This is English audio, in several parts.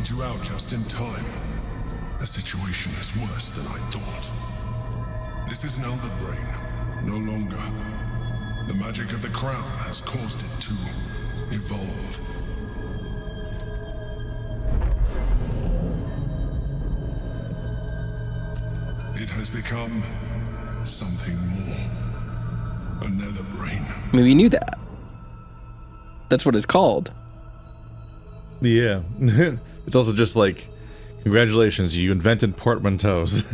found you out just in time. The situation is worse than I thought. This is an Netherbrain, no longer. The magic of the crown has caused it to evolve. It has become something more. A Netherbrain. I mean, we knew that. That's what it's called. Yeah. It's also just like, congratulations, you invented portmanteaus.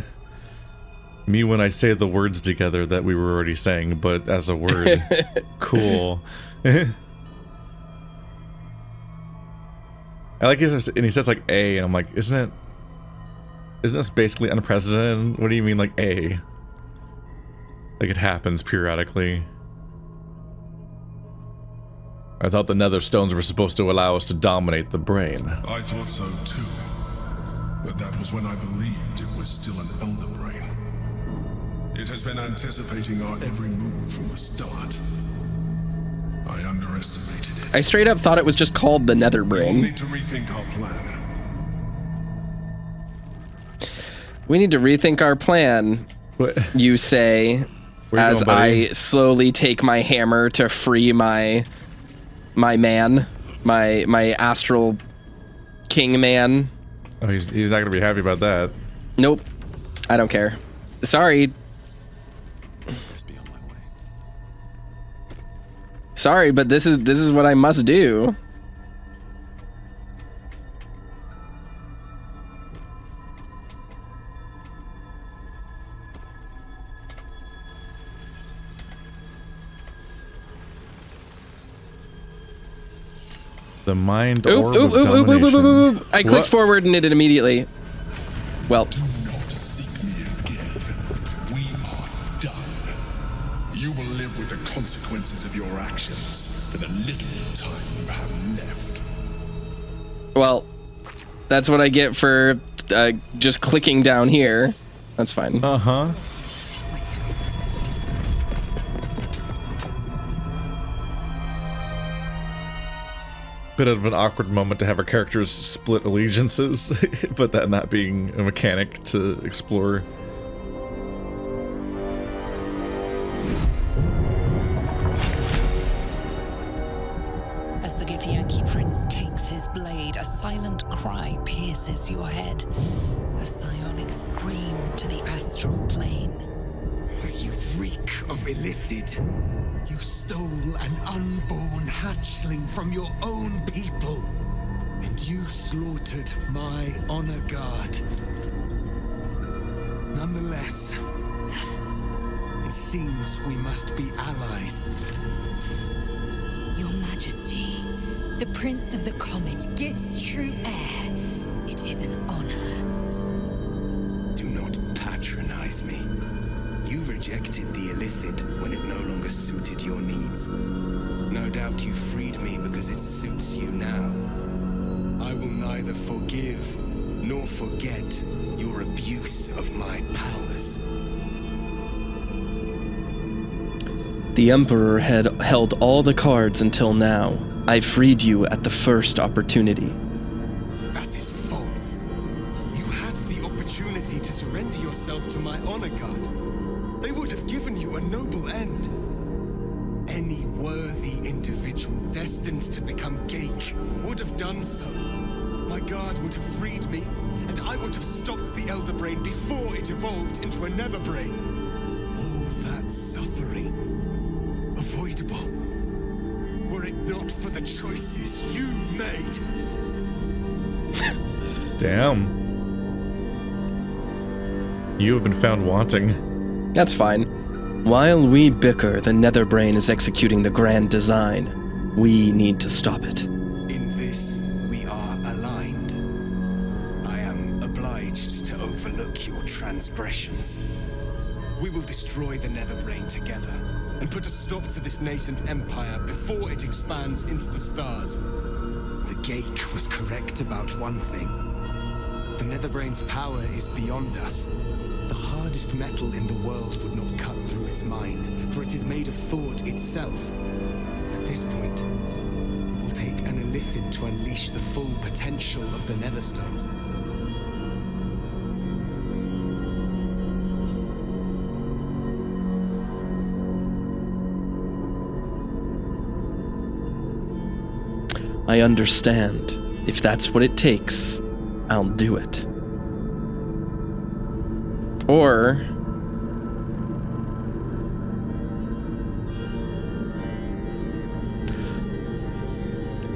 Me when I say the words together that we were already saying, but as a word. Cool. I like it, and he says like A, and I'm like, isn't this basically unprecedented? What do you mean like A? Like it happens periodically. I thought the nether stones were supposed to allow us to dominate the brain. I thought so too. But that was when I believed it was still an elder brain. It has been anticipating our every move from the start. I underestimated it. I straight up thought it was just called the We will Netherbrain. need to rethink our plan. We need to rethink our plan, What? you say, Where you as going, buddy? I slowly take my hammer to free my man, my astral king man. Oh, he's not gonna be happy about that. Nope, I don't care. Sorry. Sorry, but this is what I must do. The mind orb of domination. I clicked forward and it immediately. Well, Do not seek me again. We are done. You will live with the consequences of your actions for the little time you have left. well, that's what I get for just clicking down here. That's fine. Uh-huh. Bit of an awkward moment to have our characters split allegiances, but that not being a mechanic to explore. As the Githyanki prince takes his blade, a silent cry pierces your head. A psionic scream to the astral plane. You reek of illithid. You stole an unborn hatchling from your own people. And you slaughtered my honor guard. Nonetheless, it seems we must be allies. Your Majesty, the Prince of the Comet gives true heir. It is an honor. Do not patronize me. You rejected the illithid when it no longer suited your needs. No doubt you freed me because it suits you now. I will neither forgive nor forget your abuse of my powers. The Emperor had held all the cards until now. I freed you at the first opportunity. That is false. You had the opportunity to surrender yourself to my honor guard. They would have given you a noble end. Any worthy individual destined to become Geik would have done so. My guard would have freed me, and I would have stopped the Elder Brain before it evolved into a Netherbrain. All that suffering, avoidable, were it not for the choices you made. Damn. You have been found wanting. That's fine. While we bicker, the Netherbrain is executing the grand design. We need to stop it. In this, we are aligned. I am obliged to overlook your transgressions. We will destroy the Netherbrain together and put a stop to this nascent empire before it expands into the stars. The Geik was correct about one thing. The Netherbrain's power is beyond us. The hardest metal in the world would not cut through its mind, for it is made of thought itself. At this point, it will take an illithid Illithid to unleash the full potential of the Netherstones. I understand. If that's what it takes, I'll do it. Or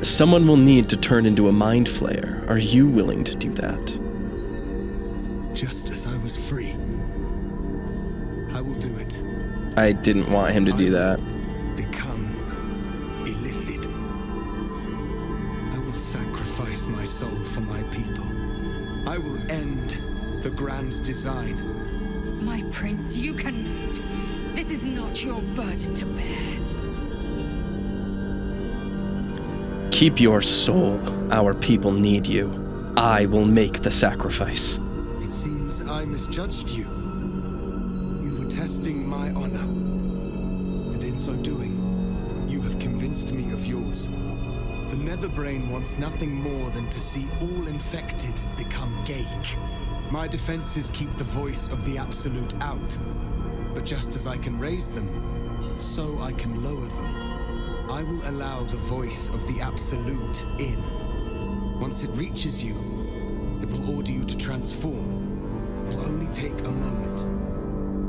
someone will need to turn into a mind flayer. Are you willing to do that? Just as I was free, I will do it. I didn't want him to do that. Become Illithid. I will sacrifice my soul for my people. I will end the grand design. My prince, you cannot. This is not your burden to bear. Keep your soul. Our people need you. I will make the sacrifice. It seems I misjudged you. You were testing my honor. And in so doing, you have convinced me of yours. The Netherbrain wants nothing more than to see all infected become Gaik. My defenses keep the voice of the Absolute out. But just as I can raise them, so I can lower them. I will allow the voice of the Absolute in. Once it reaches you, it will order you to transform. It will only take a moment.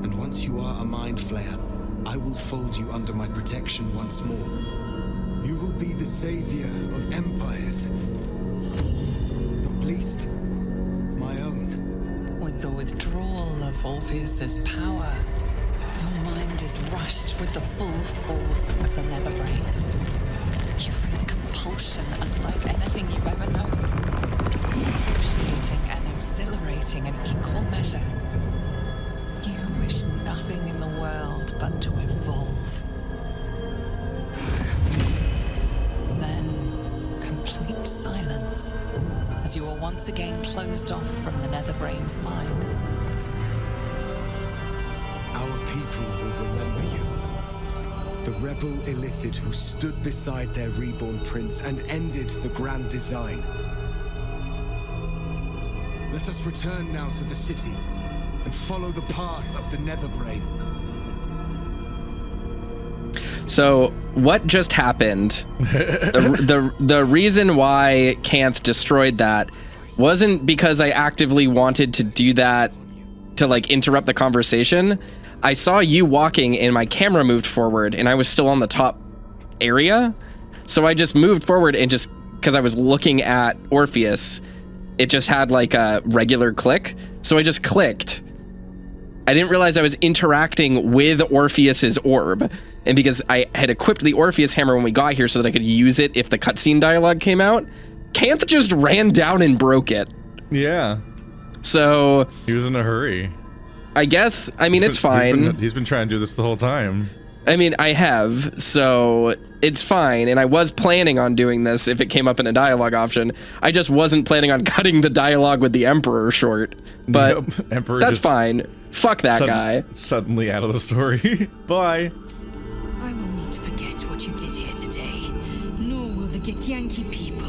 And once you are a mind flayer, I will fold you under my protection once more. You will be the savior of empires. Not least, my own. With the withdrawal of Orpheus's power, your mind is rushed with the full force of the Netherbrain. You feel compulsion unlike anything you've ever known. Excruciating and exhilarating in equal measure. You wish nothing in the world but to evolve. Then, complete silence, as you are once again closed off from the Netherbrain's mind. Our people will remember you. The rebel Illithid who stood beside their reborn prince and ended the grand design. Let us return now to the city and follow the path of the Netherbrain. So what just happened? The reason why Canth destroyed that wasn't because I actively wanted to do that to like interrupt the conversation. I saw you walking and my camera moved forward and I was still on the top area. So I just moved forward and just because I was looking at Orpheus, it just had like a regular click. So I just clicked. I didn't realize I was interacting with Orpheus's orb. And because I had equipped the Orpheus hammer when we got here so that I could use it if the cutscene dialogue came out, Canth just ran down and broke it. Yeah. So he was in a hurry. I guess, I mean, it's fine. He's been trying to do this the whole time. I mean, I have, so it's fine. And I was planning on doing this if it came up in a dialogue option. I just wasn't planning on cutting the dialogue with the Emperor short. But Yep, Emperor that's fine. Fuck that guy. Suddenly out of the story. Bye. I will not forget what you did here today, nor will the Githyanki people.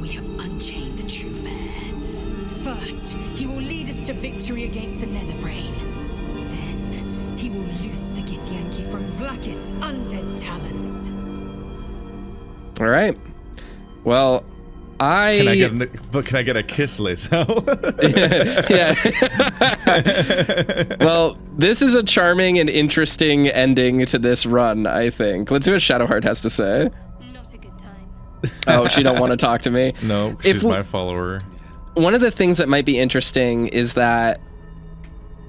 We have unchained the true bear. First, he will lead us to victory against the Netherbrain. Then, he will loose the Githyanki from Vlakit's undead talons. All right. Well, Can I get a kiss, Lizzo? Yeah. Well, this is a charming and interesting ending to this run, I think. Let's see what Shadowheart has to say. Not a good time. Oh, she don't want to talk to me. No, she's my follower. One of the things that might be interesting is that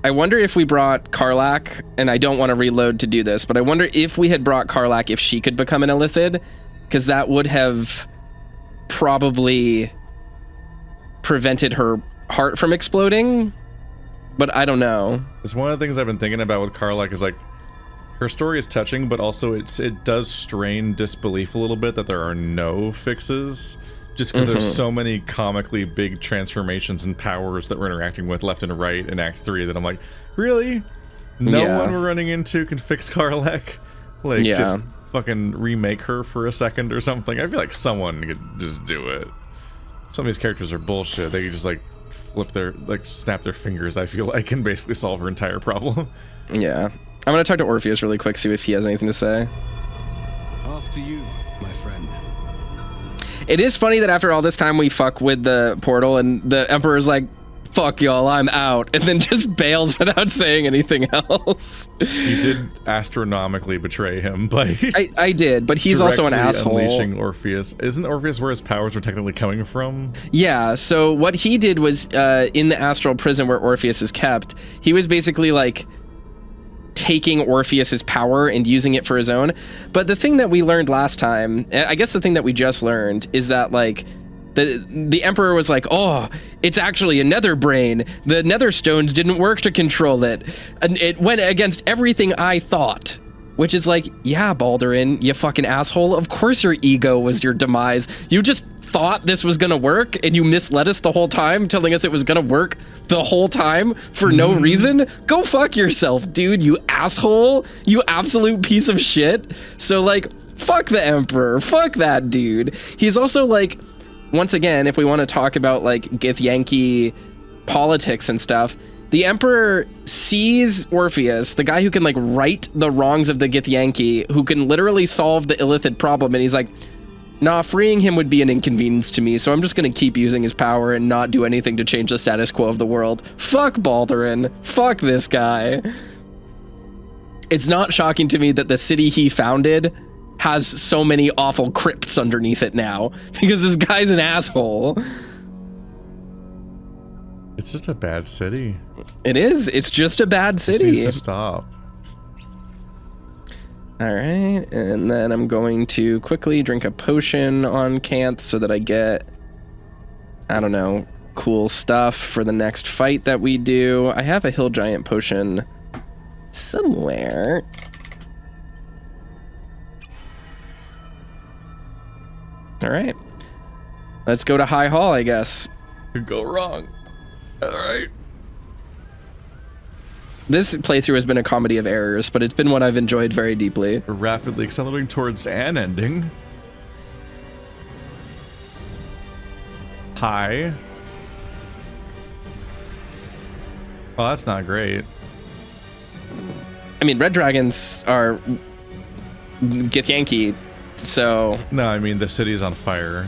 I wonder if we brought Karlach, and I don't want to reload to do this, but I wonder if we had brought Karlach if she could become an Illithid, because that would have probably prevented her heart from exploding, but I don't know. It's one of the things I've been thinking about with Karlach is like, her story is touching, but also it does strain disbelief a little bit that there are no fixes. Just because there's so many comically big transformations and powers that we're interacting with left and right in Act 3 that I'm like, really? No one we're running into can fix Karlach? Like, just fucking remake her for a second or something. I feel like someone could just do it. Some of these characters are bullshit. They could just like flip their, like snap their fingers, I feel like, and basically solve her entire problem. Yeah. I'm gonna talk to Orpheus really quick, see if he has anything to say. After you, my friend. It is funny that after all this time we fuck with the portal and the Emperor's like, fuck y'all, I'm out, and then just bails without saying anything else. You did astronomically betray him by I did, but he's also an asshole. Unleashing Orpheus. Isn't Orpheus where his powers were technically coming from? Yeah, so what he did was in the astral prison where Orpheus is kept, he was basically like taking Orpheus's power and using it for his own. But the thing that we learned last time, I guess the thing that we just learned, is that like the Emperor was like, oh, it's actually a Netherbrain. The Netherstones didn't work to control it. And it went against everything I thought. Which is like, yeah, Baldurin, you fucking asshole. Of course your ego was your demise. You just thought this was gonna work and you misled us the whole time, telling us it was gonna work the whole time for no reason. Go fuck yourself, dude, you asshole. You absolute piece of shit. So like, fuck the Emperor. Fuck that dude. He's also like, once again, if we want to talk about like Githyanki politics and stuff, the Emperor sees Orpheus, the guy who can like right the wrongs of the Githyanki, who can literally solve the Illithid problem, and he's like, nah, freeing him would be an inconvenience to me, so I'm just gonna keep using his power and not do anything to change the status quo of the world. Fuck Baldurin. Fuck this guy. It's not shocking to me that the city he founded has so many awful crypts underneath it now, because this guy's an asshole. It's just a bad city. It is. It's just a bad city. It needs to stop. All right, and then I'm going to quickly drink a potion on Canth so that I get, I don't know, cool stuff for the next fight that we do. I have a Hill Giant potion somewhere. All right, let's go to High Hall, I guess. Could go wrong. All right. This playthrough has been a comedy of errors, but it's been one I've enjoyed very deeply. We're rapidly accelerating towards an ending. Hi. Well, that's not great. I mean, red dragons are Githyanki, so... No, I mean, the city's on fire.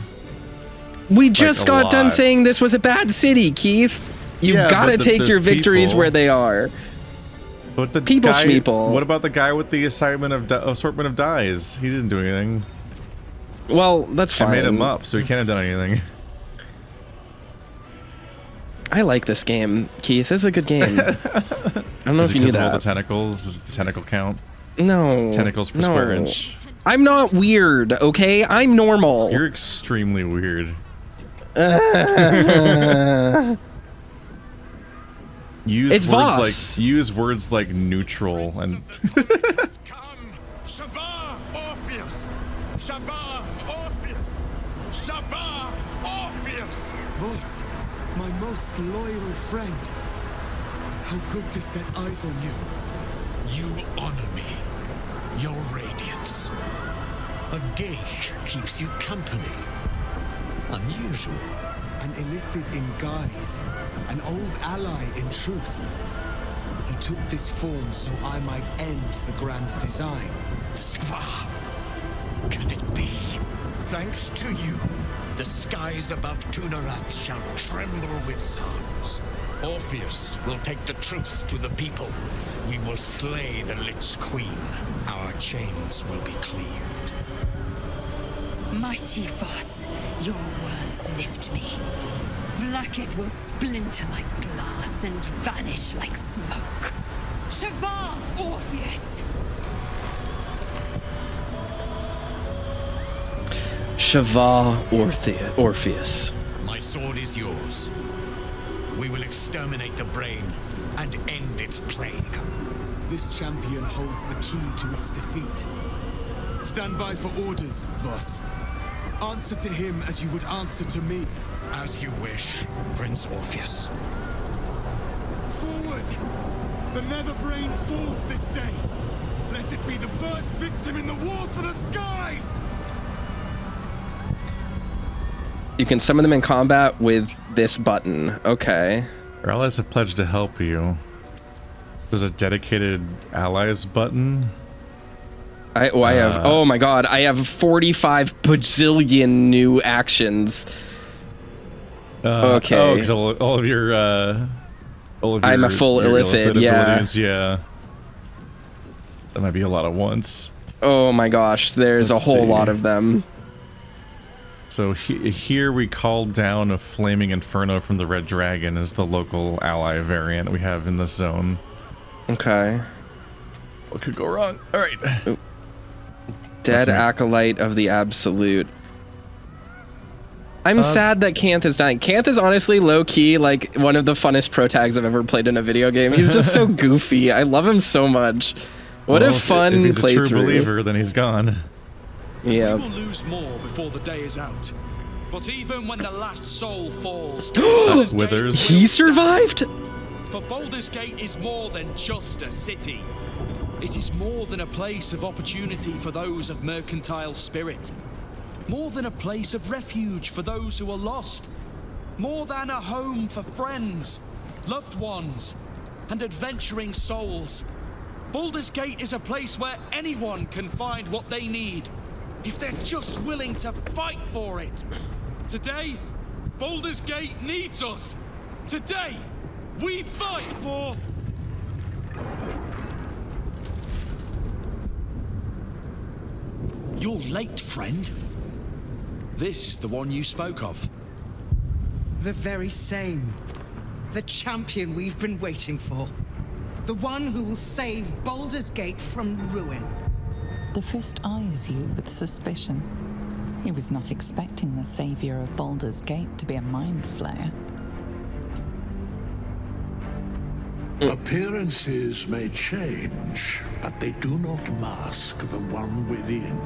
We just got done lot. saying this was a bad city, Keith. You Yeah, gotta but take there's your victories people. where they are. But the People guy, schmeeple. What about the guy with the assortment of dyes? He didn't do anything. Well, that's fine. I made him up, so he can't have done anything. I like this game, Keith. This is a good game. I don't know Is if it you knew because of all the that. tentacles? Is it the tentacle count? No. Tentacles per square inch. I'm not weird, okay? I'm normal. You're extremely weird. Use words like neutral and Come! Shabbat Orpheus! Shabbat Orpheus! Shabbat Orpheus! Voice, my most loyal friend. How good to set eyes on you. You honor me, your radiance. A gauge keeps you company. Unusual. An illithid in guise, an old ally in truth. He took this form so I might end the grand design. Skva! Can it be? Thanks to you, the skies above Tunarath shall tremble with sounds. Orpheus will take the truth to the people. We will slay the Lich Queen. Our chains will be cleaved. Mighty Voss, your words lift me. Vlaakith will splinter like glass and vanish like smoke. Shavar Orpheus! Shava Orpheus. My sword is yours. We will exterminate the brain and end its plague. This champion holds the key to its defeat. Stand by for orders, Voss. Answer to him as you would answer to me. As you wish, Prince Orpheus. Forward! The Netherbrain falls this day. Let it be the first victim in the war for the skies! You can summon them in combat with this button. Okay. Your allies have pledged to help you. There's a dedicated allies button. I have, oh my god, I have 45 bajillion new actions. Okay. Oh, because all of your I'm a full illithid, yeah. abilities, yeah. That might be a lot at once. Oh my gosh, there's a whole lot of them. So here we call down a flaming inferno from the Red Dragon as the local ally variant we have in this zone. Okay. What could go wrong? All right. Ooh. Dead Acolyte of the Absolute. I'm sad that Canth is dying. Canth is honestly low-key like one of the funnest pro tags I've ever played in a video game. He's just so goofy. I love him so much. What a fun playthrough. If he's a true believer, then he's gone. Yeah. We will lose more before the day is out. But even when the last soul falls, Withers. He survived? For Baldur's Gate is more than just a city. It is more than a place of opportunity for those of mercantile spirit. More than a place of refuge for those who are lost. More than a home for friends, loved ones, and adventuring souls. Baldur's Gate is a place where anyone can find what they need, if they're just willing to fight for it. Today, Baldur's Gate needs us. Today, we fight for... You're late, friend. This is the one you spoke of. The very same. The champion we've been waiting for. The one who will save Baldur's Gate from ruin. The Fist eyes you with suspicion. He was not expecting the savior of Baldur's Gate to be a mind flayer. Appearances may change, but they do not mask the one within.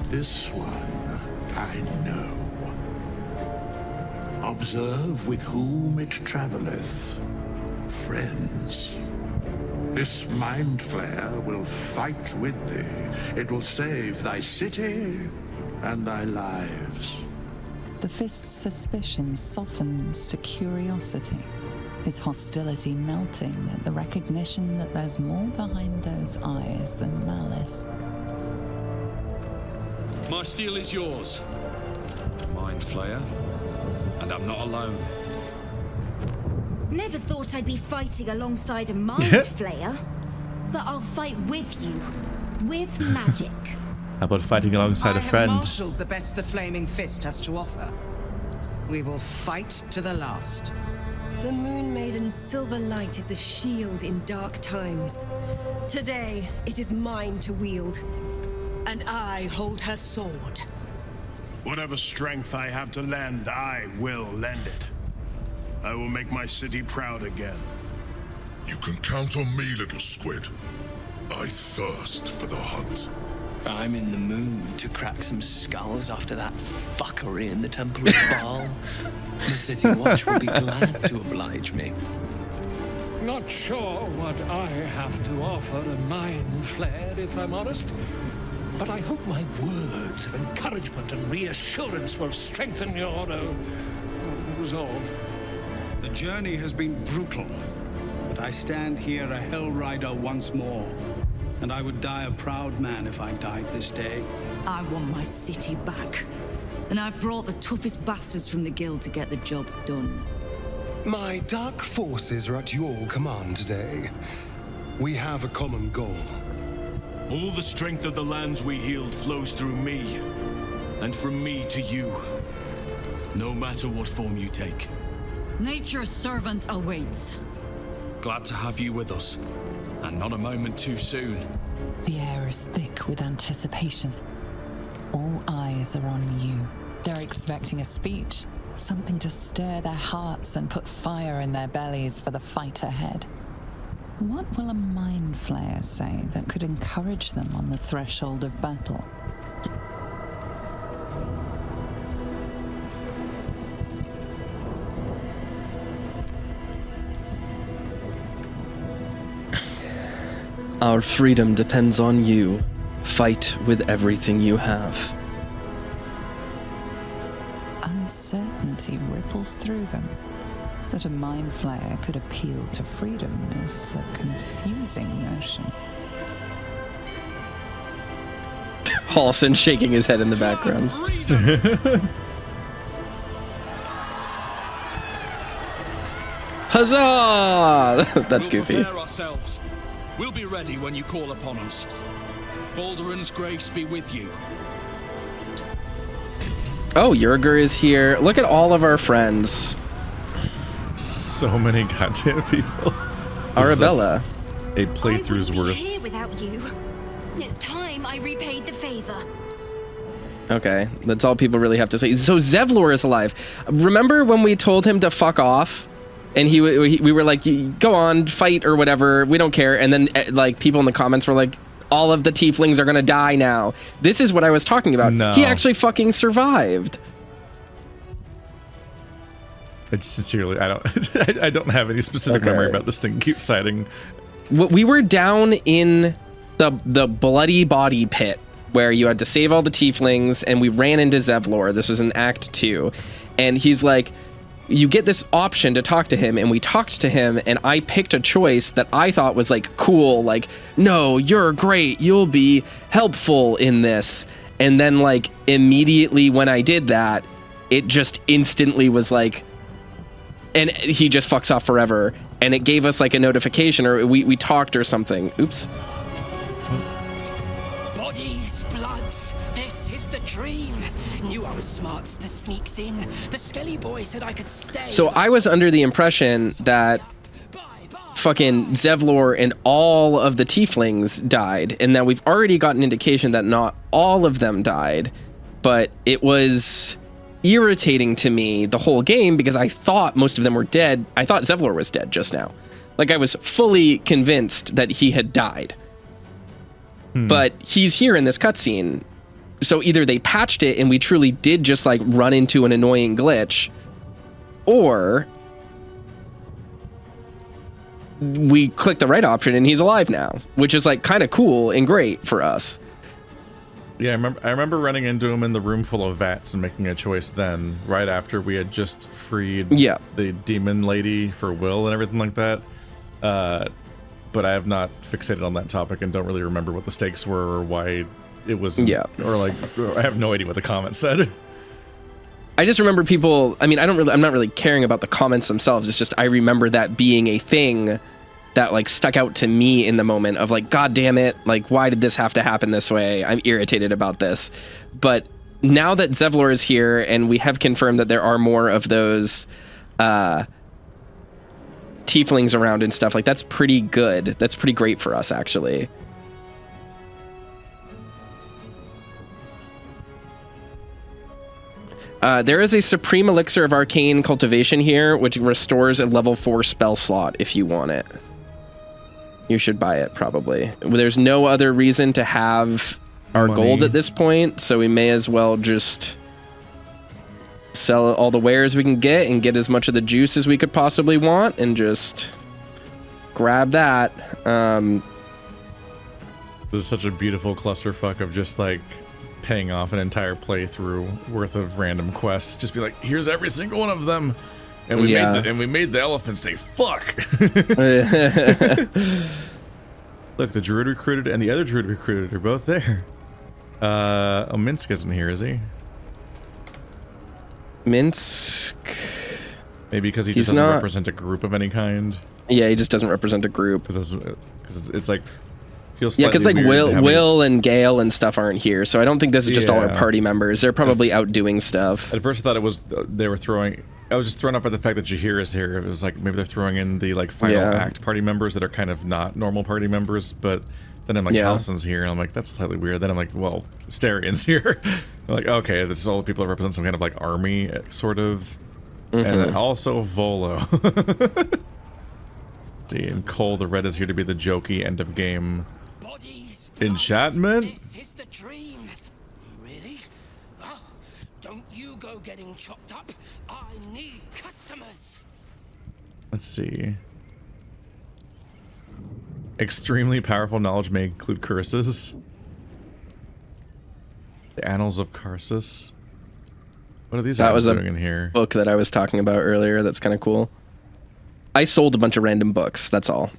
This one, I know. Observe with whom it traveleth. Friends. This mind flayer will fight with thee. It will save thy city and thy lives. The Fist's suspicion softens to curiosity, his hostility melting at the recognition that there's more behind those eyes than malice. My steel is yours, Mind Flayer, and I'm not alone. Never thought I'd be fighting alongside a mind flayer, but I'll fight with you, with magic. How about fighting alongside a friend? I have marshaled the best the Flaming Fist has to offer. We will fight to the last. The Moon Maiden's silver light is a shield in dark times. Today, it is mine to wield. And I hold her sword. Whatever strength I have to lend, I will lend it. I will make my city proud again. You can count on me, little squid. I thirst for the hunt. I'm in the mood to crack some skulls after that fuckery in the Temple of Baal. The City Watch will be glad to oblige me. Not sure what I have to offer a mind flare, if I'm honest. But I hope my words of encouragement and reassurance will strengthen your resolve. The journey has been brutal, but I stand here a Hell Rider once more. And I would die a proud man if I died this day. I want my city back. And I've brought the toughest bastards from the guild to get the job done. My dark forces are at your command today. We have a common goal. All the strength of the lands we healed flows through me, and from me to you. No matter what form you take. Nature's servant awaits. Glad to have you with us, and not a moment too soon. The air is thick with anticipation. All eyes are on you. They're expecting a speech, something to stir their hearts and put fire in their bellies for the fight ahead. What will a mind flayer say that could encourage them on the threshold of battle? Our freedom depends on you. Fight with everything you have. Uncertainty ripples through them. That a mind flayer could appeal to freedom is a confusing notion. Halson shaking his head in the background. Huzzah! That's goofy. Prepare ourselves. We'll be ready when you call upon us. Baldur's grace be with you. Oh, Yerger is here. Look at all of our friends. So many goddamn people. Arabella. A playthrough's worth. Here without you. It's time I repaid the favor. Okay, that's all people really have to say. So Zevlor is alive. Remember when we told him to fuck off? And we were like, go on, fight or whatever. We don't care. And then like people in the comments were like, all of the tieflings are going to die now. This is what I was talking about. No. He actually fucking survived. It's sincerely, I don't have any specific memory about this thing. Keep citing. We were down in the bloody body pit where you had to save all the tieflings, and we ran into Zevlor. This was in Act 2. And he's like, you get this option to talk to him, and we talked to him, and I picked a choice that I thought was like cool, like, no, you're great, you'll be helpful in this. And then like immediately when I did that, it just instantly was like, and he just fucks off forever, and it gave us like a notification, or we talked or something. Oops. Bodies, bloods, this is the dream. Knew I was smart to sneaks in. The Skelly boy said I could stay. So I was under the impression that fucking Zevlor and all of the tieflings died, and that we've already got an indication that not all of them died, but it was irritating to me the whole game because I thought most of them were dead. I thought Zevlor was dead just now. Like I was fully convinced that he had died. But he's here in this cutscene. So either they patched it and we truly did just like run into an annoying glitch, or we clicked the right option and he's alive now, which is like kind of cool and great for us. Yeah, I remember running into him in the room full of vats and making a choice then, right after we had just freed the demon lady for Will and everything like that. But I have not fixated on that topic and don't really remember what the stakes were or why it was, or like, I have no idea what the comments said. I just remember people, I mean, I'm not really caring about the comments themselves. It's just, I remember that being a thing that like stuck out to me in the moment of like, God damn it. Like, why did this have to happen this way? I'm irritated about this. But now that Zevlor is here and we have confirmed that there are more of those, tieflings around and stuff, like that's pretty good. That's pretty great for us, actually. There is a Supreme Elixir of Arcane Cultivation here, which restores a level 4 spell slot if you want it. You should buy it, probably. There's no other reason to have our gold at this point, so we may as well just sell all the wares we can get and get as much of the juice as we could possibly want and just grab that. There's such a beautiful clusterfuck of just like paying off an entire playthrough worth of random quests. Just be like, here's every single one of them, and we made the elephant say fuck. Look, the druid recruited and the other druid recruited are both there. Minsk isn't here, is he? Minsk, maybe because he just doesn't represent a group of any kind. Yeah, he just doesn't represent a group. Because it's like feels because like Will and Gale and stuff aren't here, so I don't think this is just all our party members. They're probably out doing stuff. At first I thought it was they were throwing. I was just thrown up by the fact that Jahir is here. It was like maybe they're throwing in the like final act party members that are kind of not normal party members, but then I'm like, Halson's here, and I'm like, that's slightly weird. Then I'm like, well, Starian's here. I'm like, okay, this is all the people that represent some kind of like army, sort of. And then also Volo. See, and Cole the Red is here to be the jokey end of game enchantment. This is the dream. Really? Oh, don't you go getting chopped up. I need customers. Let's see. Extremely powerful knowledge may include curses. The Annals of Karsus. What are these items doing in here? Book that I was talking about earlier. That's kind of cool. I sold a bunch of random books. That's all.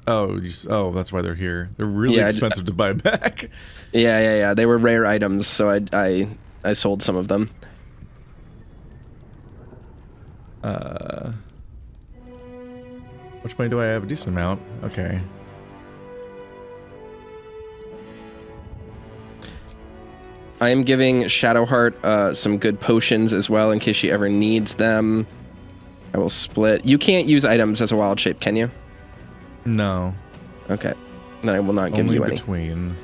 Oh, that's why they're here. They're really expensive to buy back. Yeah. They were rare items, so I sold some of them. Which money do I have? A decent amount. Okay. I am giving Shadowheart some good potions as well in case she ever needs them. I will split. You can't use items as a wild shape, can you? No. Okay. Then I will not give Only you any. Between.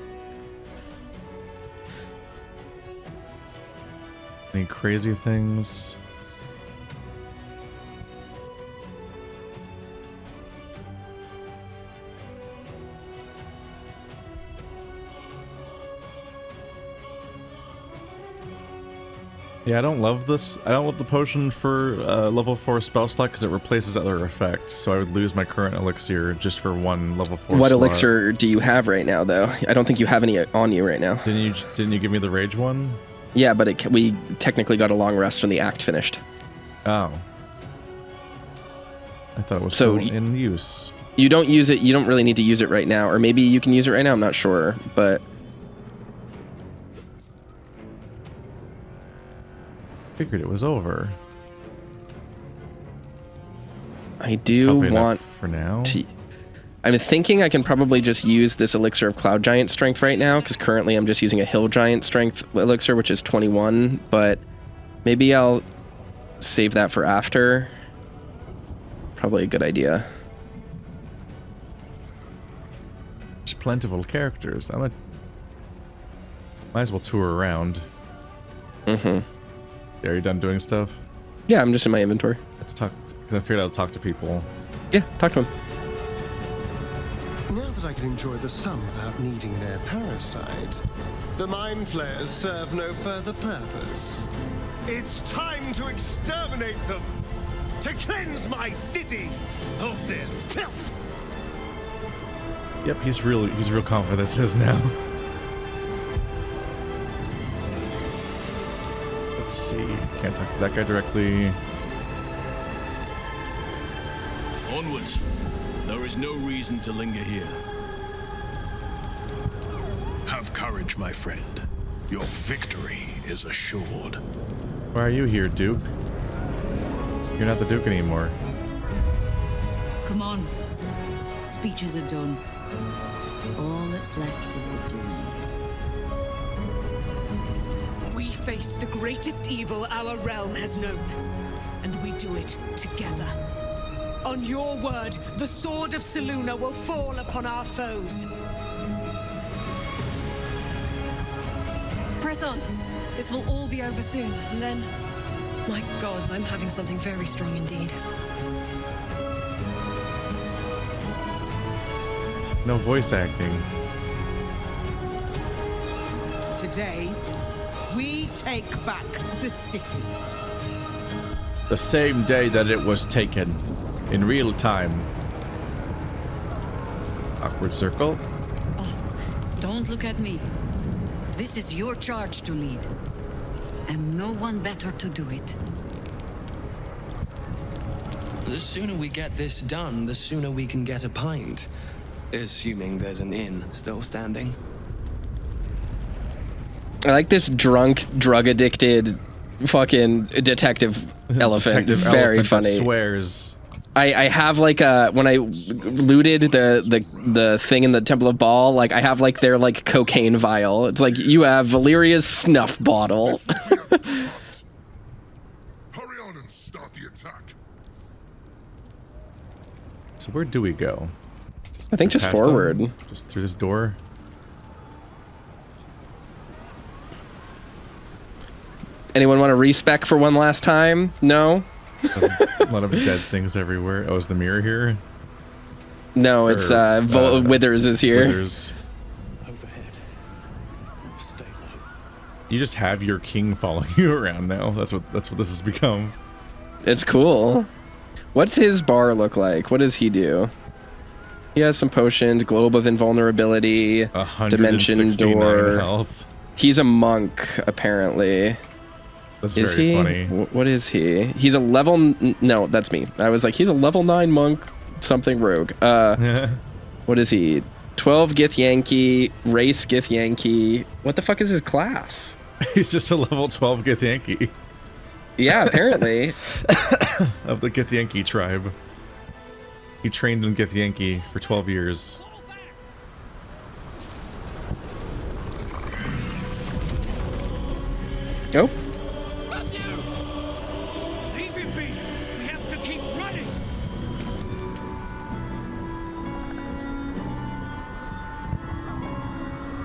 Any crazy things? Yeah, I don't love this. I don't love the potion for level 4 spell slot because it replaces other effects. So I would lose my current elixir just for one level 4 What slot. elixir do you have right now, though? I don't think you have any on you right now. Didn't you give me the rage one? Yeah, but we technically got a long rest when the act finished. Oh. I thought it was still in use. You don't use it. You don't really need to use it right now. Or maybe you can use it right now. I'm not sure, but... Figured it was over. I do want for now. I'm thinking I can probably just use this elixir of Cloud Giant Strength right now, because currently I'm just using a Hill Giant Strength elixir, which is 21, but maybe I'll save that for after. Probably a good idea. There's plentiful characters. Might as well tour around. Mm-hmm. Are you done doing stuff? Yeah, I'm just in my inventory. Let's talk, because I figured out to talk to people. Yeah, talk to them. Now that I can enjoy the sun without needing their parasite, the mind flayers serve no further purpose. It's time to exterminate them! To cleanse my city of their filth! Yep, he's real confident this is now. Let's see. Can't talk to that guy directly. Onwards. There is no reason to linger here. Have courage, my friend. Your victory is assured. Why are you here, Duke? You're not the Duke anymore. Come on. Speeches are done. All that's left is the doing. We face the greatest evil our realm has known, and we do it together. On your word, the sword of Selûne will fall upon our foes. Press on. This will all be over soon, and then... My gods, I'm having something very strong indeed. No voice acting. Today, we take back the city. The same day that it was taken. In real time. Awkward circle. Don't look at me. This is your charge to lead. And no one better to do it. The sooner we get this done, the sooner we can get a pint. Assuming there's an inn still standing. I like this drunk, drug-addicted fucking detective elephant. Very elephant funny. That swears. I have like when I looted the thing in the Temple of Baal, like I have like their like cocaine vial. It's like you have Valeria's snuff bottle. Hurry on and start the attack. So where do we go? I think just Past forward. them? Just through this door. Anyone want to respec for one last time? No? A lot of dead things everywhere. Oh, is the mirror here? No, it's Withers is here. Withers. You just have your king following you around now. That's what this has become. It's cool. What's his bar look like? What does he do? He has some potions, globe of invulnerability, dimension door. Health. He's a monk, apparently. That's is very he? funny. What is he? He's a level... No, that's me. I was like, he's a level 9 monk, something rogue. What is he? 12 Githyanki, race Githyanki. What the fuck is his class? He's just a level 12 Githyanki. Yeah, apparently. Of the Githyanki tribe. He trained in Githyanki for 12 years. Oh. Leave it be. We have to keep running.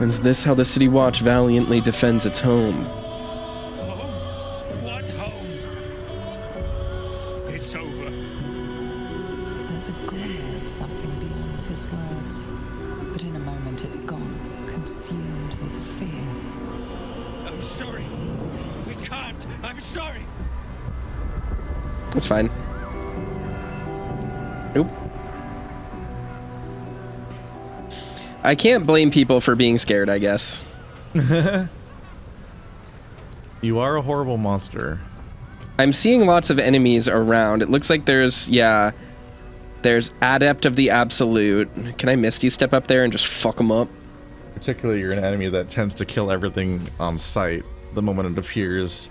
Is this how the City Watch valiantly defends its home? What home? It's over. There's a glimmer of something beyond his words, but in a moment it's gone, consumed with fear. I'm sorry. We can't. I'm sorry. It's fine. Oop. I can't blame people for being scared, I guess. You are a horrible monster. I'm seeing lots of enemies around. It looks like there's Adept of the Absolute. Can I Misty step up there and just fuck them up? Particularly, you're an enemy that tends to kill everything on sight the moment it appears.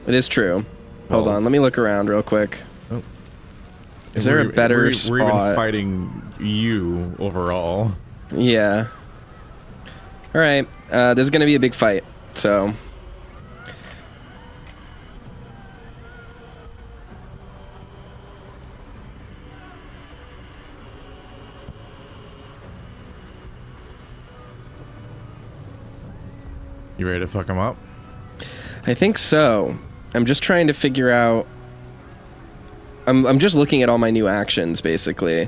It is true. Hold on, let me look around real quick. Oh. Is there a better spot? We're even fighting you overall. Yeah. All right. There's going to be a big fight, so... You ready to fuck him up? I think so. I'm just trying to figure out... I'm just looking at all my new actions, basically.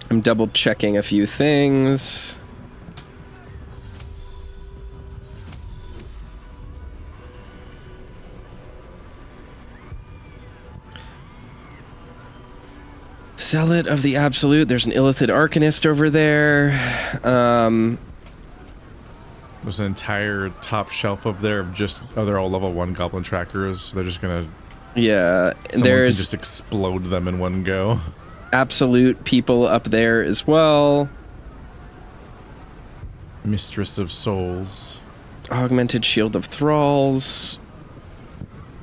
I'm double checking a few things. Zealot of the Absolute. There's an Illithid Arcanist over there. There's an entire top shelf up there of just... Oh, they're all level 1 goblin trackers. They're just gonna... Yeah, Someone there's... can just explode them in one go. Absolute people up there as well. Mistress of Souls. Augmented Shield of Thralls.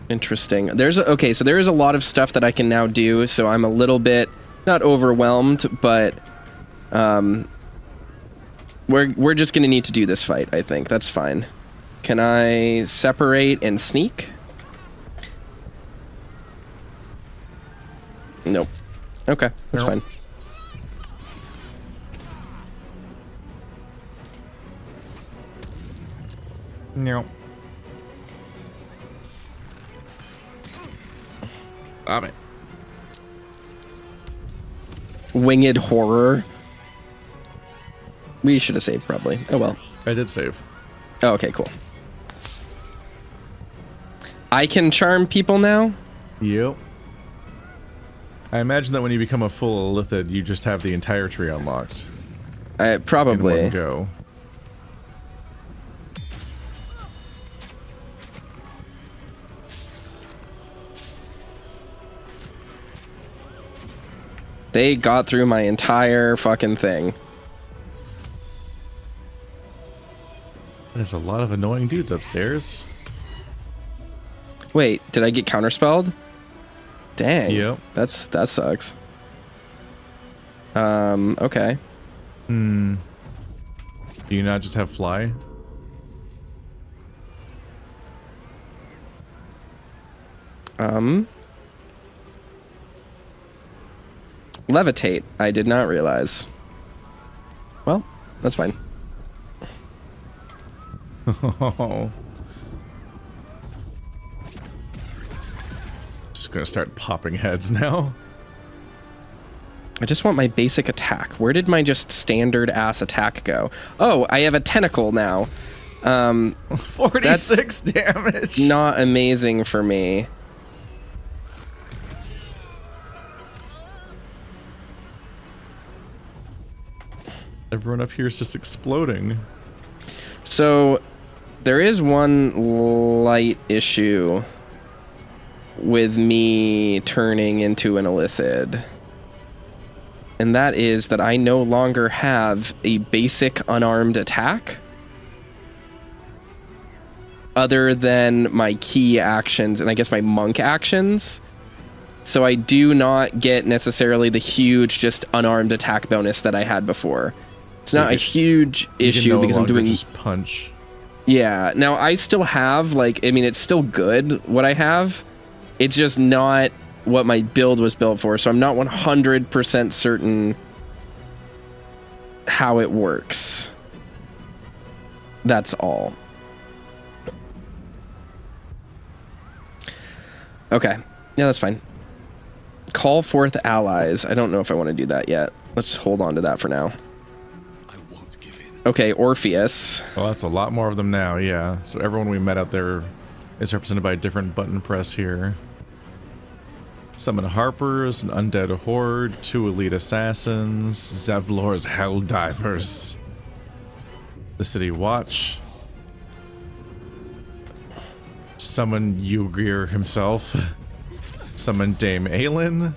Interesting. Okay, so there is a lot of stuff that I can now do, so I'm a little bit... Not overwhelmed, but... We're just gonna need to do this fight, I think. That's fine. Can I separate and sneak? Nope. Okay, that's fine. No. Stop it. Winged Horror. We should have saved, probably. Oh, well. I did save. Oh, okay, cool. I can charm people now? Yep. I imagine that when you become a full Illithid, you just have the entire tree unlocked. Probably. In one go. They got through my entire fucking thing. There's a lot of annoying dudes upstairs. Wait, did I get counterspelled? Dang. Yep. That sucks. Okay. Do you not just have fly? Levitate. I did not realize. Well, that's fine. Just gonna start popping heads now. I just want my basic attack. Where did my just standard ass attack go? Oh, I have a tentacle now. 46 damage. Not amazing for me. Everyone up here is just exploding. So there is one light issue with me turning into an illithid. And that is that I no longer have a basic unarmed attack other than my key actions and I guess my monk actions. So I do not get necessarily the huge just unarmed attack bonus that I had before. It's not a huge issue because I'm doing just punch. Yeah. Now I still have it's still good what I have. It's just not what my build was built for. So I'm not 100% certain how it works. That's all. Okay. Yeah, that's fine. Call forth allies. I don't know if I want to do that yet. Let's hold on to that for now. Okay, Orpheus. Well, that's a lot more of them now, yeah. So everyone we met out there is represented by a different button press here. Summon Harpers, an Undead Horde, 2 Elite Assassins, Zevlor's Helldivers, the City Watch, summon Ygritte himself, summon Dame Aelin.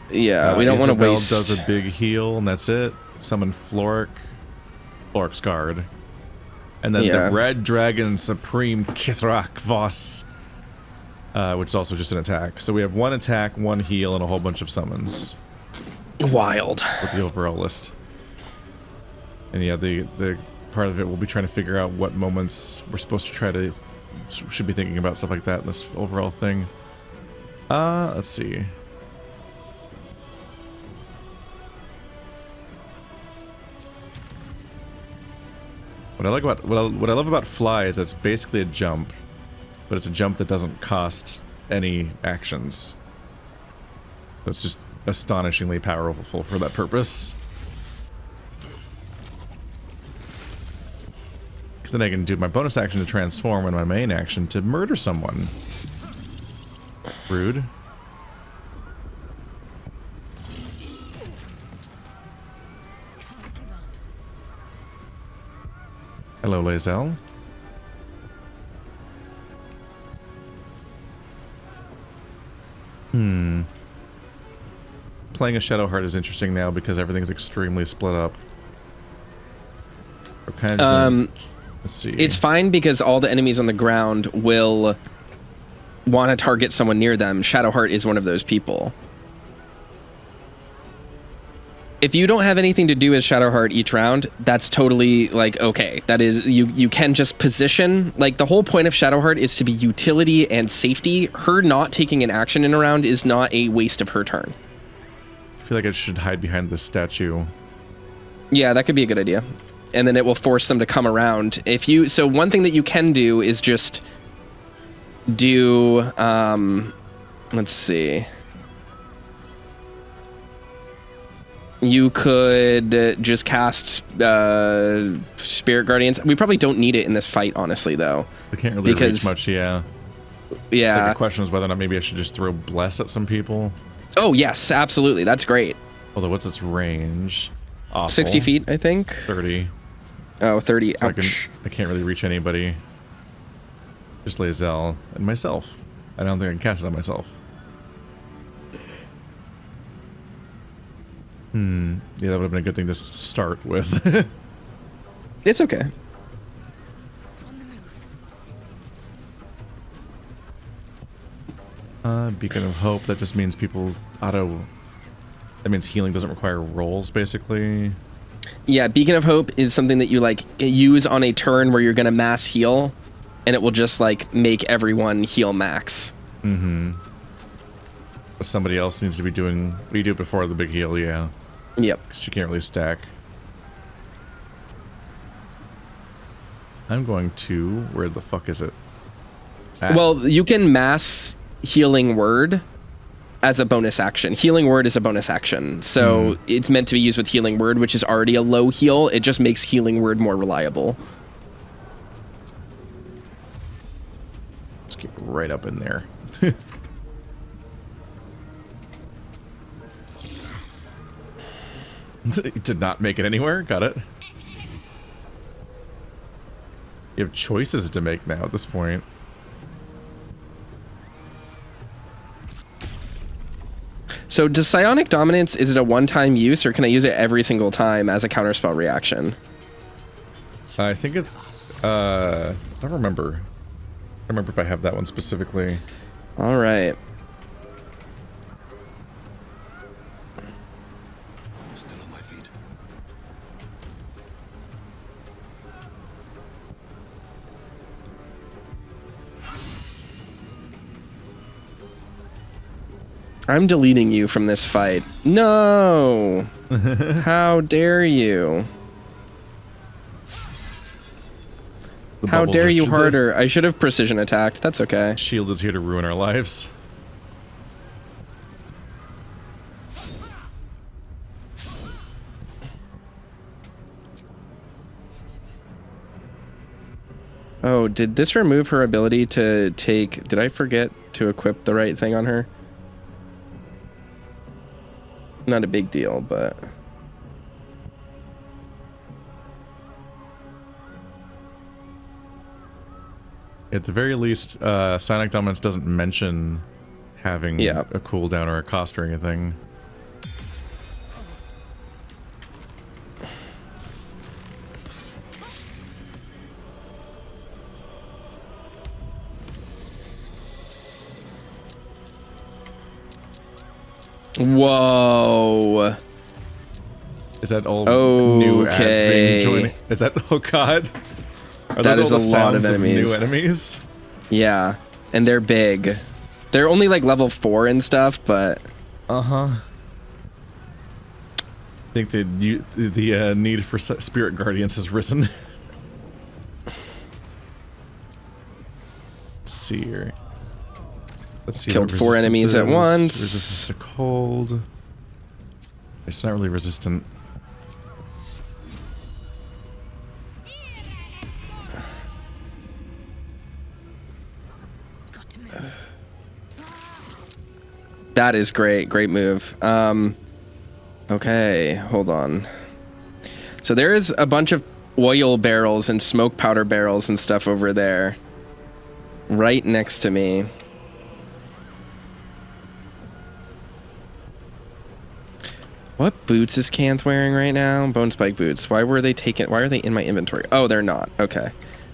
Yeah, we don't want to waste... does a big heal, and that's it. Summon Floric's Guard. And then the Red Dragon Supreme Kithrak Voss, which is also just an attack. So we have 1 attack, 1 heal, and a whole bunch of summons. Wild. With the overall list. And yeah, the part of it, we'll be trying to figure out what moments we're supposed to try to... should be thinking about stuff like that in this overall thing. Let's see. What I love about Fly is it's basically a jump, but it's a jump that doesn't cost any actions. So it's just astonishingly powerful for that purpose. Because then I can do my bonus action to transform and my main action to murder someone. Rude. Hello, Lae'zel. Playing a Shadowheart is interesting now because everything's extremely split up. We're kind of let's see. It's fine because all the enemies on the ground will want to target someone near them. Shadowheart is one of those people. If you don't have anything to do as Shadowheart each round, that's totally, okay. That is, you can just position. The whole point of Shadowheart is to be utility and safety. Her not taking an action in a round is not a waste of her turn. I feel like I should hide behind this statue. Yeah, that could be a good idea. And then it will force them to come around. So one thing that you can do is just do, let's see. You could just cast Spirit Guardians. We probably don't need it in this fight, honestly, though. I can't really reach much, yeah. Yeah. The question is whether or not maybe I should just throw Bless at some people. Oh, yes, absolutely. That's great. Although, what's its range? Awful. 60 feet, I think. 30. Oh, 30. So ouch. I can't really reach anybody. Just Lae'zel and myself. I don't think I can cast it on myself. Yeah, that would have been a good thing to start with. It's okay. Beacon of Hope, that just means people that means healing doesn't require rolls, basically. Yeah, Beacon of Hope is something that you, use on a turn where you're going to mass heal, and it will just, make everyone heal max. Mm-hmm. But somebody else needs to be doing... You do it before the big heal, yeah. Yep. Because you can't really stack. I'm going to... Where the fuck is it? Well, you can mass Healing Word as a bonus action. Healing Word is a bonus action. So it's meant to be used with Healing Word, which is already a low heal. It just makes Healing Word more reliable. right up in there. It did not make it anywhere. Got it. You have choices to make now at this point. So does Psionic Dominance, is it a one-time use, or can I use it every single time as a counterspell reaction? I think it's, I don't remember. I don't remember if I have that one specifically. All right. Still on my feet. I'm deleting you from this fight. No! How dare you? How dare you harder? I should have precision attacked. That's okay. Shield is here to ruin our lives. Oh, did this remove her ability to take... Did I forget to equip the right thing on her? Not a big deal, but... At the very least, Psionic Dominance doesn't mention having a cooldown or a cost or anything. Whoa. Is that all new ads being joining? Is that, oh god. Are That those is all the a lot of sounds enemies. new enemies? Yeah, and they're big. They're only like level 4 and stuff, but... Uh-huh. I think the need for spirit guardians has risen. Let's see here. Let's see. Killed what 4 enemies at resistance is. once. Resistance to cold. It's not really resistant. That is great. Great move. Okay, hold on. So there is a bunch of oil barrels and smoke powder barrels and stuff over there. Right next to me. What boots is Canth wearing right now? Bone spike boots. Why were they taken? Why are they in my inventory? Oh, they're not. Okay.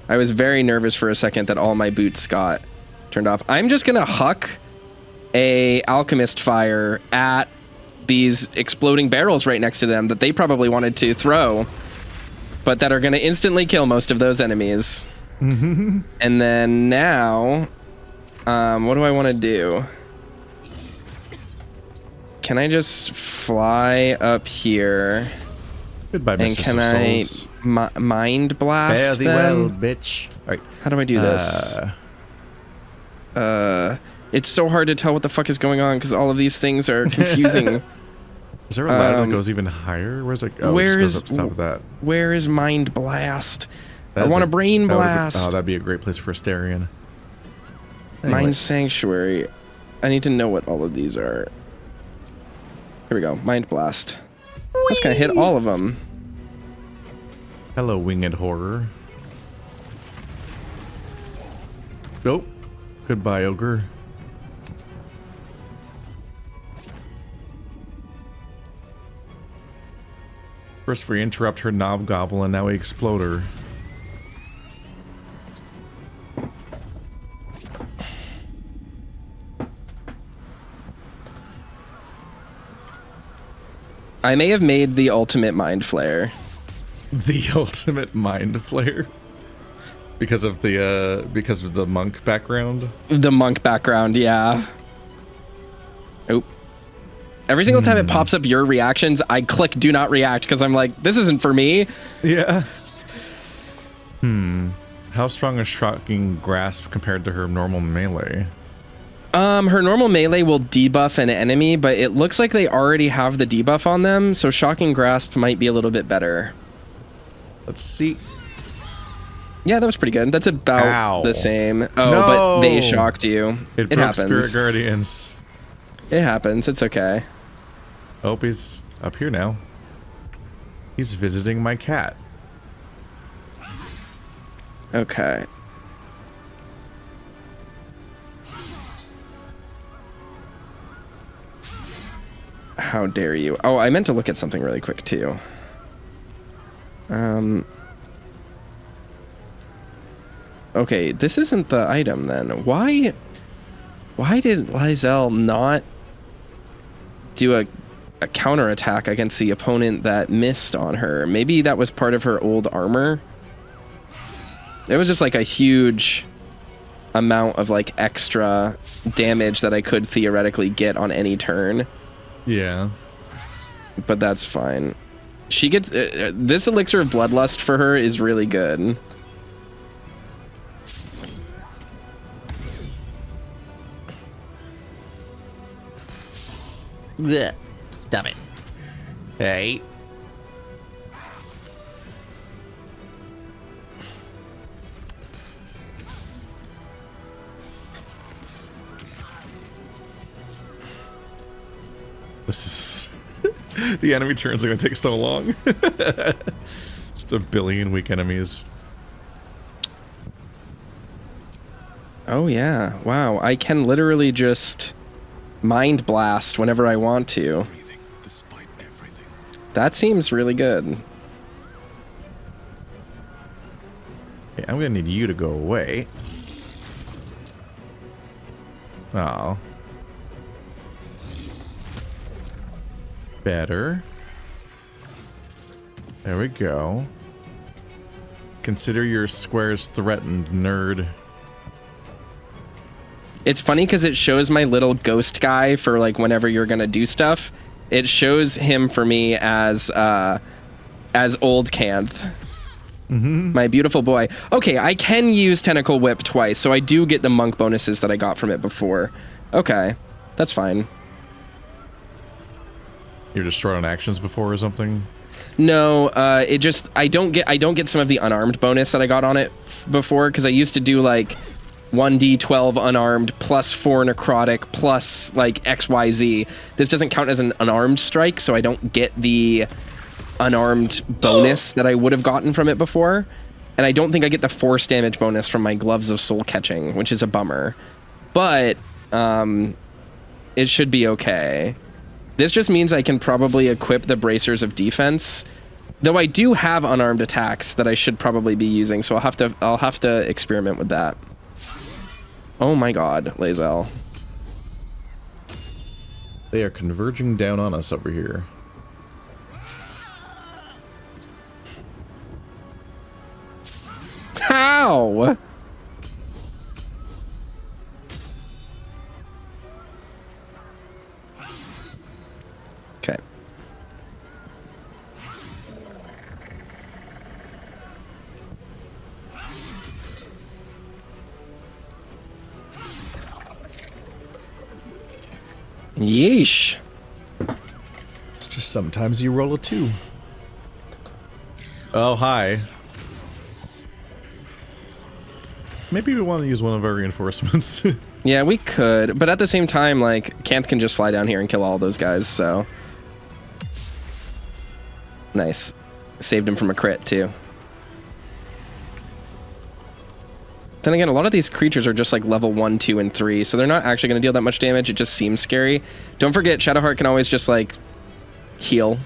I was very nervous for a second that all my boots got turned off. I'm just gonna huck a alchemist fire at these exploding barrels right next to them that they probably wanted to throw, but that are gonna instantly kill most of those enemies. And then now, what do I want to do? Can I just fly up here? Goodbye, and Mistress can of I Souls. mind blast Fare thee them? well, bitch. All right. How do I do this? It's so hard to tell what the fuck is going on because all of these things are confusing. Is there a ladder that goes even higher? Where's it? Oh, where it just is goes up top of that. Where is mind blast? That I is want a brain blast. Oh, that'd be a great place for Asterion. Mind sanctuary. I need to know what all of these are. Here we go. Mind blast. That's gonna hit all of them. Hello, winged horror. Nope. Goodbye, ogre. First we interrupt her knob goblin, now we explode her. I may have made the ultimate mind flayer. The ultimate mind flayer? Because of the monk background? The monk background, yeah. Oop. Every single time it pops up your reactions, I click do not react because I'm like, this isn't for me. Yeah. How strong is Shocking Grasp compared to her normal melee? Her normal melee will debuff an enemy, but it looks like they already have the debuff on them, so Shocking Grasp might be a little bit better. Let's see. Yeah, that was pretty good. That's about the same. Oh, No! but they shocked you. It broke happens. Spirit Guardians. It happens. It's okay. Oh, he's up here now. He's visiting my cat. Okay. How dare you? Oh, I meant to look at something really quick too. Okay, this isn't the item then. Why did Lizelle not do a counterattack against the opponent that missed on her? Maybe that was part of her old armor. It was just like a huge amount of like extra damage that I could theoretically get on any turn. Yeah. But that's fine. She gets this elixir of bloodlust for her is really good. Blech. Stop it. Hey. This is... the enemy turns are going to take so long. Just a billion weak enemies. Oh yeah. Wow. I can literally just mind blast whenever I want to. That seems really good. Okay, I'm going to need you to go away. Oh. Better. There we go. Consider your squares threatened, nerd. It's funny because it shows my little ghost guy for like whenever you're gonna do stuff. It shows him for me as old Canth. My beautiful boy. Okay, I can use Tentacle Whip twice, so I do get the monk bonuses that I got from it before. Okay, that's fine. You're destroyed on actions before or something? No, it just I don't get some of the unarmed bonus that I got on it before because I used to do like 1d12 unarmed plus 4 necrotic plus like XYZ. This doesn't count as an unarmed strike, so I don't get the unarmed bonus that I would have gotten from it before. And I don't think I get the force damage bonus from my Gloves of Soul Catching, which is a bummer. But it should be okay. This just means I can probably equip the Bracers of Defense. Though I do have unarmed attacks that I should probably be using, so I'll have to experiment with that. Oh my god, Lae'zel. They are converging down on us over here. How? Okay. Yeesh. It's just sometimes you roll a 2. Oh, hi. Maybe we want to use one of our reinforcements. Yeah, we could, but at the same time, like, Canth can just fly down here and kill all those guys, so... Nice. Saved him from a crit, too. Then again, a lot of these creatures are just like level 1, 2, and 3, so they're not actually going to deal that much damage. It just seems scary. Don't forget, Shadowheart can always just, like, heal.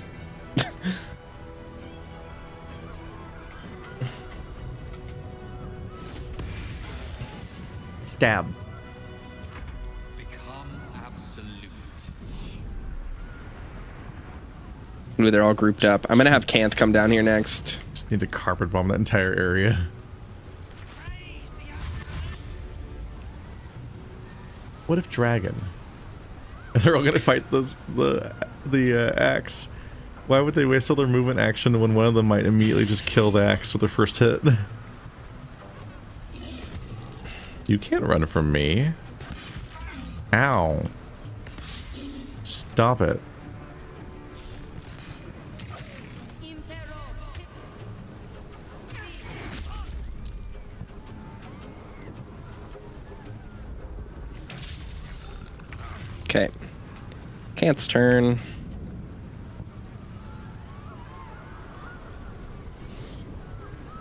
Stab. Become absolute. Ooh, they're all grouped up. I'm going to have Canth come down here next. Just need to carpet bomb that entire area. What if dragon? They're all gonna fight the axe. Why would they waste all their movement action when one of them might immediately just kill the axe with their first hit? You can't run from me. Ow. Stop it. Canth's turn.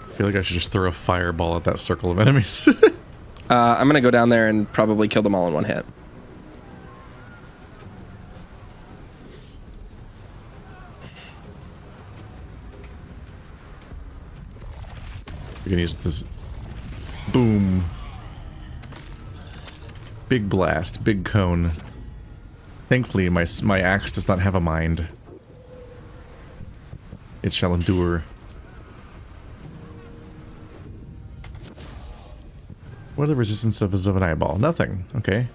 I feel like I should just throw a fireball at that circle of enemies. I'm gonna go down there and probably kill them all in one hit. We're gonna use this. Boom. Big blast, big cone. Thankfully, my axe does not have a mind. It shall endure. What are the resistances of an eyeball? Nothing. Okay.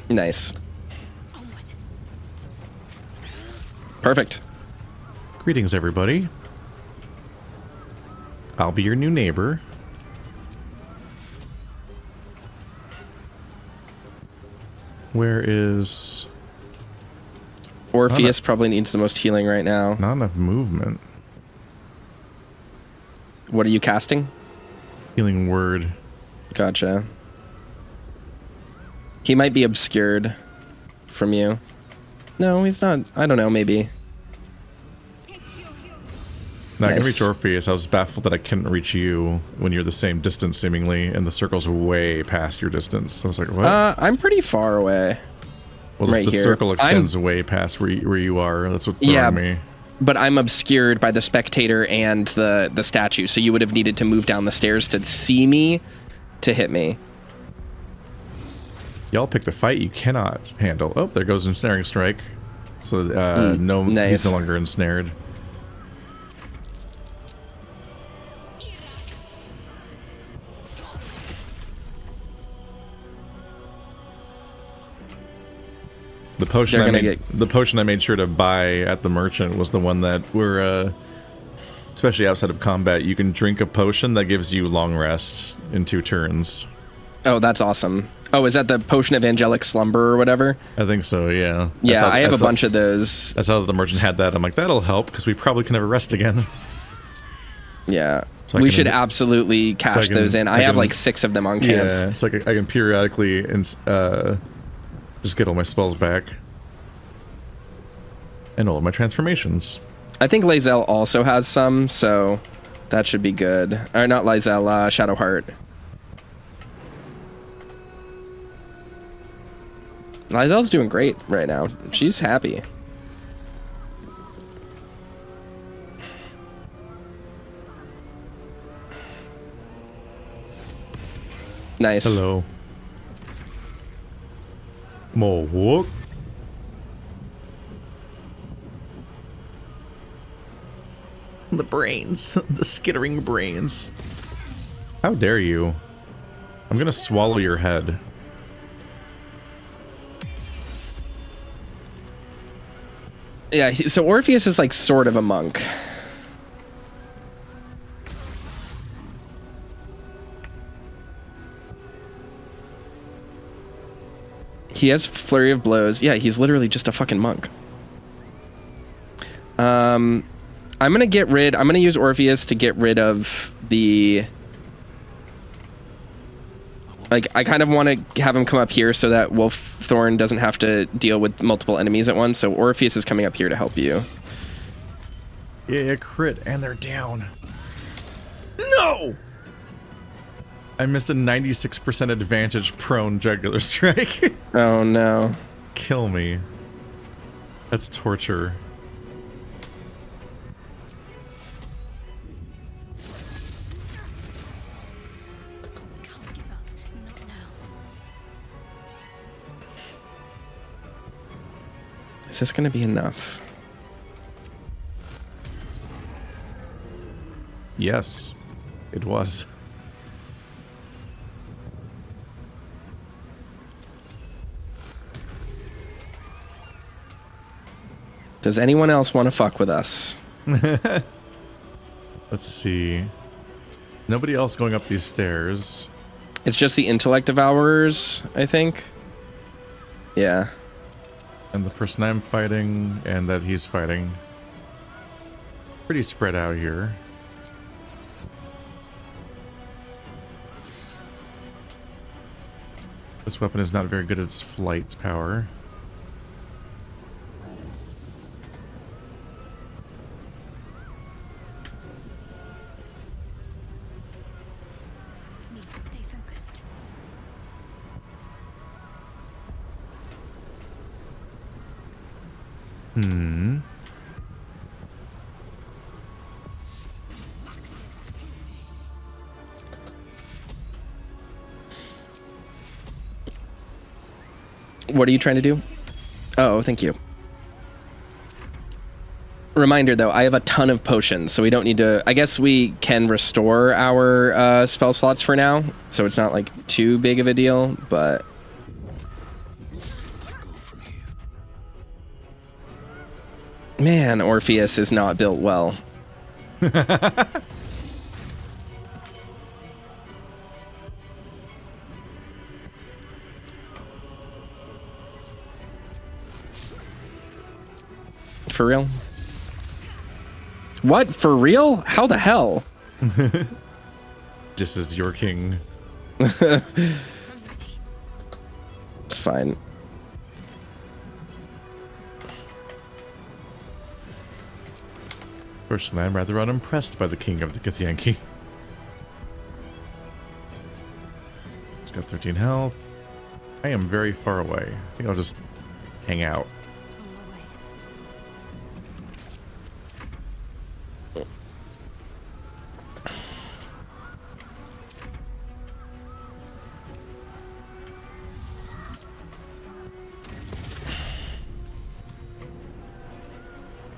Nice. Perfect. Greetings, everybody. I'll be your new neighbor. Where is... Orpheus probably needs the most healing right now. Not enough movement. What are you casting? Healing word. Gotcha. He might be obscured from you. No, he's not. I don't know, maybe. Now, I can Nice. reach Orpheus. I was baffled that I couldn't reach you when you're the same distance, seemingly, and the circle's way past your distance. I was like, what? I'm pretty far away. Well, right the here. circle extends way past where you are. That's what's throwing me. But I'm obscured by the spectator and the statue, so you would have needed to move down the stairs to see me to hit me. Y'all picked a fight you cannot handle. Oh, there goes ensnaring strike. So no, nice. He's no longer ensnared. The potion I made sure to buy at the merchant was the one that we're especially outside of combat, you can drink a potion that gives you long rest in 2 turns. Oh, that's awesome. Oh, is that the potion of angelic slumber or whatever? I think so, yeah. Yeah, I have a bunch of those. I saw that the merchant had that. I'm like, that'll help because we probably can never rest again. Yeah. So we should absolutely cash those in. I have like 6 of them on camp. Yeah, so I can periodically just get all my spells back. And all of my transformations. I think Lae'zel also has some, so that should be good. Or not Lae'zel, Shadowheart. Lae'zel's doing great right now. She's happy. Nice. Hello. More whoop. The brains. The skittering brains. How dare you? I'm gonna swallow your head. Yeah, so Orpheus is like sort of a monk. He has flurry of blows. Yeah, he's literally just a fucking monk. I'm gonna use Orpheus to get rid of the... Like, I kind of want to have him come up here so that Wolfthorn doesn't have to deal with multiple enemies at once, so Orpheus is coming up here to help you. Yeah, crit, and they're down. No! I missed a 96% advantage prone jugular strike. Oh no. Kill me. That's torture. Is this going to be enough? Yes, it was. Does anyone else want to fuck with us? Let's see. Nobody else going up these stairs. It's just the intellect devourers, I think. Yeah. And the person I'm fighting, and that he's fighting. Pretty spread out here. This weapon is not very good at its flight power. Need to stay focused. What are you trying to do? Oh, thank you. Reminder though, I have a ton of potions, so we don't need to. I guess we can restore our spell slots for now, so it's not like too big of a deal, but. Man, Orpheus is not built well. For real? What? For real? How the hell? This is your king. It's fine. Personally, I'm rather unimpressed by the king of the Githyanki. It's got 13 health. I am very far away. I think I'll just hang out.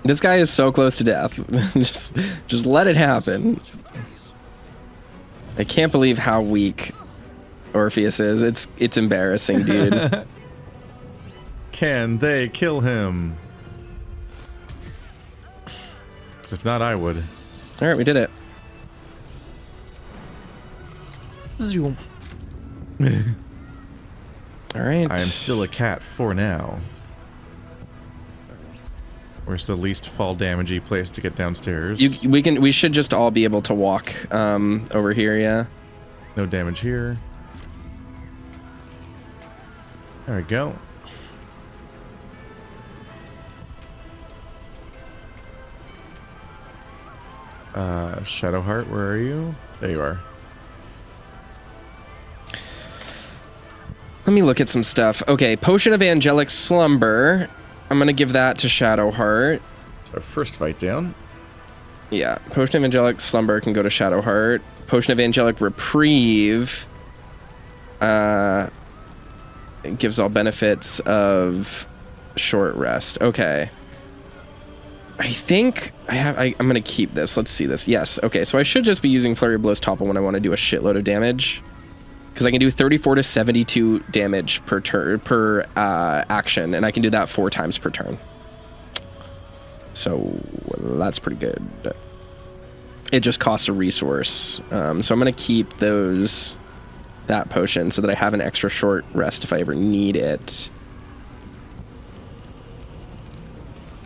This guy is so close to death. just let it happen. I can't believe how weak Orpheus is. It's embarrassing, dude. Can they kill him? Because if not, I would. All right, we did it. All right. I am still a cat for now. Where's the least fall damagey place to get downstairs? We should just all be able to walk over here, yeah. No damage here. There we go. Shadowheart, where are you? There you are. Let me look at some stuff. Okay, Potion of Angelic Slumber. I'm gonna give that to Shadowheart. It's our first fight down. Yeah, Potion of Angelic Slumber can go to Shadowheart. Potion of Angelic Reprieve. It gives all benefits of short rest. Okay. I think I'm gonna keep this. Let's see this. Yes. Okay. So I should just be using Flurry of Blows Topple when I want to do a shitload of damage, because I can do 34 to 72 damage per turn per action, and I can do that 4 times per turn. So that's pretty good. It just costs a resource, so I'm gonna keep that potion so that I have an extra short rest if I ever need it.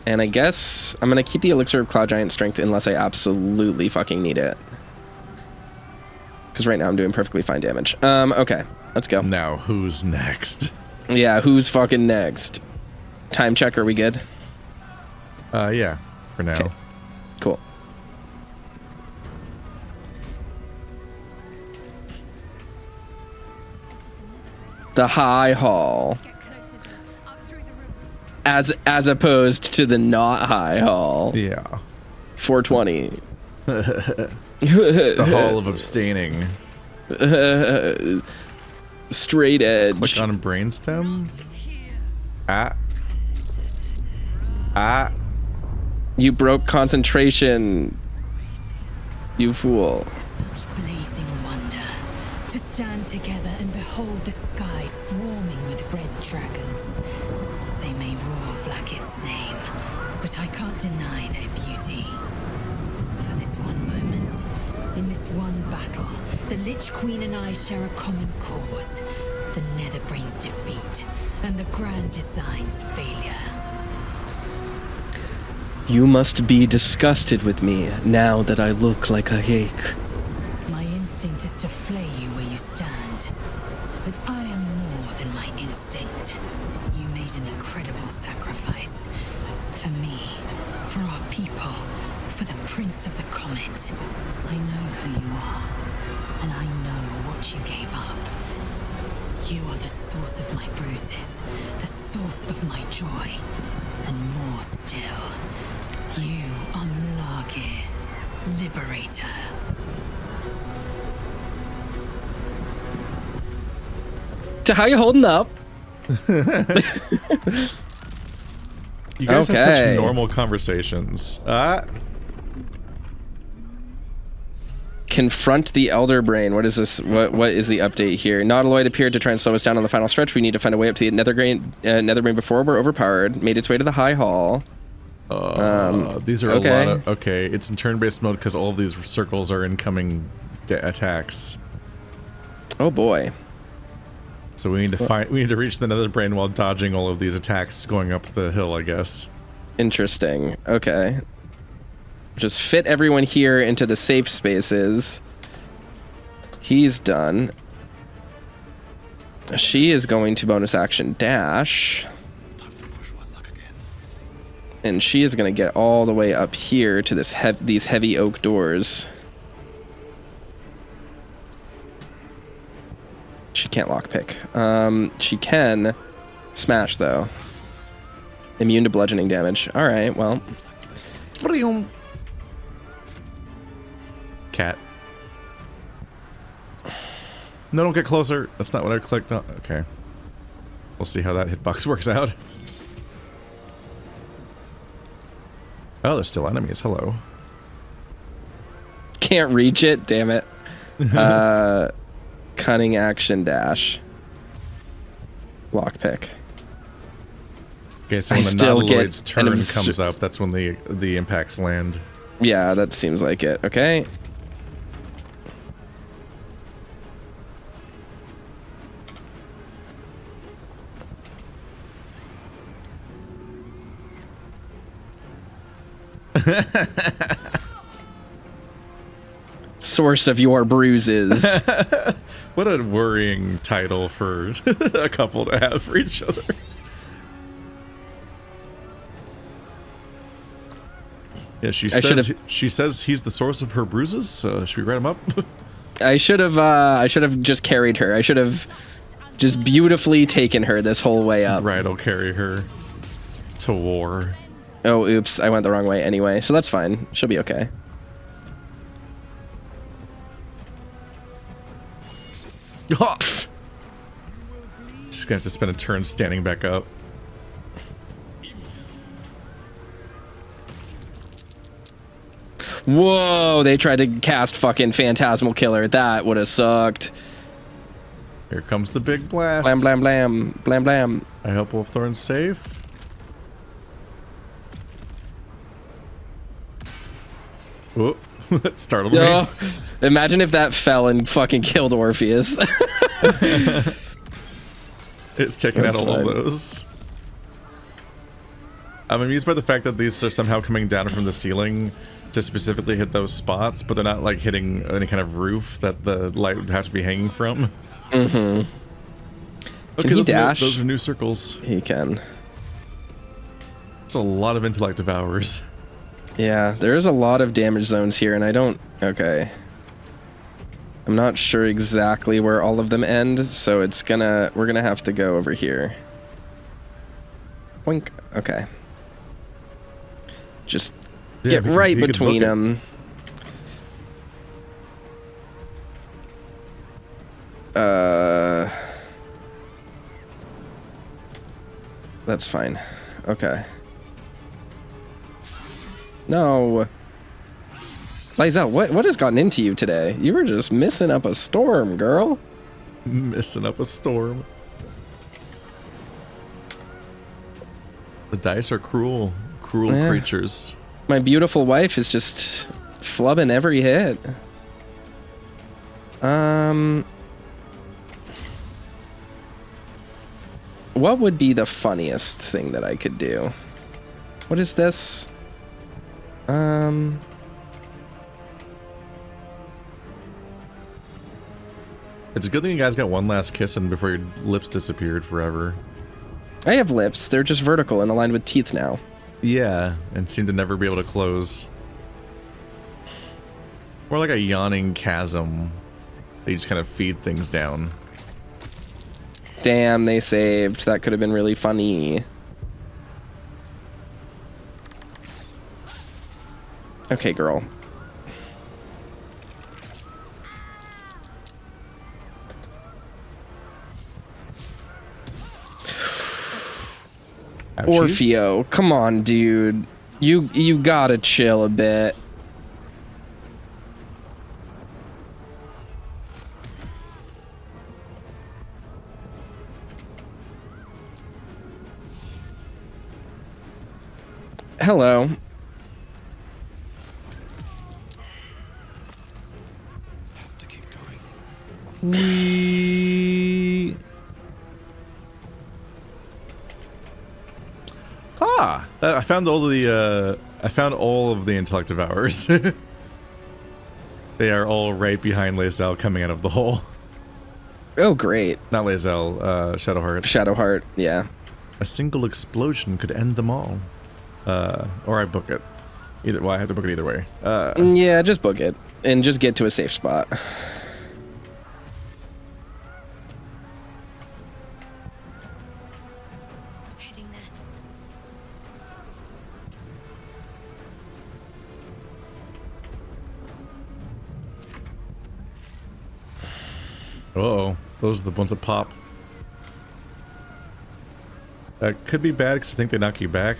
And I guess I'm gonna keep the Elixir of Cloud Giant Strength unless I absolutely fucking need it. Because right now I'm doing perfectly fine damage. Okay, let's go. Now, who's next? Yeah, who's fucking next? Time check, are we good? Yeah, for now. Okay. Cool. The High Hall. As opposed to the not High Hall. Yeah. 420. The Hall of Abstaining. Straight edge. Click on Brainstem. You broke concentration. You fool. Such blazing wonder. To stand together and behold the sky swarming with red dragons. They may roar Flacket's name, but I can't deny their beauty. For this one moment, in this one battle, the Lich Queen and I share a common cause. The Netherbrain's defeat and the grand design's failure. You must be disgusted with me now that I look like a cake. My instinct is to flay you where you stand. But I am more than my instinct. You made an incredible sacrifice. For me, for our people, for the Prince of the Comet. I know who you are, and I know what you gave up. You are the source of my bruises, the source of my joy, and more still. You are Mlage, Liberator. So how you holding up? You guys have such normal conversations. Confront the Elderbrain. What is this? What is the update here? Nautiloid appeared to try and slow us down on the final stretch. We need to find a way up to the Netherbrain before we're overpowered. Made its way to the High Hall. These are a lot of... Okay, it's in turn-based mode because all of these circles are incoming attacks. Oh boy. So we need to reach the Netherbrain while dodging all of these attacks going up the hill, I guess. Interesting. Okay. Just fit everyone here into the safe spaces. He's done. She is going to bonus action dash. And she is going to get all the way up here to this these heavy oak doors. She can't lockpick. She can smash, though. Immune to bludgeoning damage. All right, well. Cat. No, don't get closer. That's not what I clicked on. Okay. We'll see how that hitbox works out. Oh, there's still enemies. Hello. Can't reach it. Damn it. Cunning action dash. Lockpick. Okay, so when the Nautiloid's turn comes up, that's when the impacts land. Yeah, that seems like it. Okay. Source of your bruises. What a worrying title for a couple to have for each other. Yeah, she says he's the source of her bruises. Should we write him up? I should have just carried her. I should have just beautifully taken her this whole way up. Right, I'll carry her to war. Oh, oops, I went the wrong way anyway, so that's fine. She'll be okay. She's gonna have to spend a turn standing back up. Whoa, they tried to cast fucking Phantasmal Killer. That would have sucked. Here comes the big blast. Blam, blam, blam. Blam, blam. I hope Wolfthorn's safe. Whoop. That startled me. Imagine if that fell and fucking killed Orpheus. It's taking out all of those. I'm amused by the fact that these are somehow coming down from the ceiling to specifically hit those spots, but they're not like hitting any kind of roof that the light would have to be hanging from. Mm-hmm. Okay, Can he dash? Those are new circles. He can. It's a lot of intellect devours. Yeah, there's a lot of damage zones here, and I don't... Okay. I'm not sure exactly where all of them end, so we're gonna have to go over here. Wink. Okay. Just get right between them. That's fine. Okay. No. Lizelle, what has gotten into you today? You were just missing up a storm, girl. Missing up a storm. The dice are cruel creatures. My beautiful wife is just flubbing every hit. what would be the funniest thing that I could do? What is this? It's a good thing you guys got one last kiss in before your lips disappeared forever. I have lips. They're just vertical and aligned with teeth now. Yeah, and seem to never be able to close. More like a yawning chasm. They just kind of feed things down. Damn, they saved. That could have been really funny. Okay, girl. Ouchies. Orpheo, come on, dude. You gotta chill a bit. Hello. Have to keep going. We... I found all the intellect devourers. They are all right behind Lae'zel coming out of the hole. Oh, great. Not Lae'zel, Shadowheart. Shadowheart, yeah. A single explosion could end them all. Or I book it. Well, I have to book it either way. Yeah, just book it. And just get to a safe spot. Uh-oh. Those are the ones that pop. Could be bad because I think they knock you back.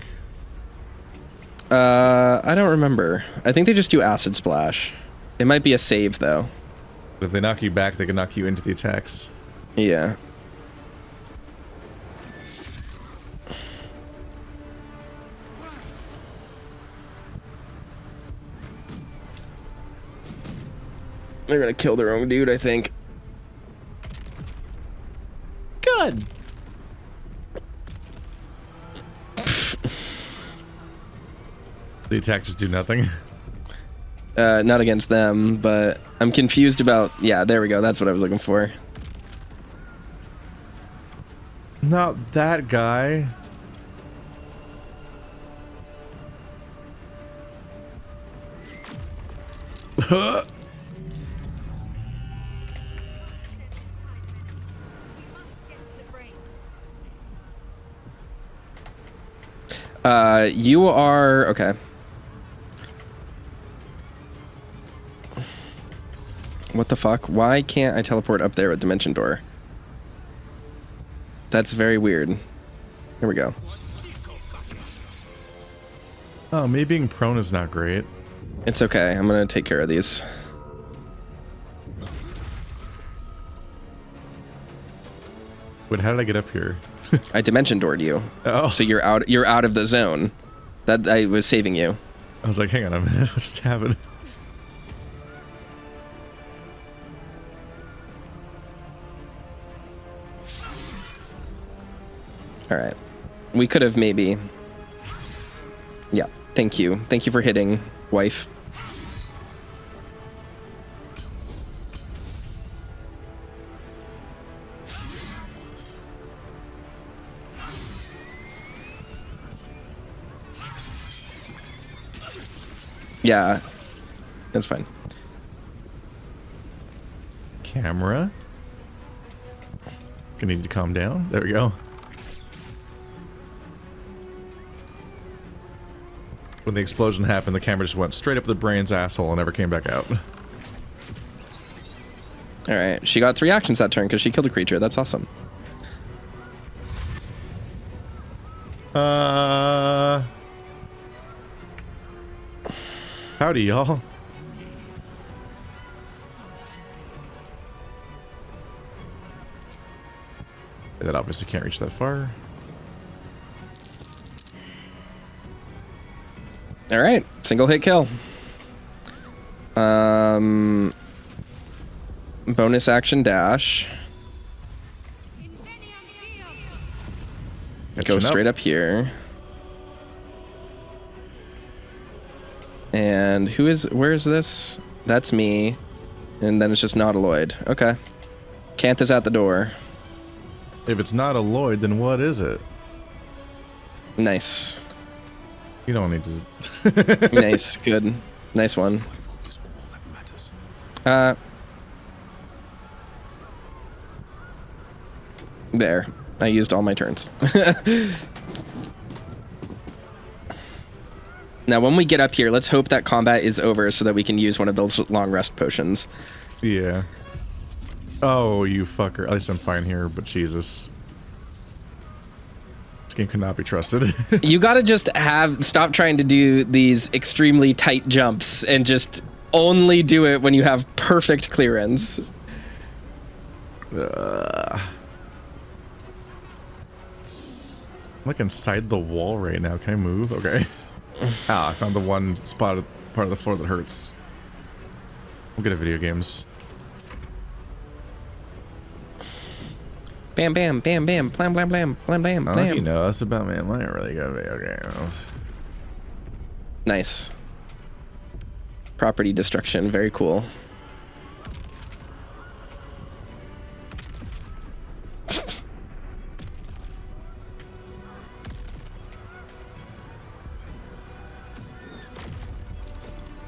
I don't remember. I think they just do acid splash. It might be a save, though. If they knock you back, they can knock you into the attacks. Yeah. They're gonna kill their own dude, I think. Good. The attack just do nothing. Not against them, but I'm confused about... Yeah, there we go. That's what I was looking for. Not that guy. You are... Okay. What the fuck? Why can't I teleport up there with Dimension Door? That's very weird. Here we go. Oh, me being prone is not great. It's okay. I'm gonna take care of these. Wait, how did I get up here? I Dimension Doored you. Oh. So you're out of the zone. That I was saving you. I was like, hang on a minute, what just happened? Alright. We could have maybe... Yeah, thank you. Thank you for hitting, wife. Yeah, that's fine. Camera. Gonna need to calm down. There we go. When the explosion happened, the camera just went straight up the brain's asshole and never came back out. Alright, she got 3 actions that turn because she killed a creature. That's awesome. Howdy, y'all. That obviously can't reach that far. Alright, single hit kill. Bonus action dash. Go straight up here. And where is this? That's me. And then it's just not Lloyd. Okay. Canth is at the door. If it's not a Lloyd, then what is it? Nice. You don't need to. Nice, good. Nice one. There. I used all my turns. Now, when we get up here, let's hope that combat is over so that we can use one of those long rest potions. Yeah. Oh, you fucker. At least I'm fine here, but Jesus. This game cannot be trusted. You gotta just stop trying to do these extremely tight jumps and just only do it when you have perfect clearance. I'm like inside the wall right now. Can I move? Okay. Ah, I found the one spot, part of the floor that hurts. We'll get a video games. Bam, bam, bam, bam, blam, blam, blam, blam, blam, I don't know if blam. you know us about me. I'm not really good at video games. Nice. Property destruction, very cool.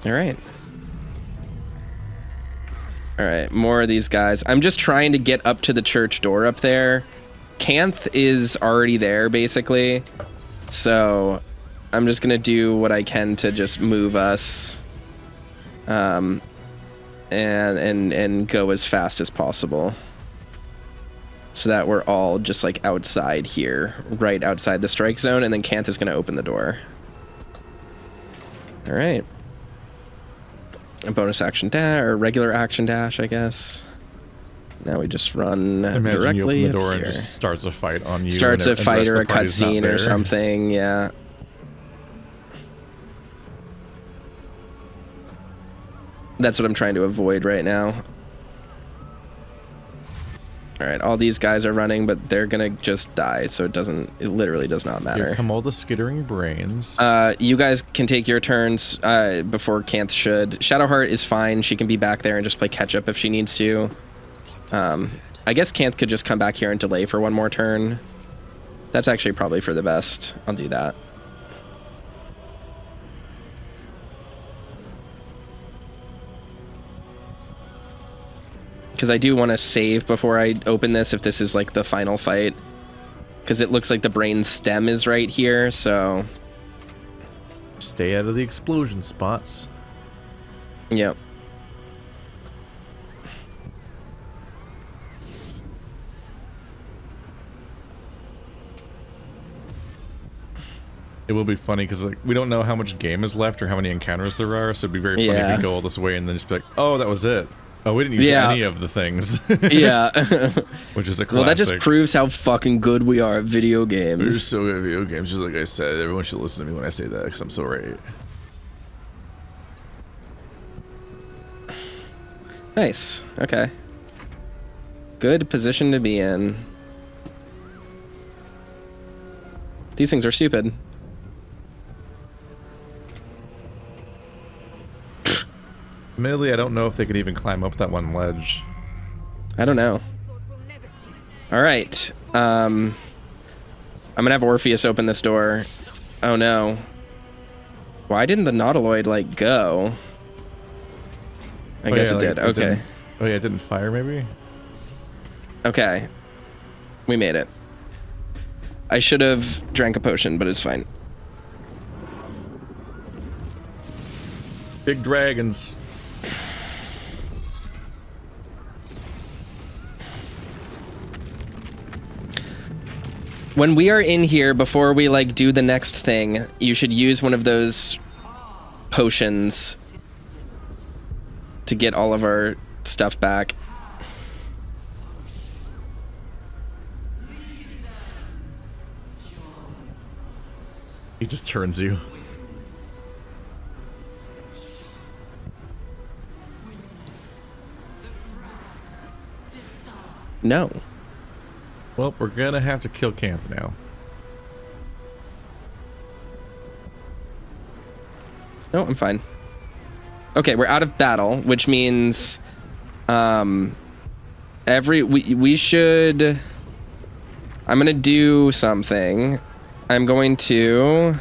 All right. All right, more of these guys. I'm just trying to get up to the church door up there. Canth is already there, basically. So I'm just gonna do what I can to just move us, and go as fast as possible, so that we're all just like outside here, right outside the strike zone, and then Canth is gonna open the door. All right. A bonus action dash, or regular action dash, I guess. Now we just run Imagine directly you open the door up and here. just starts a fight on you. Starts a and the fight rest or of a the party's not cutscene or there. something, yeah. That's what I'm trying to avoid right now. Alright, all these guys are running, but they're gonna just die, so it literally does not matter. Here come all the skittering brains. You guys can take your turns before Canth should. Shadowheart is fine. She can be back there and just play catch up if she needs to. I guess Canth could just come back here and delay for one more turn. That's actually probably for the best. I'll do that. Because I do want to save before I open this if this is like the final fight. Because it looks like the brain stem is right here, so... Stay out of the explosion spots. Yep. It will be funny because like we don't know how much game is left or how many encounters there are, so it'd be very funny if we go all this way and then just be like, oh, that was it. Oh, we didn't use any of the things. Yeah. Which is a classic. Well, that just proves how fucking good we are at video games. We're so good at video games, just like I said. Everyone should listen to me when I say that because I'm so right. Nice. Okay. Good position to be in. These things are stupid. Admittedly, I don't know if they could even climb up that one ledge. I don't know. All right. I'm gonna have Orpheus open this door. Oh no. Why didn't the Nautiloid like go? I guess it did. Okay. Oh yeah, it didn't fire maybe? Okay. We made it. I should have drank a potion, but it's fine. Big dragons. When we are in here, before we like do the next thing, you should use one of those potions to get all of our stuff back. He just turns you. No. Well, we're gonna have to kill Canth now. No, I'm fine. Okay, we're out of battle, which means we should. I'm gonna do something. I'm going to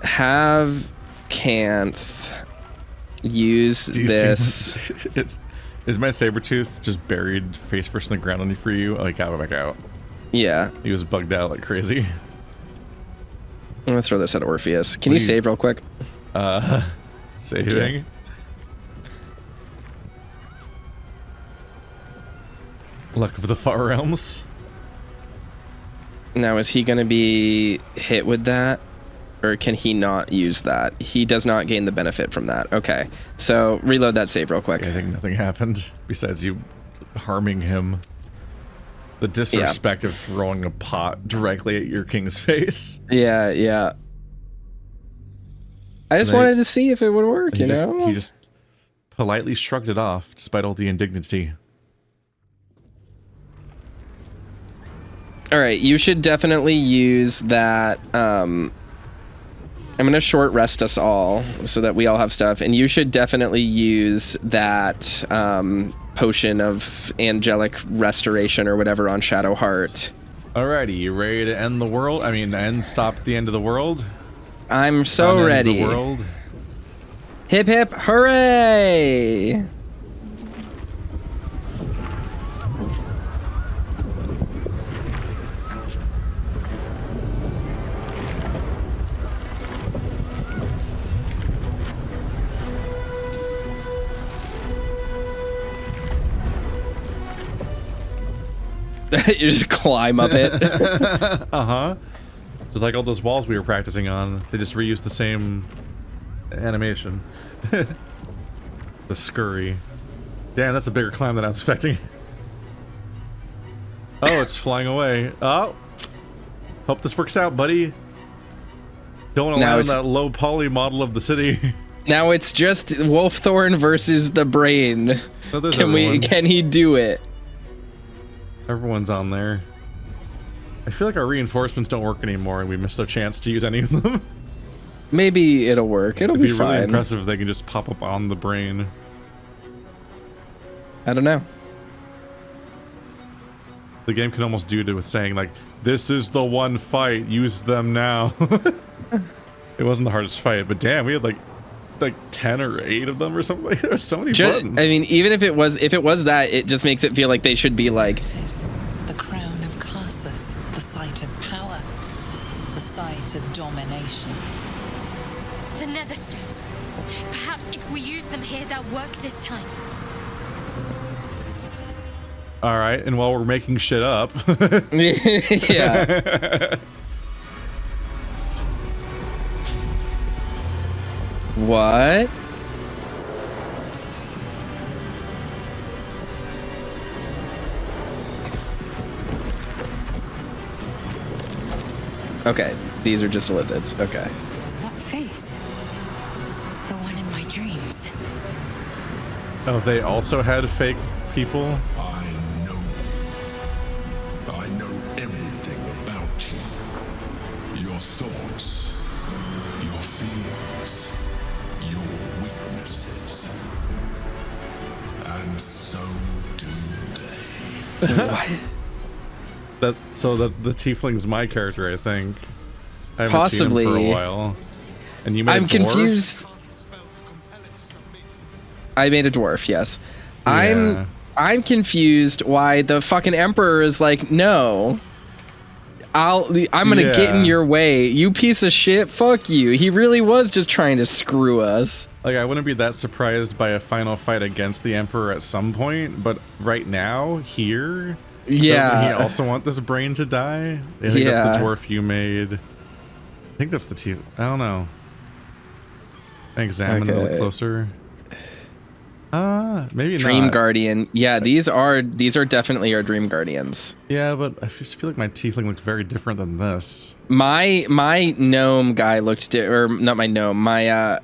have Canth use this. Is my Sabretooth just buried face first in the ground for you? Like, back out. Yeah. He was bugged out like crazy. I'm gonna throw this at Orpheus. Can you save real quick? Saving. Luck of the Far Realms. Now, is he gonna be hit with that? Or can he not use that? He does not gain the benefit from that. Okay. So reload that save real quick. I think nothing happened besides you harming him. The disrespect of throwing a pot directly at your king's face. Yeah, yeah. I just wanted to see if it would work, you know? He just politely shrugged it off, despite all the indignity. All right, you should definitely use that. I'm going to short rest us all so that we all have stuff. And you should definitely use that potion of angelic restoration or whatever on Shadowheart. Alrighty, you ready to end the world? I mean, stop the end of the world? I'm so ready. The world. Hip hip hooray! You just climb up it. Uh-huh. Just like all those walls we were practicing on. They just reused the same animation. The scurry. Damn, that's a bigger climb than I was expecting. Oh, it's flying away. Oh. Hope this works out, buddy. Don't allow that low poly model of the city. Now it's just Wolfthorn versus the brain. Oh, can he do it? Everyone's on there. I feel like our reinforcements don't work anymore and we missed our chance to use any of them. Maybe it'll work. It'll be fine. Really impressive if they can just pop up on the brain. I don't know. The game can almost do it with saying like, this is the one fight, use them now. It wasn't the hardest fight, but damn, we had like 10 or 8 of them or something. There were so many buttons. I mean, even if it was that, it just makes it feel like they should be like the crown of Carsus, the site of power, the site of domination. The Netherstones. Perhaps if we use them here, they'll work this time. All right, and while we're making shit up. Yeah. What? Okay, these are just lithids. Okay. That face. The one in my dreams. Oh, they also had fake people? I know you. I know everything about you. Your thoughts, your feelings, your weaknesses. And so do they. What? So the tiefling's my character, I think. I haven't Possibly. seen him for a while. And you made I'm a dwarf? confused. I made a dwarf, yes. Yeah. I'm confused why the fucking emperor is like, no. I'm gonna get in your way. You piece of shit, fuck you. He really was just trying to screw us. Like, I wouldn't be that surprised by a final fight against the Emperor at some point, but right now, here, doesn't he also want this brain to die? I think that's the dwarf you made. I think that's the I don't know. Examine it a little closer. Maybe Dream not. Guardian. Yeah, these are definitely our Dream Guardians. Yeah, but I just feel like my tiefling looked very different than this. My gnome guy looked or not my gnome. My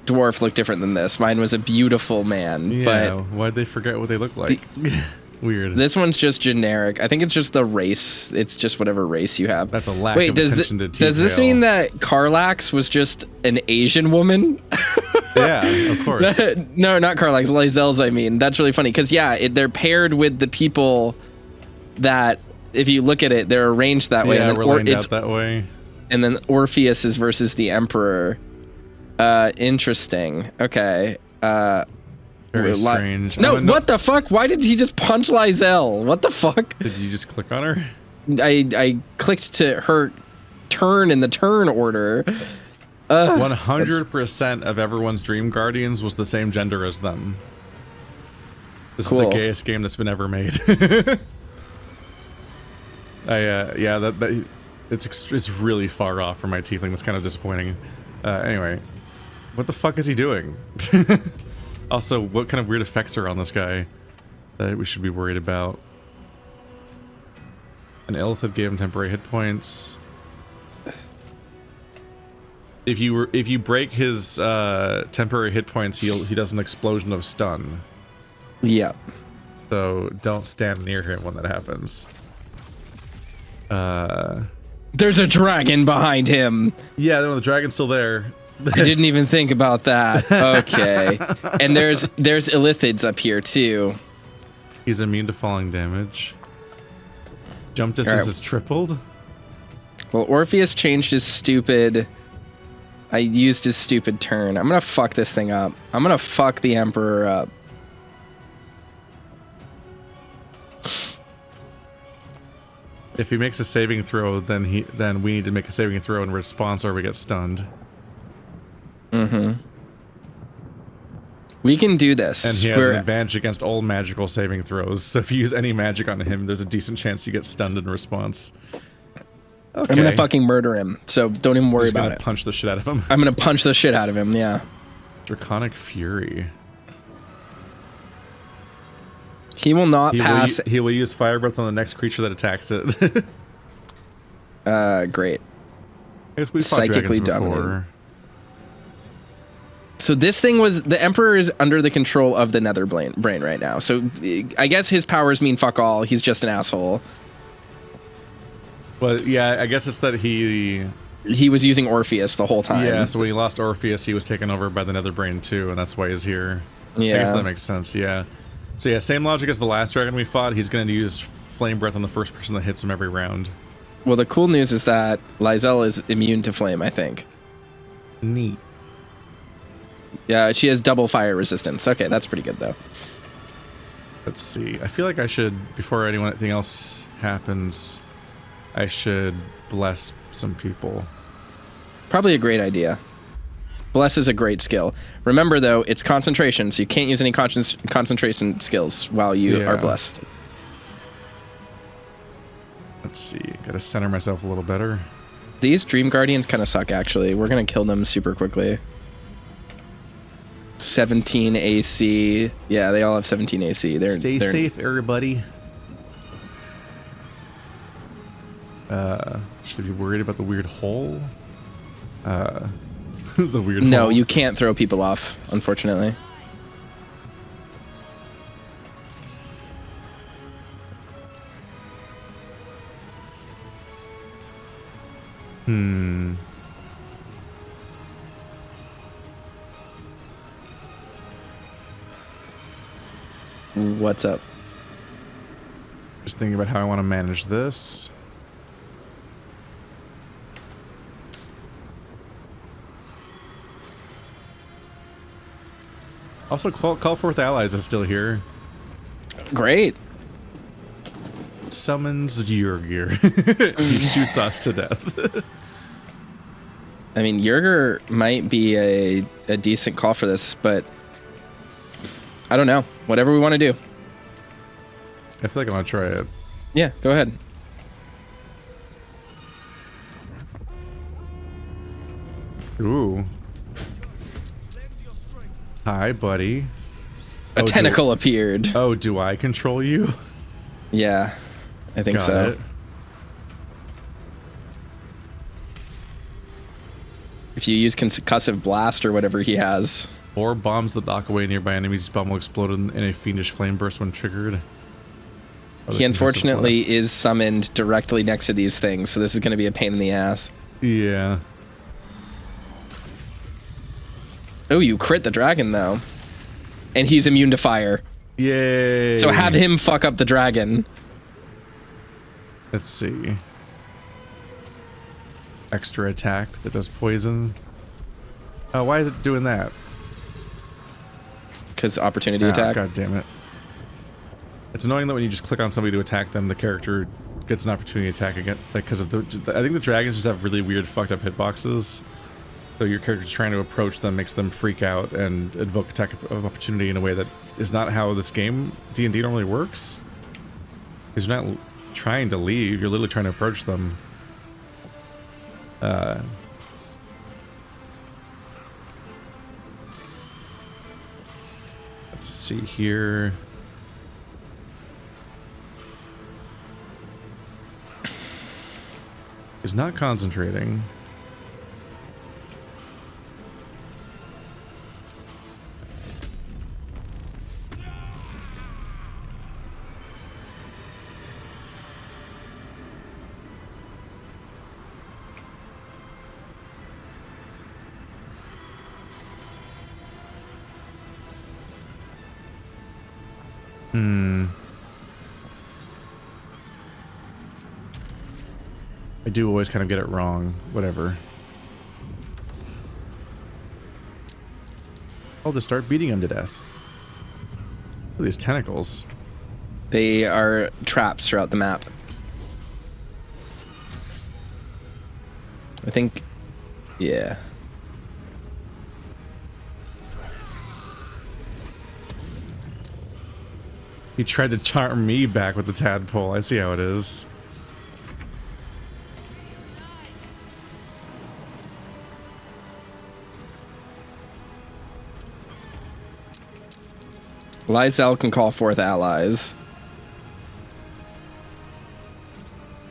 dwarf looked different than this. Mine was a beautiful man. Yeah, but why'd they forget what they looked like? Weird. This one's just generic. I think it's just the race. It's just whatever race you have. That's a lack of attention to detail. Does this mean that Karlax was just an Asian woman? Yeah, of course. No, not Karlax. Lysel's, I mean. That's really funny because, yeah, they're paired with the people that, if you look at it, they're arranged that way. Yeah, and then we're laid out that way. And then Orpheus is versus the Emperor. Interesting. Okay. Very strange. No, what the fuck? Why did he just punch Lysel? What the fuck? Did you just click on her? I clicked to her turn in the turn order. 100% of everyone's Dream Guardians was the same gender as them. This is the gayest game that's been ever made. It's really far off from my tiefling. That's kind of disappointing. Anyway, what the fuck is he doing? Also, what kind of weird effects are on this guy that we should be worried about? An Illithid gave him temporary hit points. If you break his temporary hit points, he does an explosion of stun. Yeah. So don't stand near him when that happens. There's a dragon behind him. Yeah, no, the dragon's still there. I didn't even think about that. Okay. And there's Illithids up here too. He's immune to falling damage. Jump distance is tripled. Well, Orpheus changed his stupid... I used his stupid turn. I'm gonna fuck this thing up. I'm gonna fuck the Emperor up. If he makes a saving throw, then we need to make a saving throw in response or we get stunned. Mm-hmm. We can do this. And he has an advantage against all magical saving throws. So if you use any magic on him, there's a decent chance you get stunned in response. Okay. I'm gonna fucking murder him, so don't even worry about it. Punch the shit out of him. I'm gonna punch the shit out of him, yeah. Draconic Fury. He will not pass. He will use Fire Breath on the next creature that attacks it. Great. I guess we've fought Psychically dragons before. dominant. So this thing was... The Emperor is under the control of the Netherbrain right now. So I guess his powers mean fuck all. He's just an asshole. Well, yeah, I guess it's that he was using Orpheus the whole time. Yeah, so when he lost Orpheus, he was taken over by the Netherbrain too, and that's why he's here. Yeah. I guess that makes sense, yeah. So yeah, same logic as the last dragon we fought. He's going to use Flame Breath on the first person that hits him every round. Well, the cool news is that Lysel is immune to flame, I think. Neat. Yeah, she has double fire resistance. Okay, that's pretty good, though. Let's see. I feel like I should, before anything else happens, I should bless some people. Probably a great idea. Bless is a great skill. Remember, though, it's concentration, so you can't use any concentration skills while you are blessed. Let's see. Gotta center myself a little better. These Dream Guardians kind of suck, actually. We're gonna kill them super quickly. 17 AC. Yeah, they all have 17 AC. Stay safe, everybody. Should be worried about the weird hole? The weird hole. No, you can't throw people off, unfortunately. What's up? Just thinking about how I want to manage this. Also, Call Forth Allies is still here. Great. Summons Jurgir. He shoots us to death. I mean, Jurgir might be a decent call for this, but I don't know. Whatever we want to do. I feel like I want to try it. Yeah, go ahead. Ooh. Hi, buddy. A tentacle appeared. Oh, do I control you? Yeah, I think so. It. If you use concussive blast or whatever he has. Or bombs that knock away nearby enemies, bomb will explode in a fiendish flame burst when triggered. He unfortunately is summoned directly next to these things, so this is going to be a pain in the ass. Yeah. Oh, you crit the dragon, though. And he's immune to fire. Yay. So have him fuck up the dragon. Let's see. Extra attack that does poison. Oh, why is it doing that? Because opportunity attack. God damn it. It's annoying that when you just click on somebody to attack them, the character gets an opportunity attack again. Because of I think the dragons just have really weird, fucked up hitboxes. So your character's trying to approach them, makes them freak out and invoke attack of opportunity in a way that is not how this game, D&D, normally works. Because you're not trying to leave, you're literally trying to approach them. Let's see here. He's not concentrating. I do always kind of get it wrong. Whatever. I'll just start beating him to death. Look at these tentacles. They are traps throughout the map. I think... yeah. He tried to charm me back with the tadpole. I see how it is. Lysel can call forth allies.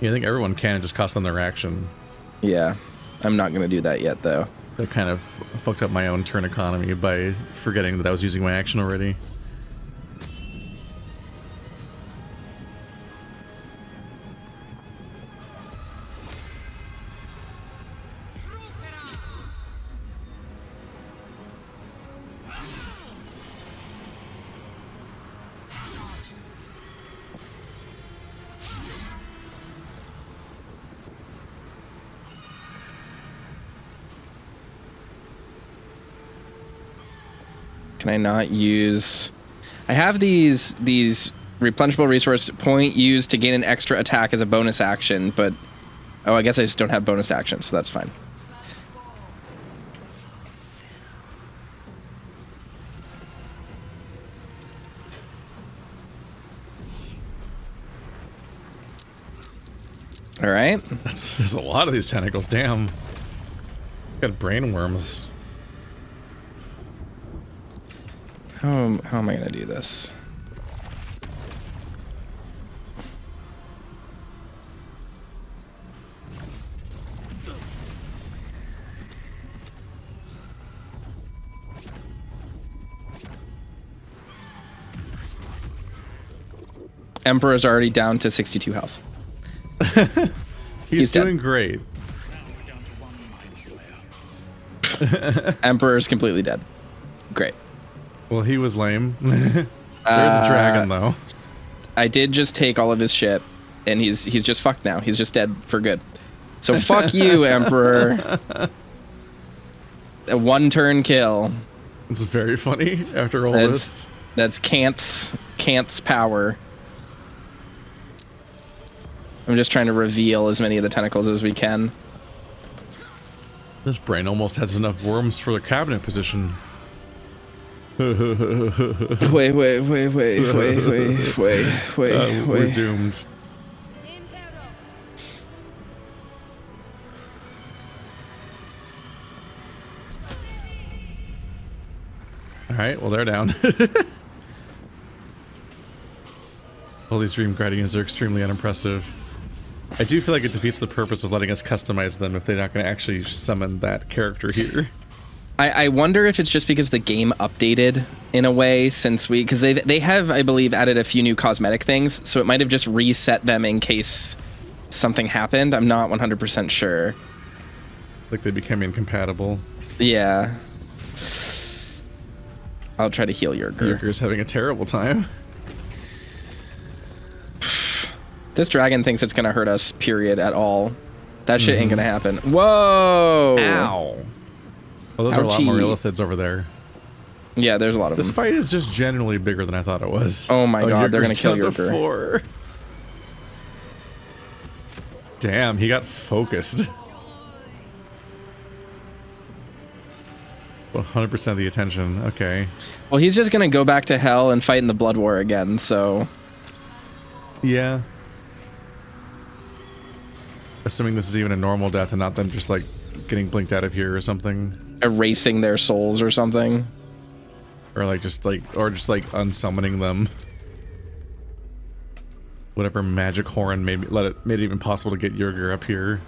Yeah, I think everyone can just cost them their action. Yeah. I'm not going to do that yet, though. I kind of fucked up my own turn economy by forgetting that I was using my action already. Can I not use... I have these replenishable resource point used to gain an extra attack as a bonus action, but... oh, I guess I just don't have bonus actions, so that's fine. All right. There's a lot of these tentacles, damn. Got brain worms. How am I going to do this? Emperor's already down to 62 health. He's doing great. Emperor's completely dead. Great. Well, he was lame. There's a dragon, though. I did just take all of his shit, and he's just fucked now. He's just dead for good. So fuck you, Emperor. A one-turn kill. It's very funny after all this. That's Canth's power. I'm just trying to reveal as many of the tentacles as we can. This brain almost has enough worms for the cabinet position. Wait. We're doomed. Alright, well, they're down. All these Dream Guardians are extremely unimpressive. I do feel like it defeats the purpose of letting us customize them if they're not going to actually summon that character here. I wonder if it's just because the game updated in a way, since because they have, I believe, added a few new cosmetic things, so it might have just reset them in case something happened. I'm not 100% sure. Like they became incompatible. Yeah. I'll try to heal Yerger. Yerger's having a terrible time. This dragon thinks it's gonna hurt us, period, at all. That shit ain't gonna happen. Whoa! Ow! Well, those are a lot more illithids over there. Yeah, there's a lot of them. This fight is just generally bigger than I thought it was. Oh my god, they're gonna kill Yerger. Yerger. Damn, he got focused. 100% of the attention. Okay. Well, he's just gonna go back to hell and fight in the blood war again, so... Yeah. Assuming this is even a normal death and not them just like getting blinked out of here or something. Erasing their souls or something. Or just unsummoning them. Whatever magic horn made it even possible to get Yerger up here.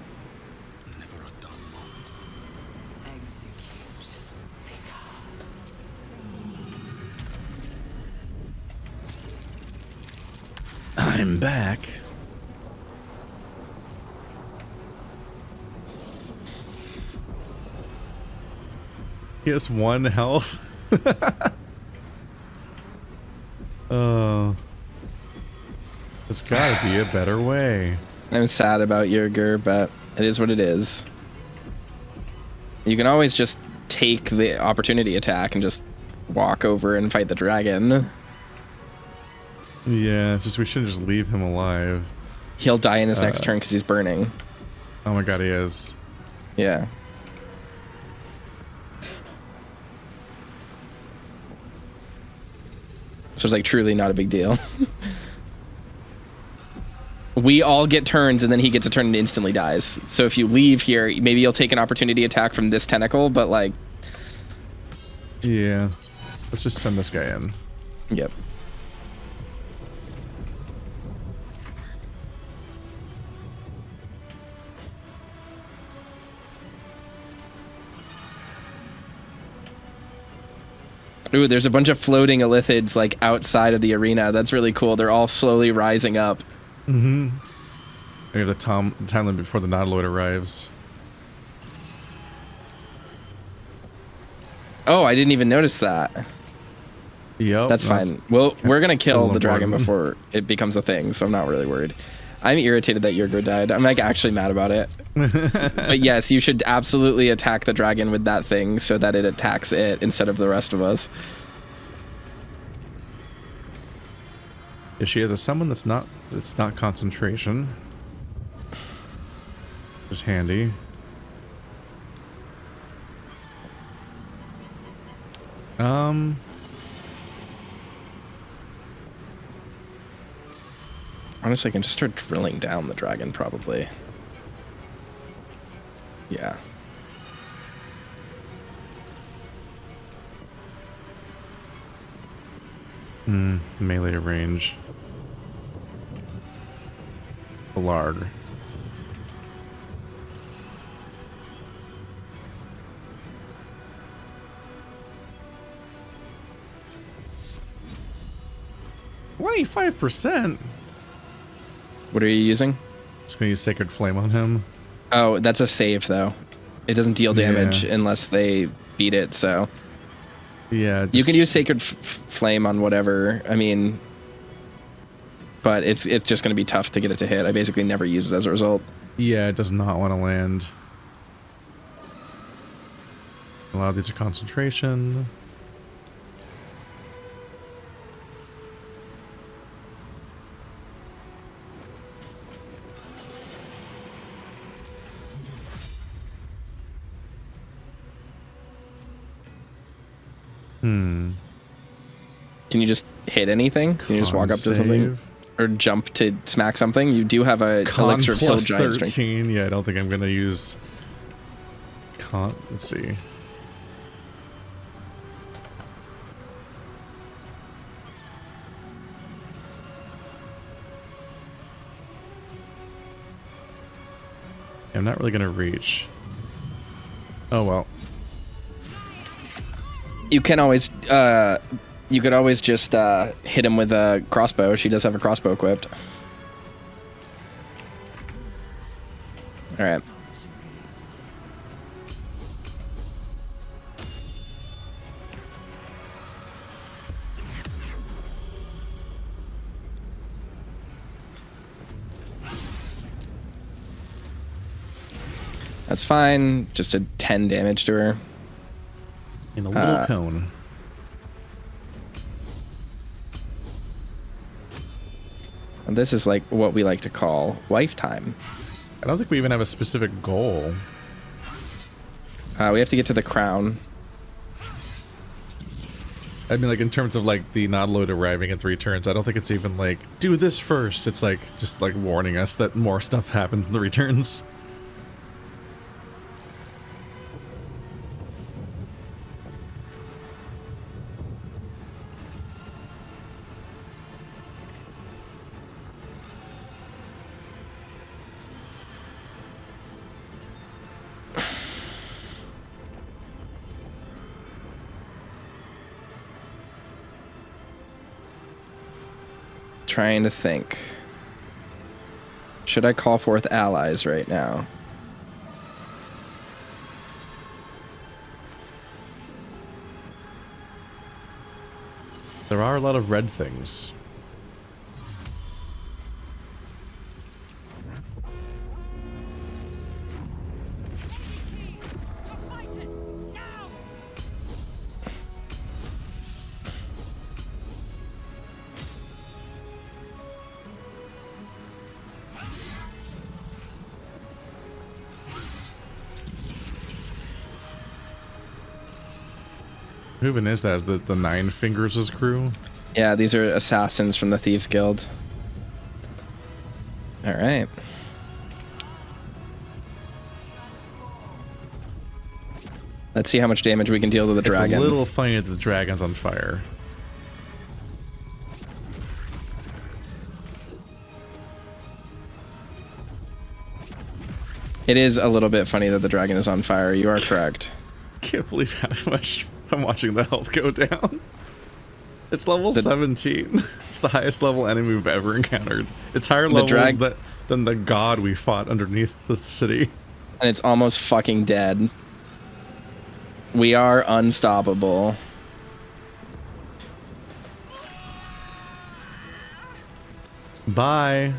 I'm back. He has 1 health. Oh. There's gotta be a better way. I'm sad about Yerger, but it is what it is. You can always just take the opportunity attack and just walk over and fight the dragon. Yeah, it's just we shouldn't just leave him alive. He'll die in his next turn because he's burning. Oh my god, he is. Yeah. So it's like truly not a big deal. We all get turns and then he gets a turn and instantly dies. So if you leave here, maybe you'll take an opportunity attack from this tentacle, but like... Yeah. Let's just send this guy in. Yep. Ooh, there's a bunch of floating illithids like outside of the arena. That's really cool. They're all slowly rising up. Mm-hmm. I have the time limit before the Nautiloid arrives. Oh, I didn't even notice that. Yep. That's fine. Well, we're gonna kill the dragon before it becomes a thing, so I'm not really worried. I'm irritated that Yerger died. I'm like actually mad about it. But yes, you should absolutely attack the dragon with that thing so that it attacks it instead of the rest of us. If she has a summon that's not concentration. Is handy. Honestly, I can just start drilling down the dragon, probably. Yeah. Melee to range. Ballard. $25%. What are you using? Just gonna use Sacred Flame on him. Oh, that's a save though. It doesn't deal damage unless they beat it, so. Yeah. You can use Sacred Flame on whatever. I mean, but it's just going to be tough to get it to hit. I basically never use it as a result. Yeah, it does not want to land. A lot of these are concentration. Can you just hit anything? Can you just walk up to something? Or jump to smack something? You do have a elixir of hill giant 13. strength. Yeah, I don't think I'm going to use... Let's see. I'm not really going to reach. Oh, well. You can always You could always just hit him with a crossbow. She does have a crossbow equipped. All right. That's fine. Just a 10 damage to her. In a little cone. And this is like what we like to call wife time. I don't think we even have a specific goal. We have to get to the crown. I mean, like, in terms of, like, the Nautiloid arriving in 3 turns, I don't think it's even, like, do this first. It's, like, just, like, warning us that more stuff happens in the returns. Trying to think. Should I call forth allies right now? There are a lot of red things. Who even is that? Is the Nine Fingers' crew? Yeah, these are assassins from the Thieves Guild. All right. Let's see how much damage we can deal to the dragon. It's a little funny that the dragon's on fire. It is a little bit funny that the dragon is on fire. You are correct. Can't believe how much I'm watching the health go down. It's level 17. It's the highest level enemy we've ever encountered. It's higher level than the god we fought underneath the city. And it's almost fucking dead. We are unstoppable. Bye.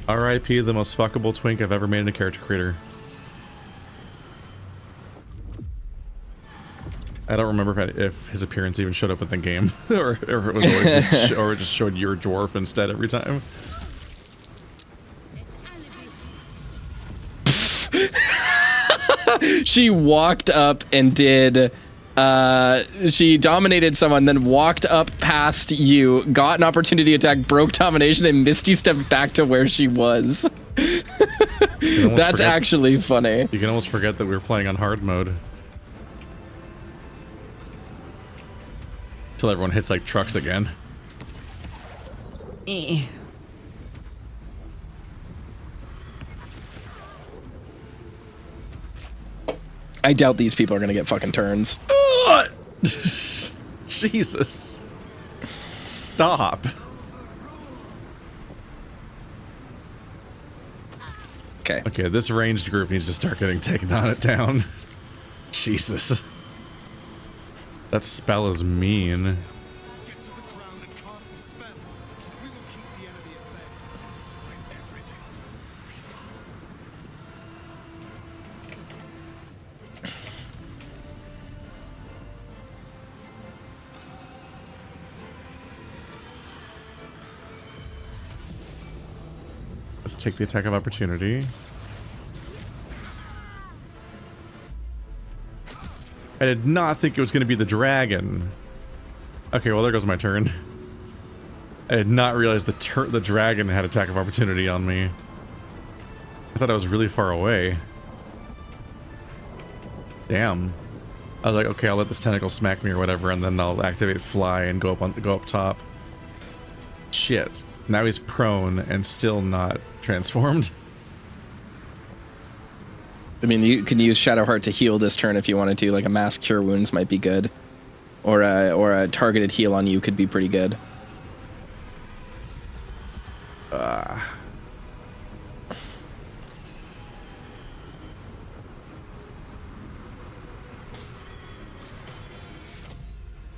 R.I.P. the most fuckable twink I've ever made in a character creator. I don't remember if his appearance even showed up in the game, or it was always just, or it just showed your dwarf instead every time. She walked up and did. She dominated someone, then walked up past you, got an opportunity attack, broke domination, and Misty stepped back to where she was. That's actually funny. You can almost forget that we were playing on hard mode. Till everyone hits like trucks again. I doubt these people are gonna get fucking turns. Jesus. Stop. Okay. Okay, this ranged group needs to start getting taken on it down. Jesus. That spell is mean. Let's take the attack of opportunity. I did not think it was going to be the dragon. Okay, well there goes my turn. I did not realize the dragon had attack of opportunity on me. I thought I was really far away. Damn. I was like, okay, I'll let this tentacle smack me or whatever, and then I'll activate fly and go up top. Shit. Now he's prone and still not transformed. I mean, you can use Shadowheart to heal this turn if you wanted to. Like a mass cure wounds might be good, or a targeted heal on you could be pretty good.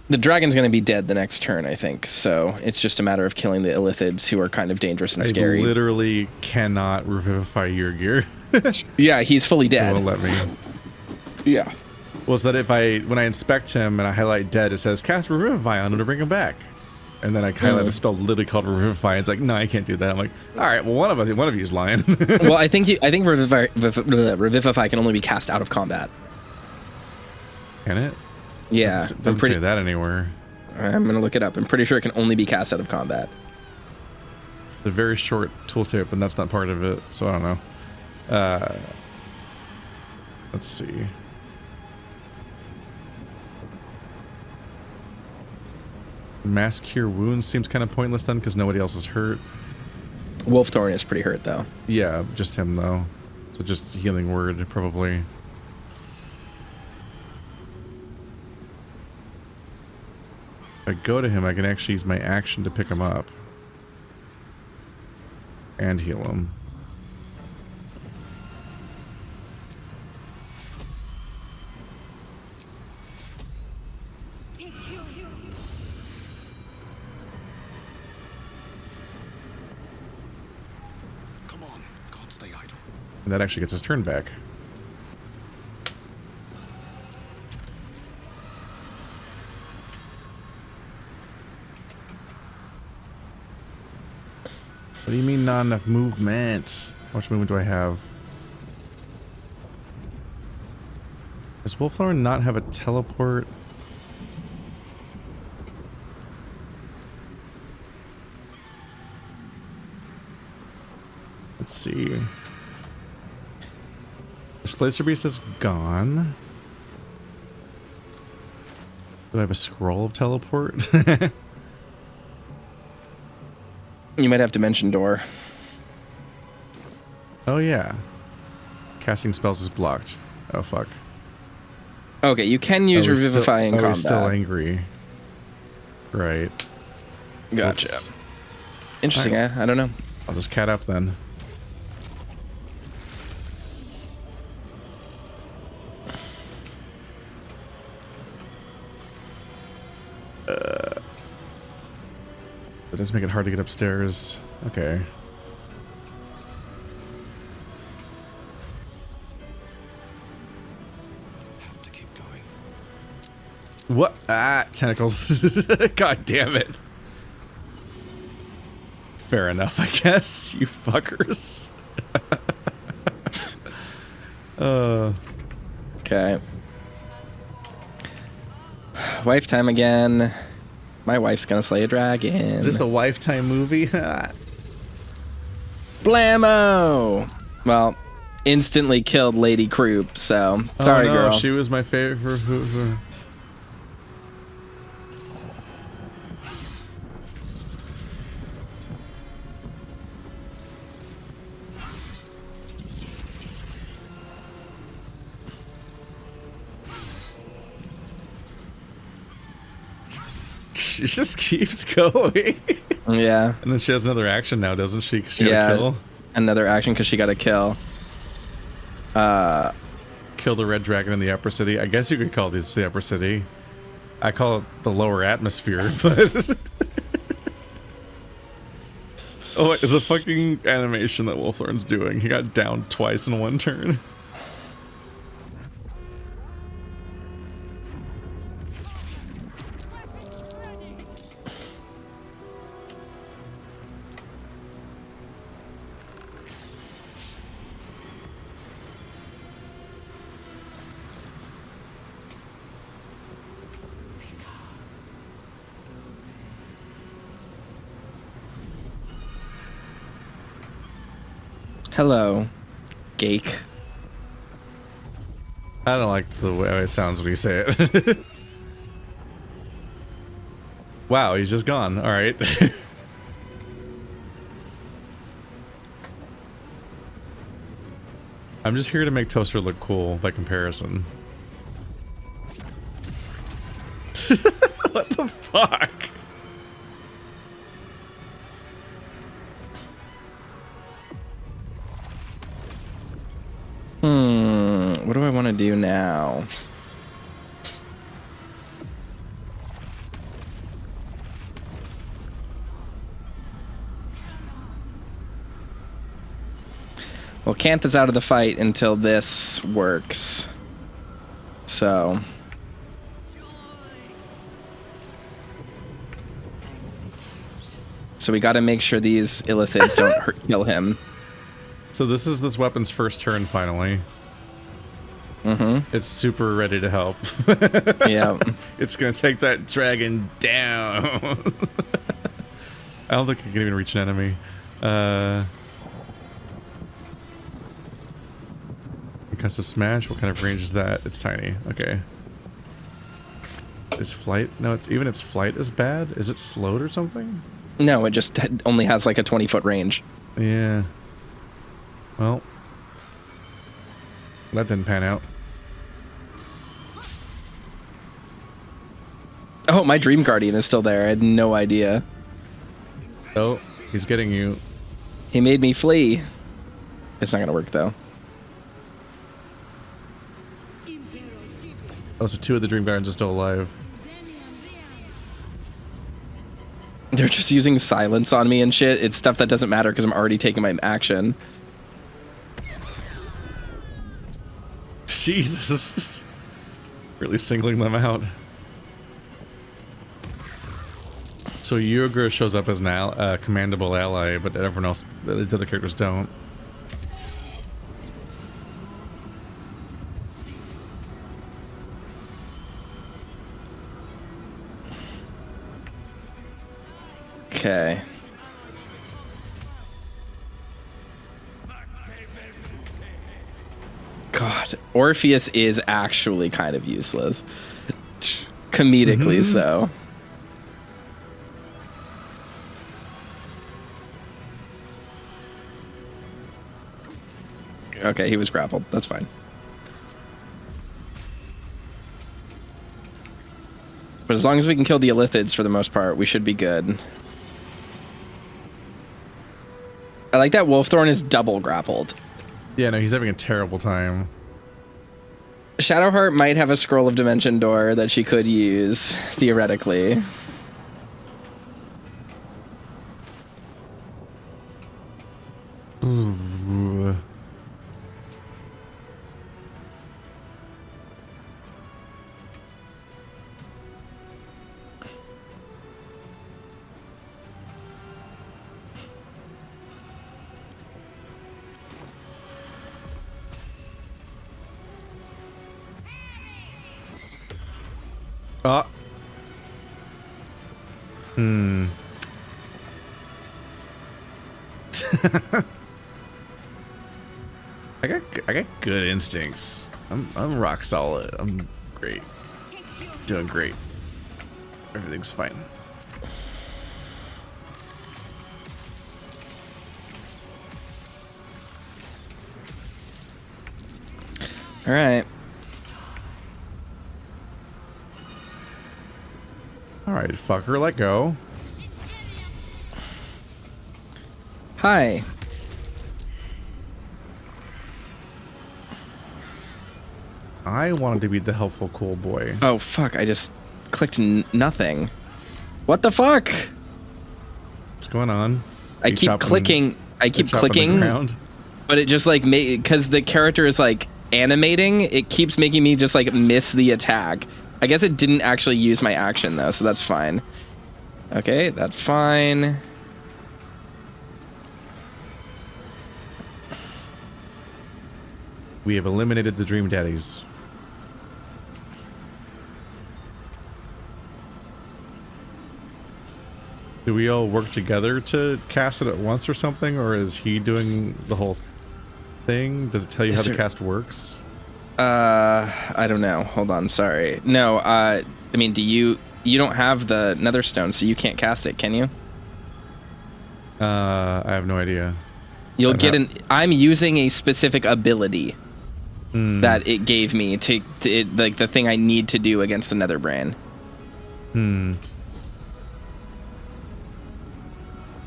The dragon's going to be dead the next turn, I think. So it's just a matter of killing the Illithids, who are kind of dangerous and scary. I literally cannot revivify your gear. Yeah, he's fully dead. It won't let me. Yeah. Well, so that when I inspect him and I highlight dead, it says cast Revivify on him to bring him back. And then I highlight a spell literally called Revivify. And it's like, no, I can't do that. I'm like, all right, well, one of you is lying. Well, I think Revivify can only be cast out of combat. Can it? Yeah, It doesn't say that anywhere. I'm gonna look it up. I'm pretty sure it can only be cast out of combat. It's a very short tooltip, and that's not part of it, so I don't know. Let's see. Mass Cure Wounds seems kind of pointless then, because nobody else is hurt. Wolfthorn is pretty hurt, though. Yeah, just him, though. So just Healing Word, probably. If I go to him, I can actually use my action to pick him up. And heal him. Come on, can't stay idle. And that actually gets his turn back. What do you mean not enough movement? How much movement do I have? Does Wolfthorn not have a teleport? Let's see. Displacer Beast is gone. Do I have a scroll of teleport? You might have Dimension Door. Oh yeah. Casting spells is blocked. Oh fuck. Okay, you can use Revivify in combat. He's still angry. Right. Gotcha. Oops. Interesting, Right. I don't know. I'll just cat up then. That does make it hard to get upstairs. Okay. Have to keep going. What? Ah, tentacles. God damn it. Fair enough, I guess. You fuckers. Okay. Wife time again. My wife's gonna slay a dragon. Is this a Lifetime movie? Blammo! Well, instantly killed Lady Croup, so sorry, no, girl. She was my favorite. She just keeps going. Yeah. And then she has another action now, doesn't she? 'Cause she got a kill. Another action because she got a kill. Kill the red dragon in the upper city. I guess you could call this the upper city. I call it the lower atmosphere, but... Oh, wait, the fucking animation that Wolfthorn's doing. He got downed twice in one turn. Hello, Gake. I don't like the way it sounds when you say it. Wow, he's just gone. All right. I'm just here to make Toaster look cool by comparison. What the fuck? What do I want to do now? Well, Canth is out of the fight until this works. So... So we got to make sure these illithids don't kill him. So this is this weapon's first turn, finally. Mm-hmm. It's super ready to help. Yeah. It's going to take that dragon down. I don't think I can even reach an enemy. Cast a smash. What kind of range is that? It's tiny. Okay. Is flight? No, its flight is bad? Is it slowed or something? No, it just only has like a 20-foot range. Yeah. Well, that didn't pan out. Oh, my Dream Guardian is still there. I had no idea. Oh, he's getting you. He made me flee. It's not going to work, though. Oh, so 2 of the Dream Guardians are still alive. They're just using silence on me and shit. It's stuff that doesn't matter because I'm already taking my action. Jesus. Really singling them out. So Yugra shows up as an commandable ally, but everyone else, the other characters don't. Okay. God, Orpheus is actually kind of useless. Comedically so. Okay, he was grappled. That's fine. But as long as we can kill the illithids for the most part, we should be good. I like that Wolfthorn is double grappled. Yeah, no, he's having a terrible time. Shadowheart might have a Scroll of Dimension Door that she could use, theoretically. Ooh. I got good instincts. I'm rock solid. I'm great. Doing great. Everything's fine. All right. All right, fucker, let go. Hi. I wanted to be the helpful cool boy. Oh, fuck. I just clicked nothing. What the fuck? What's going on? I keep clicking. I keep clicking. But it just like because the character is like animating, it keeps making me just like miss the attack. I guess it didn't actually use my action though, so that's fine. Okay, that's fine. We have eliminated the Dream Daddies. Do we all work together to cast it at once or something, or is he doing the whole thing? Does it tell you how the cast works? I don't know. Hold on, sorry. No, I mean, you don't have the Netherstone, so you can't cast it, can you? I have no idea. You'll get I'm using a specific ability that it gave me to like the thing I need to do against the Netherbrain.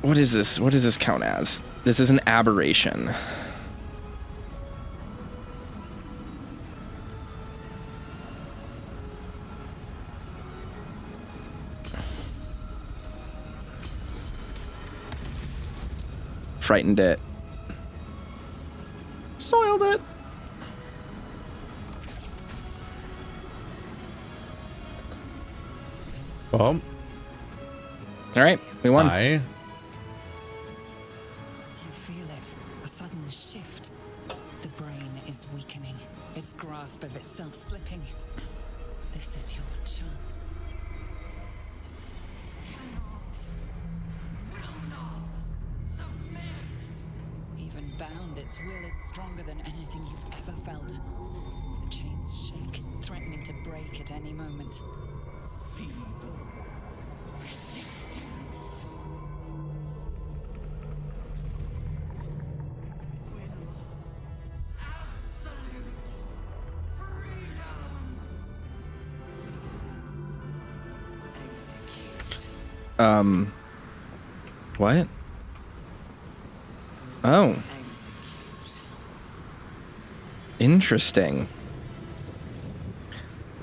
What is this? What does this count as? This is an aberration. Frightened it. Soiled it. Well. All right, we won. You feel it, a sudden shift. The brain is weakening, its grasp of itself slipping. This is your chance. Even bound, its will is stronger than anything you've ever felt. The chains shake, threatening to break at any moment. What? Oh. Interesting.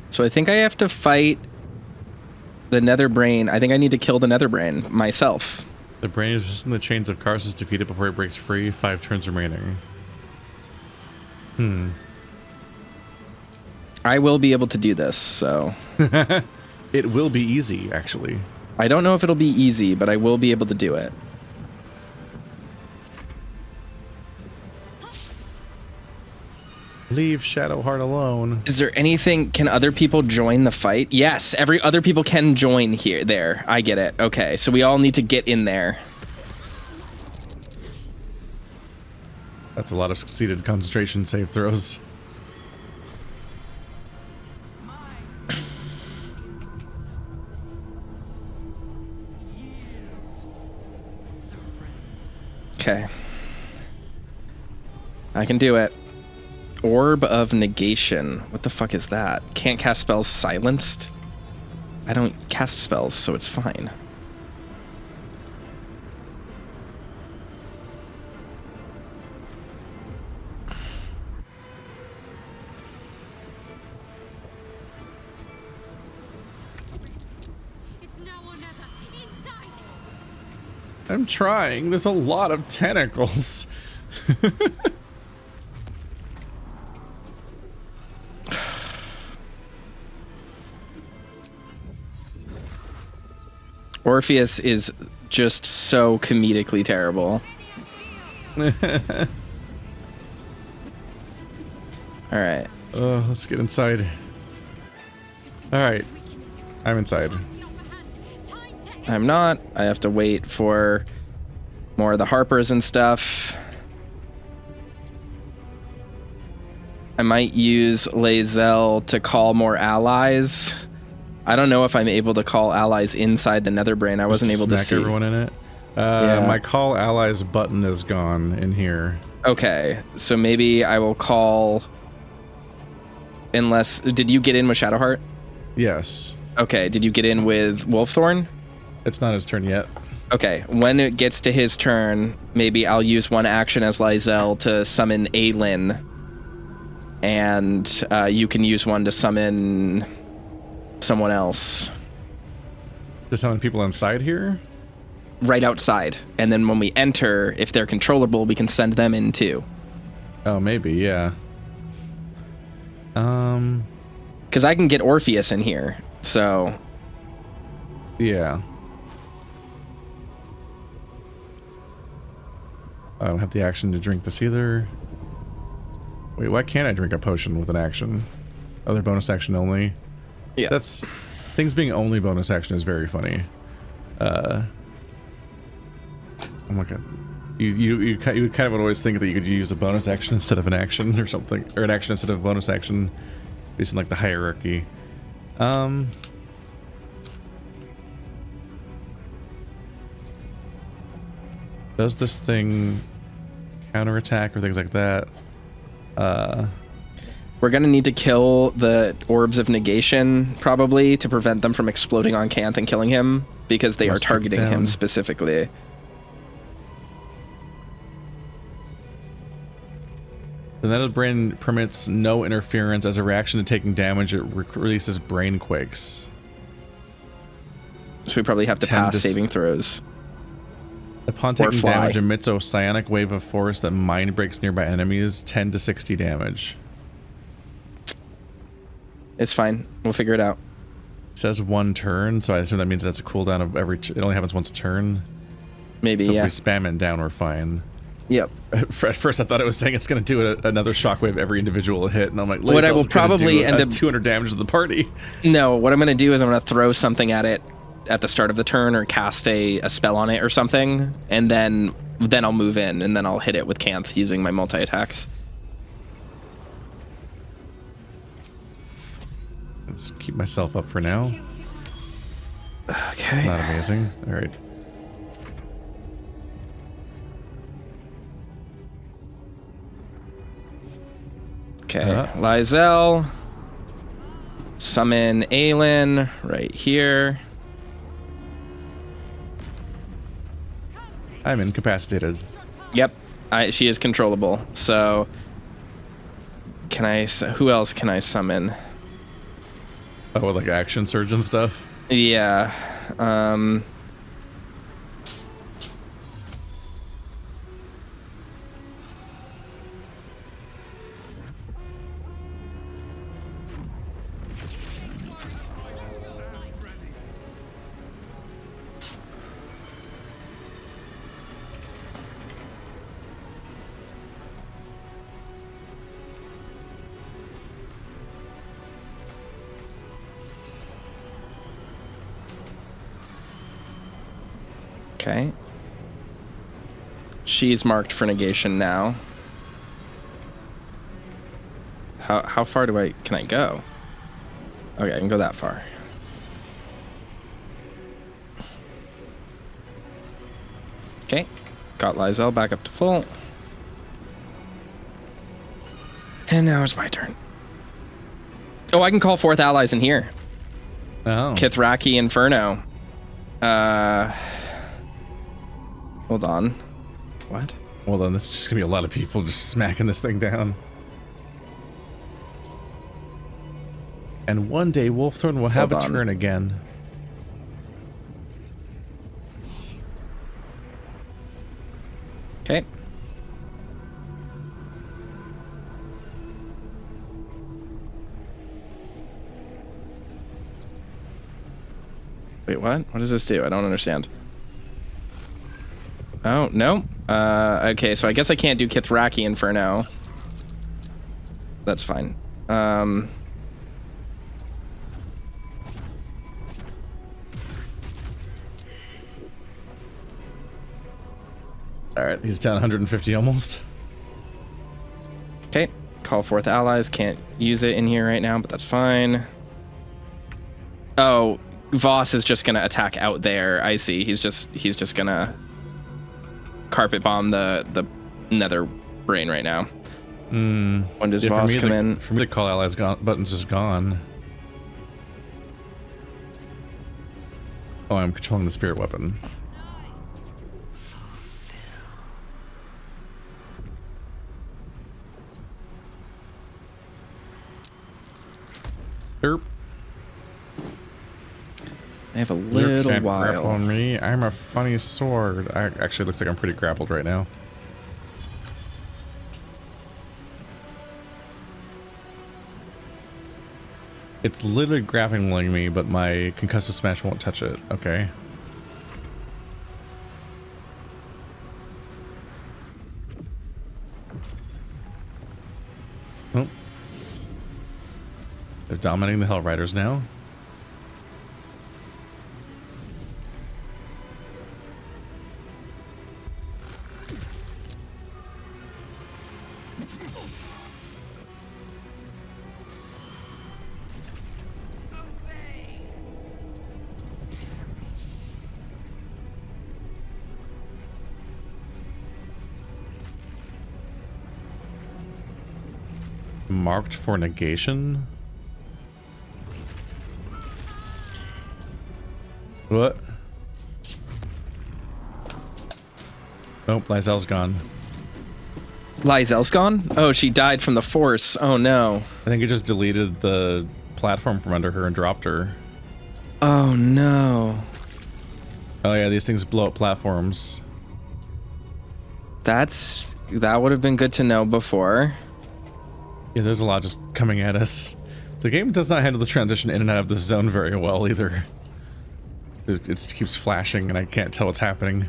So I think I have to fight the Netherbrain. I think I need to kill the Netherbrain myself. The brain is just in the chains of Kars is defeated before it breaks free. 5 turns remaining. I will be able to do this, so. It will be easy, actually. I don't know if it'll be easy, but I will be able to do it. Leave Shadowheart alone. Is there anything? Can other people join the fight? Yes, other people can join here. There, I get it. Okay, so we all need to get in there. That's a lot of succeeded concentration save throws. Okay. I can do it. Orb of negation. What the fuck is that? Can't cast spells silenced? I don't cast spells, so it's fine. I'm trying. There's a lot of tentacles. Orpheus is just so comedically terrible. All right. Let's get inside. All right. I'm inside. I'm not. I have to wait for more of the Harpers and stuff. I might use Lae'zel to call more allies. I don't know if I'm able to call allies inside the Netherbrain. I wasn't able to see everyone in it. Yeah. My call allies button is gone in here. Okay, so maybe I will call. Unless, did you get in with Shadowheart? Yes. Okay, did you get in with Wolfthorn? It's not his turn yet. Okay, when it gets to his turn, maybe I'll use one action as Lae'zel to summon Aelin, and you can use one to summon someone else. To summon people inside here? Right outside. And then when we enter, if they're controllable, we can send them in too. Oh, maybe, yeah. Because I can get Orpheus in here, so... Yeah. I don't have the action to drink this either. Wait, why can't I drink a potion with an action? Other bonus action only? Yeah. That's... Things being only bonus action is very funny. Oh my god. You kind of would always think that you could use a bonus action instead of an action or something. Or an action instead of a bonus action. Based on like the hierarchy. Does this thing counterattack or things like that. We're gonna need to kill the Orbs of Negation probably to prevent them from exploding on Canth and killing him, because they are targeting him specifically. The Netherbrain permits no interference. As a reaction to taking damage, it releases brain quakes. So we probably have to pass saving throws. Upon taking damage, emits a psionic wave of force that mind breaks nearby enemies, 10 to 60 damage. It's fine. We'll figure it out. It says 1 turn, so I assume that means that's a cooldown of every... it only happens once a turn. Maybe, so yeah. if we spam it down, we're fine. Yep. At first, I thought it was saying it's going to do another shockwave every individual hit, and I'm like, what I will probably end up 200 damage to the party. No, what I'm going to do is I'm going to throw something at it at the start of the turn, or cast a spell on it or something, and then I'll move in, and then I'll hit it with Canth using my multi-attacks. Let's keep myself up for now. Okay. Not amazing. All right. Okay, Lysel. Summon Aelin right here. I'm incapacitated. Yep, she is controllable. So, who else can I summon? Oh, like action surge and stuff? Yeah. Okay. She's marked for negation now. How far can I go? Okay, I can go that far. Okay. Got Lysel back up to full. And now it's my turn. Oh, I can call forth allies in here. Oh. Kithraki Inferno. Hold on. What? Well, then this is just gonna be a lot of people just smacking this thing down. And one day Wolfthrone will have a turn again. Okay. Wait, what? What does this do? I don't understand. Oh, no. Okay, so I guess I can't do Kithraki Inferno. That's fine. Alright, he's down 150 almost. Okay. Call forth allies. Can't use it in here right now, but that's fine. Oh, Voss is just gonna attack out there. I see. He's just gonna carpet bomb the nether brain right now. When does Voss come in? For me, the call allies buttons is gone. Oh, I'm controlling the spirit weapon. Derp. I have a little can't while. Grapple on me. I'm a funny sword. Actually, looks like I'm pretty grappled right now. It's literally grappling me, but my concussive smash won't touch it. Okay. Oh. They're dominating the Hell Riders now. Marked for negation? What? Oh, Lysel's gone. Lysel's gone? Oh, she died from the force. Oh no. I think it just deleted the platform from under her and dropped her. Oh no. Oh yeah, these things blow up platforms. That would have been good to know before. Yeah, there's a lot just coming at us. The game does not handle the transition in and out of this zone very well either. It keeps flashing and I can't tell what's happening.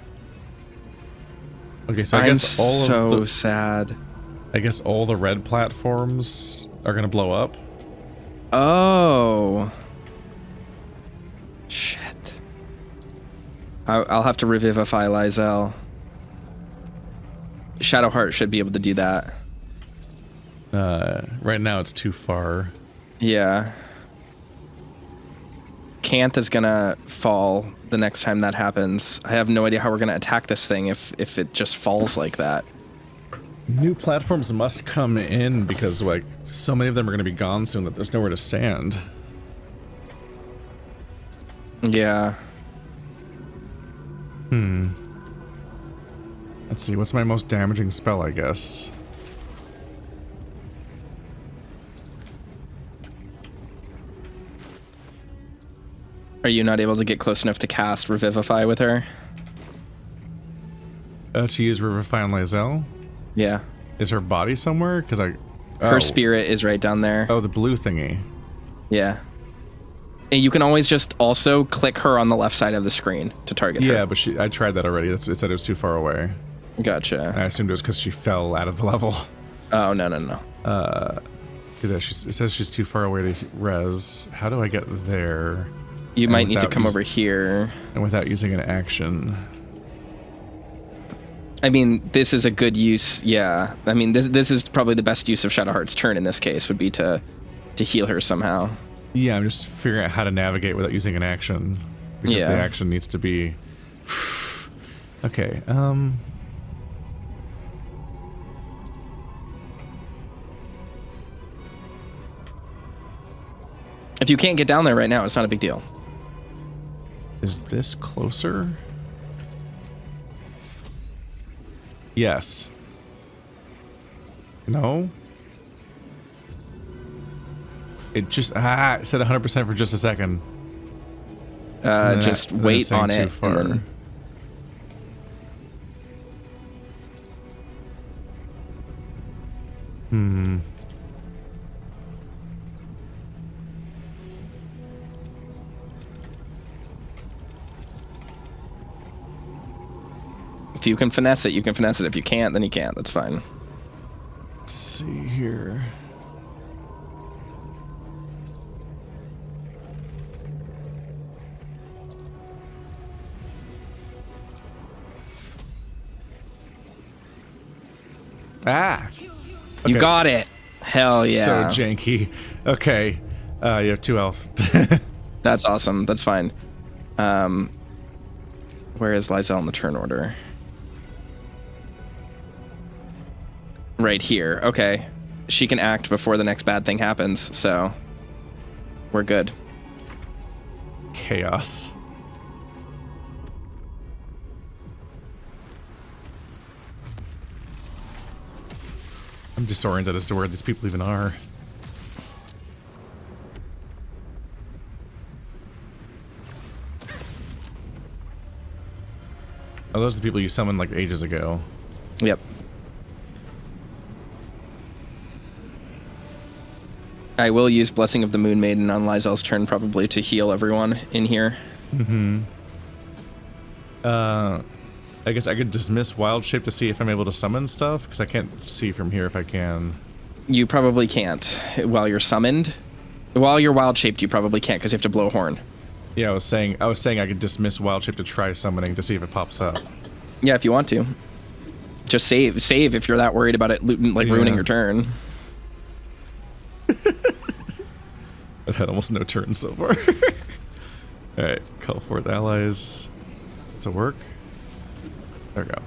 Okay, so I guess all of the... sad. I guess all the red platforms are gonna blow up. Oh. Shit. I'll have to revivify Lysel. Shadowheart should be able to do that. Right now it's too far. Yeah. Canth is gonna fall the next time that happens. I have no idea how we're gonna attack this thing if it just falls like that. New platforms must come in because like so many of them are gonna be gone soon that there's nowhere to stand. Yeah. Let's see, what's my most damaging spell, I guess? Are you not able to get close enough to cast Revivify with her? To use Revivify on Lysel? Yeah. Is her body somewhere? Because her spirit is right down there. Oh, the blue thingy. Yeah. And you can always just also click her on the left side of the screen to target her. Yeah, but I tried that already. It said it was too far away. Gotcha. And I assumed it was because she fell out of the level. Oh, no. Because it says she's too far away to res. How do I get there? You might need to come over here. And without using an action. I mean, this is a good use. Yeah. I mean, this is probably the best use of Shadowheart's turn in this case would be to heal her somehow. Yeah, I'm just figuring out how to navigate without using an action. Because the action needs to be... Okay, If you can't get down there right now, it's not a big deal. Is this closer? Yes. No? It just it said 100% for just a second. Just wait on it. Too far. If you can finesse it, you can finesse it. If you can't, then you can't. That's fine. Let's see here. Ah! Okay. You got it. Hell yeah. So janky. Okay. You have 2 health. That's awesome. That's fine. Where is Lysel in the turn order? Right here. Okay. She can act before the next bad thing happens, so we're good. Chaos. I'm disoriented as to where these people even are. Oh, those are the people you summoned like ages ago. Yep. I will use Blessing of the Moon Maiden on Lysel's turn probably to heal everyone in here. I guess I could dismiss Wild Shape to see if I'm able to summon stuff, because I can't see from here if I can. You probably can't while you're summoned. While you're Wild Shaped, you probably can't because you have to blow a horn. Yeah, I was saying I could dismiss Wild Shape to try summoning to see if it pops up. Yeah, if you want to. Just save if you're that worried about it ruining your turn. I've had almost no turns so far. Alright, call forth allies. Does it work? There we go.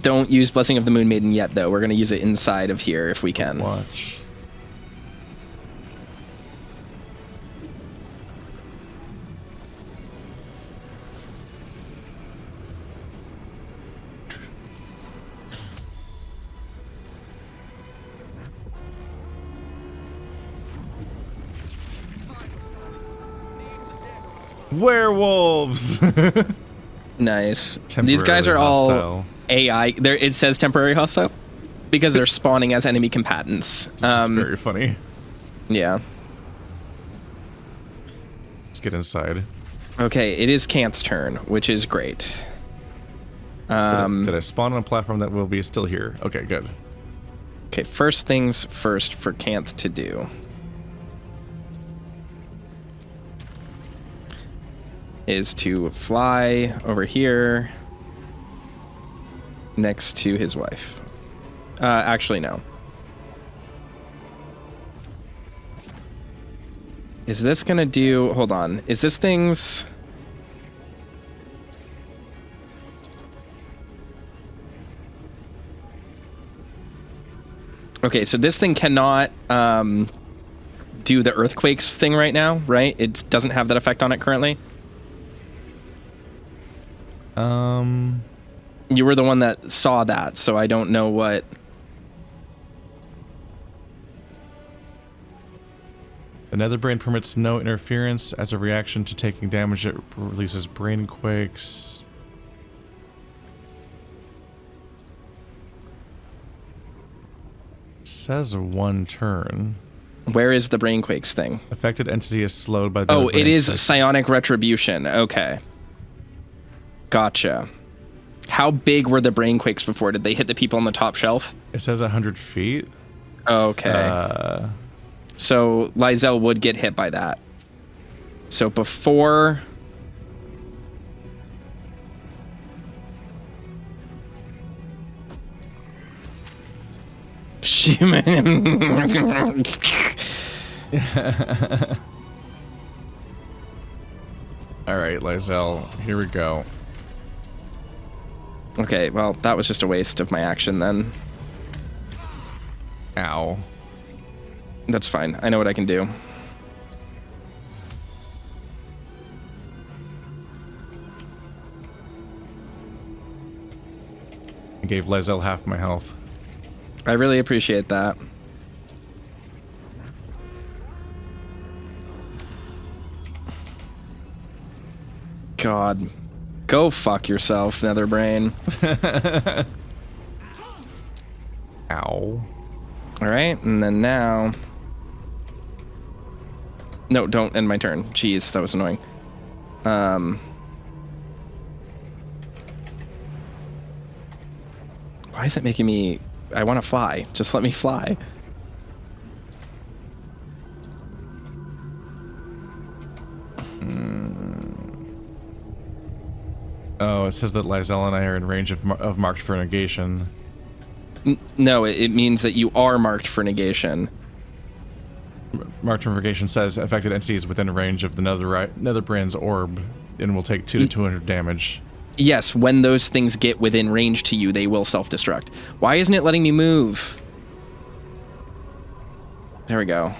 Don't use Blessing of the Moon Maiden yet, though. We're going to use it inside of here if we can. Watch. Werewolves. Nice. These guys are hostile. all AI. There, it says temporary hostile because they're spawning as enemy combatants. Very funny. Yeah. Let's get inside. Okay, it is Canth's turn, which is great. Did I spawn on a platform that will be still here? Okay, good. Okay, first things first for Canth to do. Is to fly over here next to his wife. Actually, no. Is this gonna do... Hold on. Is this thing's... Okay, so this thing cannot do the earthquakes thing right now, right? It doesn't have that effect on it currently? You were the one that saw that, so I don't know what... The Netherbrain permits no interference. As a reaction to taking damage, it releases brain quakes. It says 1 turn. Where is the brain quakes thing? Affected entity is slowed by the... Oh, it is psionic retribution. Okay. Gotcha. How big were the brain quakes before? Did they hit the people on the top shelf? It says 100 feet. Okay. So Lysel would get hit by that. So before... Alright, Lysel, here we go. Okay, well, that was just a waste of my action then. Ow. That's fine. I know what I can do. I gave Lysel half my health. I really appreciate that. God. Go fuck yourself, Netherbrain. Ow. Alright, and then now... No, don't end my turn. Jeez, that was annoying. Why is it making me... I want to fly. Just let me fly. Oh, it says that Lysel and I are in range of marked for negation. No, it means that you are marked for negation. Marked for negation says affected entities within range of the Netherbrain's orb and will take 2 to 200 damage. Yes, when those things get within range to you, they will self-destruct. Why isn't it letting me move? There we go.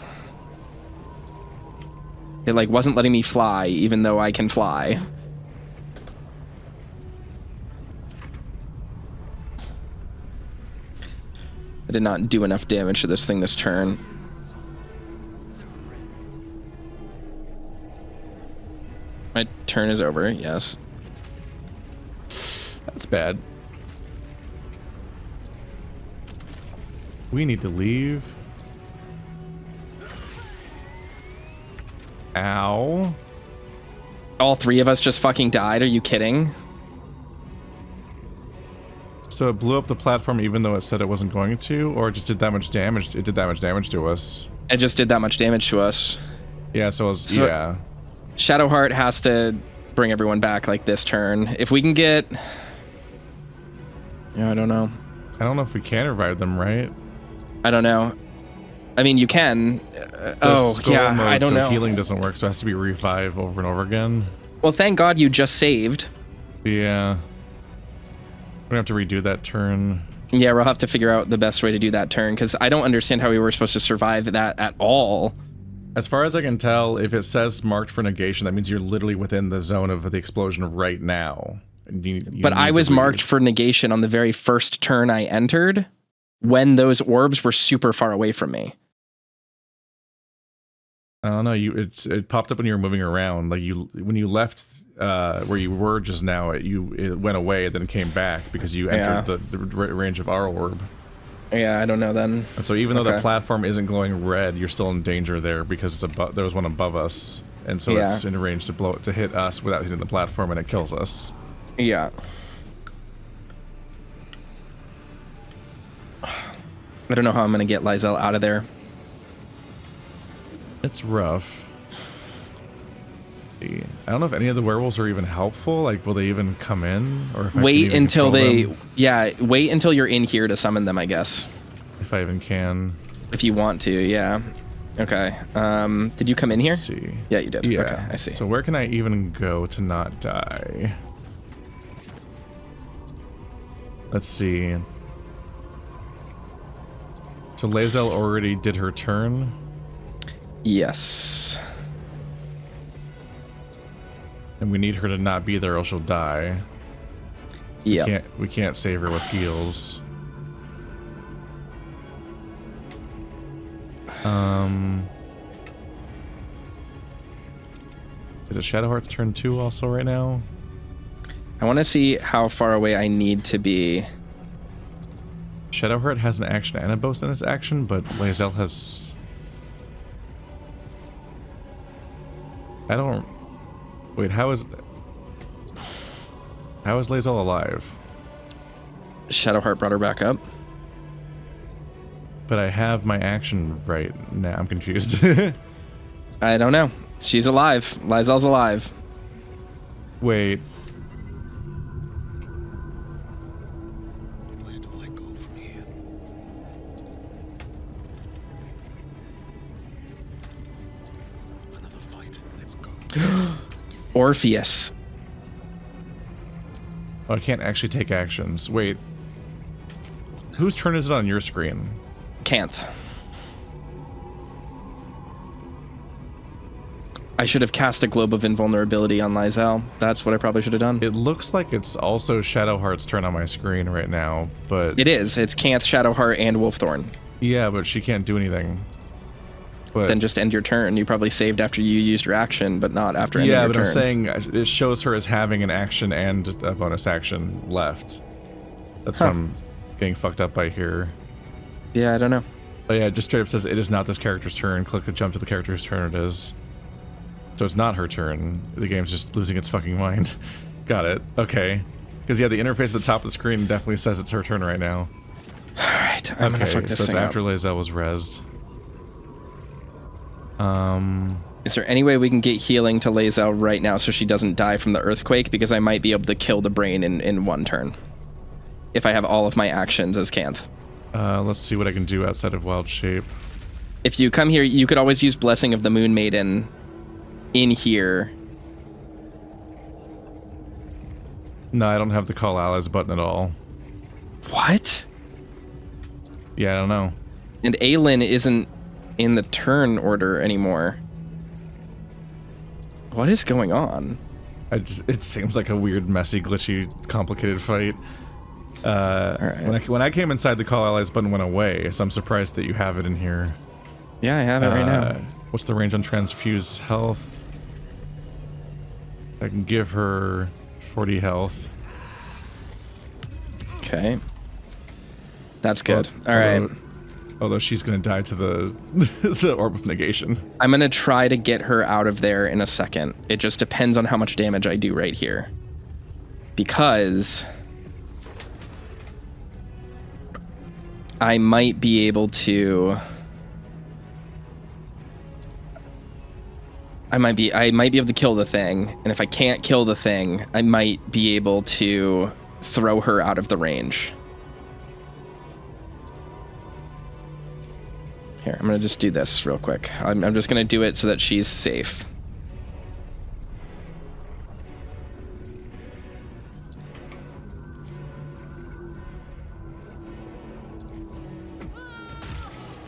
It like wasn't letting me fly, even though I can fly. I did not do enough damage to this thing this turn. My turn is over, yes. That's bad. We need to leave. Ow. All 3 of us just fucking died? Are you kidding? So it blew up the platform even though it said it wasn't going to, or it just did that much damage? It did that much damage to us. It just did that much damage to us. Yeah, so it was, yeah. Shadowheart has to bring everyone back like this turn. If we can get... Yeah, I don't know. I don't know if we can revive them, right? I don't know. I mean, you can. Yeah, I don't know. Healing doesn't work, so it has to be revive over and over again. Well, thank God you just saved. Yeah. We have to redo that turn. Yeah, we'll have to figure out the best way to do that turn, because I don't understand how we were supposed to survive that at all. As far as I can tell, if it says marked for negation, that means you're literally within the zone of the explosion right now. But I was marked for negation on the very first turn I entered, when those orbs were super far away from me. I don't know. It popped up when you were moving around. Like when you left where you were just now, it went away, then it came back because you entered the range of our orb. Yeah, I don't know then. And so even though the platform isn't glowing red, you're still in danger there because it's there was one above us, and so it's in range to hit us without hitting the platform, and it kills us. Yeah. I don't know how I'm gonna get Lysel out of there. It's rough. I don't know if any of the werewolves are even helpful. Like, will they even come in? Or if wait until them? Wait until you're in here to summon them, I guess. If I even can. If you want to, yeah. Okay. Did you come in here? Let's see. Yeah, you did. Yeah. Okay, I see. So where can I even go to not die? Let's see. So Lae'zel already did her turn? Yes. And we need her to not be there or she'll die. Yeah. We can't save her with heals. Is it Shadowheart's turn 2 also right now? I want to see how far away I need to be. Shadowheart has an action and a bonus in its action, but Lae'zel has... I don't... Wait, how is Lae'zel alive? Shadowheart brought her back up. But I have my action right now. I'm confused. I don't know. She's alive. Lysel's alive. Wait. Where do I go from here? Another fight. Let's go. Orpheus. Oh, I can't actually take actions. Wait. Whose turn is it on your screen? Canth. I should have cast a Globe of Invulnerability on Lysel. That's what I probably should have done. It looks like it's also Shadowheart's turn on my screen right now, but... It is. It's Canth, Shadowheart, and Wolfthorn. Yeah, but she can't do anything. But then just end your turn. You probably saved after you used your action, but not after ending your turn. Yeah, but I'm saying it shows her as having an action and a bonus action left. That's what I'm getting fucked up by here. Yeah, I don't know. Oh yeah, it just straight up says it is not this character's turn. Click to jump to the character's turn. It is. So it's not her turn. The game's just losing its fucking mind. Got it. Okay. Because yeah, the interface at the top of the screen definitely says it's her turn right now. Alright, I'm gonna fuck this so it's thing after up. Lae'zel was rezzed. Is there any way we can get healing to Lae'zel right now so she doesn't die from the earthquake? Because I might be able to kill the brain in one turn. If I have all of my actions as Canth. Let's see what I can do outside of Wild Shape. If you come here, you could always use Blessing of the Moon Maiden in here. No, I don't have the Call Allies button at all. What? Yeah, I don't know. And Aelin isn't in the turn order anymore. What is going on? It seems like a weird, messy, glitchy, complicated fight. When I came inside, the Call Allies button went away, so I'm surprised that you have it in here. Yeah, I have it right now. What's the range on Transfuse health? I can give her 40 health. Okay. That's good. All right. Although she's gonna die to the the Orb of Negation. I'm gonna try to get her out of there in a second. It just depends on how much damage I do right here. Because I might be able to... I might be able to kill the thing, and if I can't kill the thing, I might be able to throw her out of the range. Here, I'm gonna just do this real quick. I'm just gonna do it so that she's safe.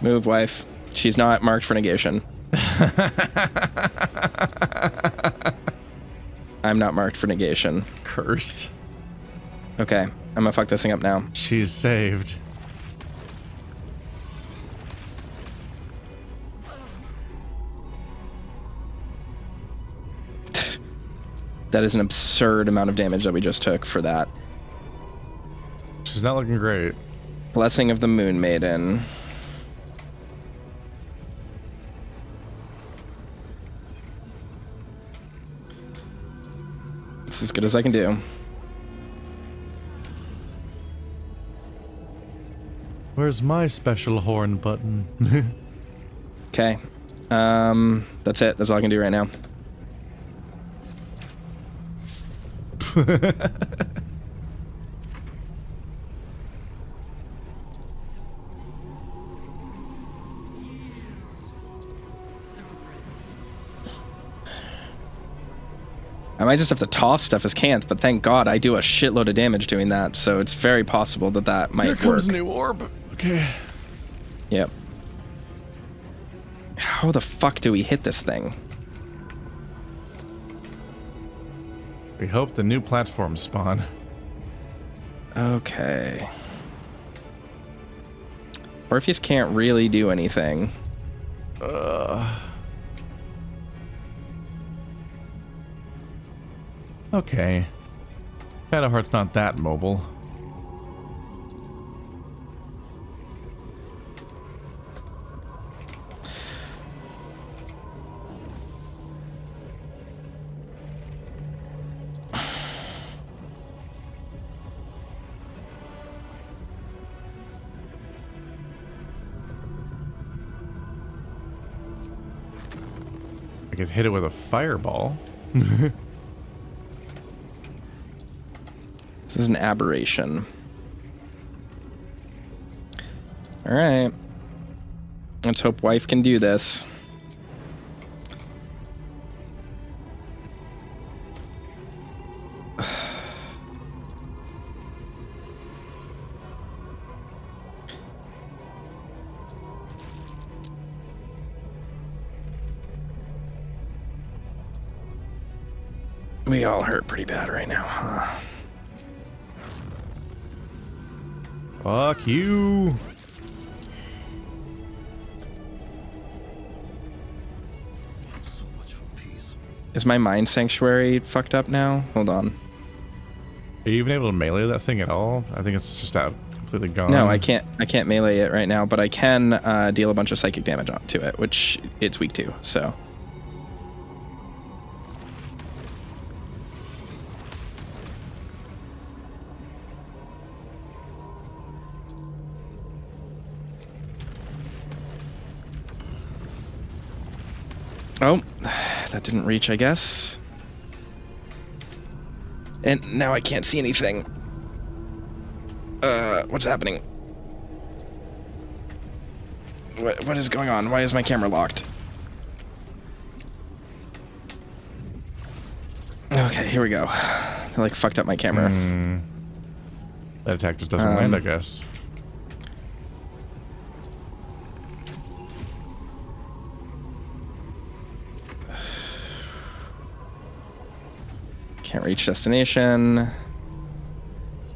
Move, wife. She's not marked for negation. I'm not marked for negation. Cursed. Okay, I'm gonna fuck this thing up now. She's saved. That is an absurd amount of damage that we just took for that. She's not looking great. Blessing of the Moon Maiden. It's as good as I can do. Where's my special horn button? Okay. That's it. That's all I can do right now. I might just have to toss stuff as Canth, but thank God I do a shitload of damage doing that, so it's very possible that that might work. Here comes a new orb. Okay. Yep. How the fuck do we hit this thing? We hope the new platforms spawn. Okay. Orpheus can't really do anything. Okay. Shadowheart's not that mobile. I could hit it with a fireball. This is an aberration. Alright. Let's hope wife can do this. We all hurt pretty bad right now, huh? Fuck you. So much for peace. Is my mind sanctuary fucked up now? Hold on. Are you even able to melee that thing at all? I think it's just out, completely gone. No, I can't melee it right now, but I can deal a bunch of psychic damage to it, which it's weak to, so. Oh, that didn't reach, I guess. And now I can't see anything. What's happening? What is going on? Why is my camera locked? Okay, here we go. I like fucked up my camera. That attack just doesn't land, I guess. Can't reach destination.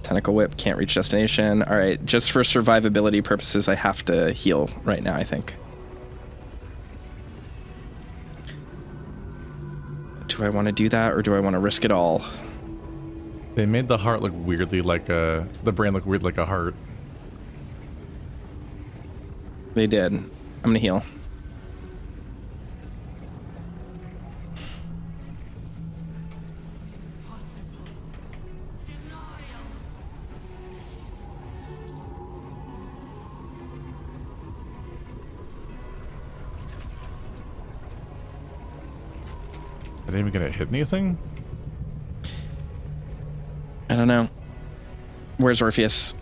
Tentacle whip, can't reach destination. All right, just for survivability purposes, I have to heal right now, I think. Do I want to do that, or do I want to risk it all? They made the heart look weirdly like a... The brain look weird like a heart. They did. I'm gonna heal. Are they even gonna hit anything? I don't know. Where's Orpheus?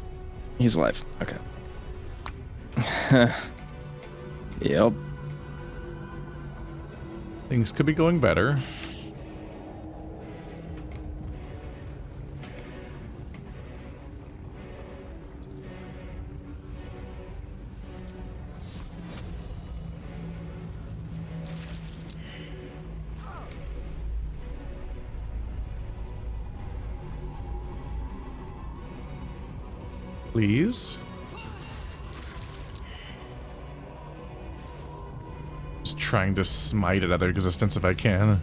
He's alive. Okay. Yep. Things could be going better. Please? Just trying to smite it out of existence if I can.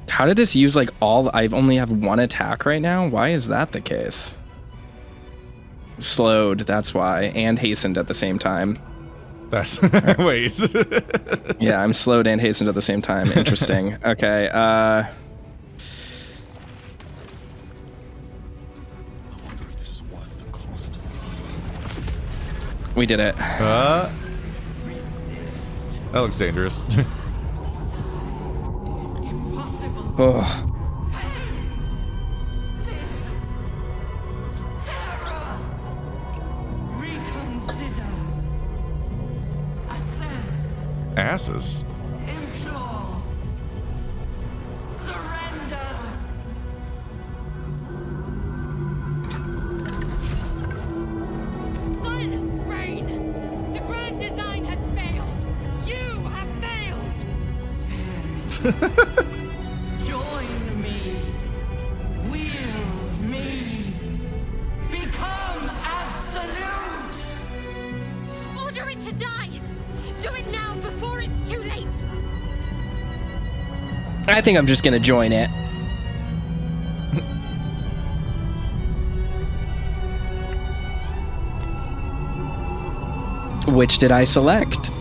How did this use like all? I only have one attack right now. Why is that the case? Slowed, that's why, and hastened at the same time. That's wait. Yeah, I'm slowed and hastened at the same time. Interesting. Okay. We did it. That looks dangerous. Oh. Asses. Silence, Brain! The grand design has failed! You have failed! Join me. Wield me. Become absolute. Order it to die! Do it now before it's too late! I think I'm just gonna join it. Which did I select?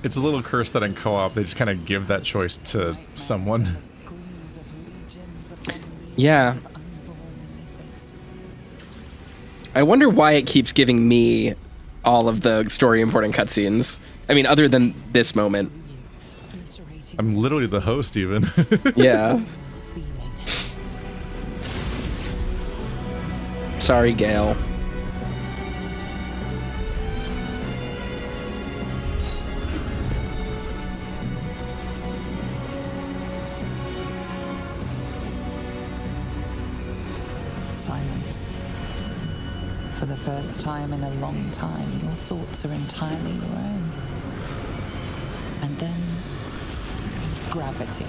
It's a little cursed that in co-op they just kind of give that choice to someone. Yeah. I wonder why it keeps giving me all of the story important cutscenes. I mean, other than this moment. I'm literally the host even. Yeah. Sorry, Gale. Silence. For the first time in a long time, your thoughts are entirely your own. And then, gravity.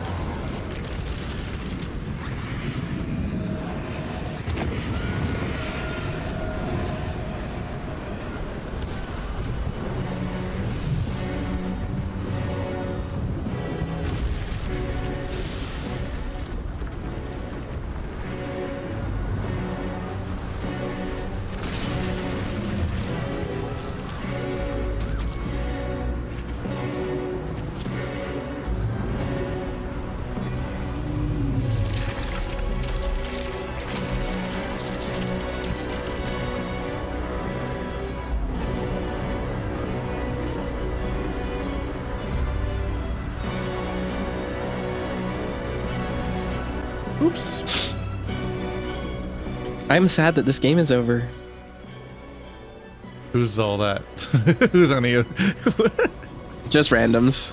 Oops. I'm sad that this game is over. Who's all that? Who's on you? Just randoms.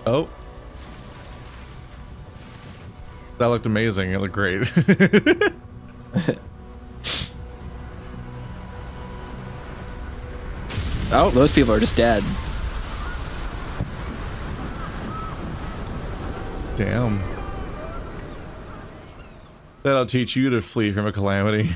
Oh. That looked amazing. It looked great. Oh, those people are just dead. Damn. That'll teach you to flee from a calamity.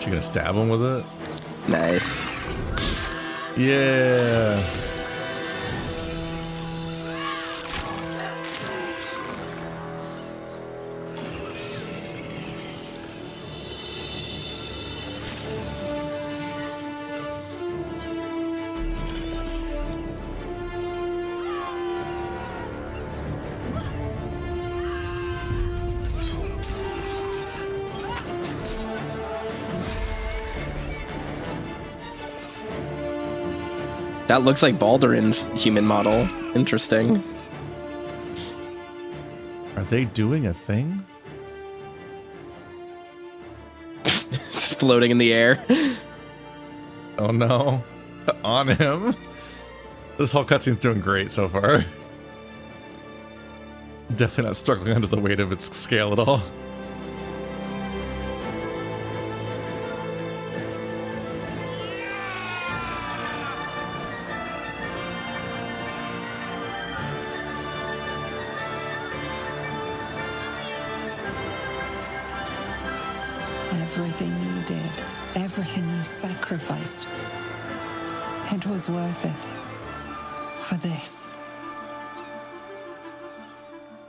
You gonna stab him with it? Nice. Yeah. That looks like Baldurin's human model. Interesting. Are they doing a thing? It's floating in the air. Oh no. On him. This whole cutscene's doing great so far. Definitely not struggling under the weight of its scale at all. Everything you did, everything you sacrificed, it was worth it. For this.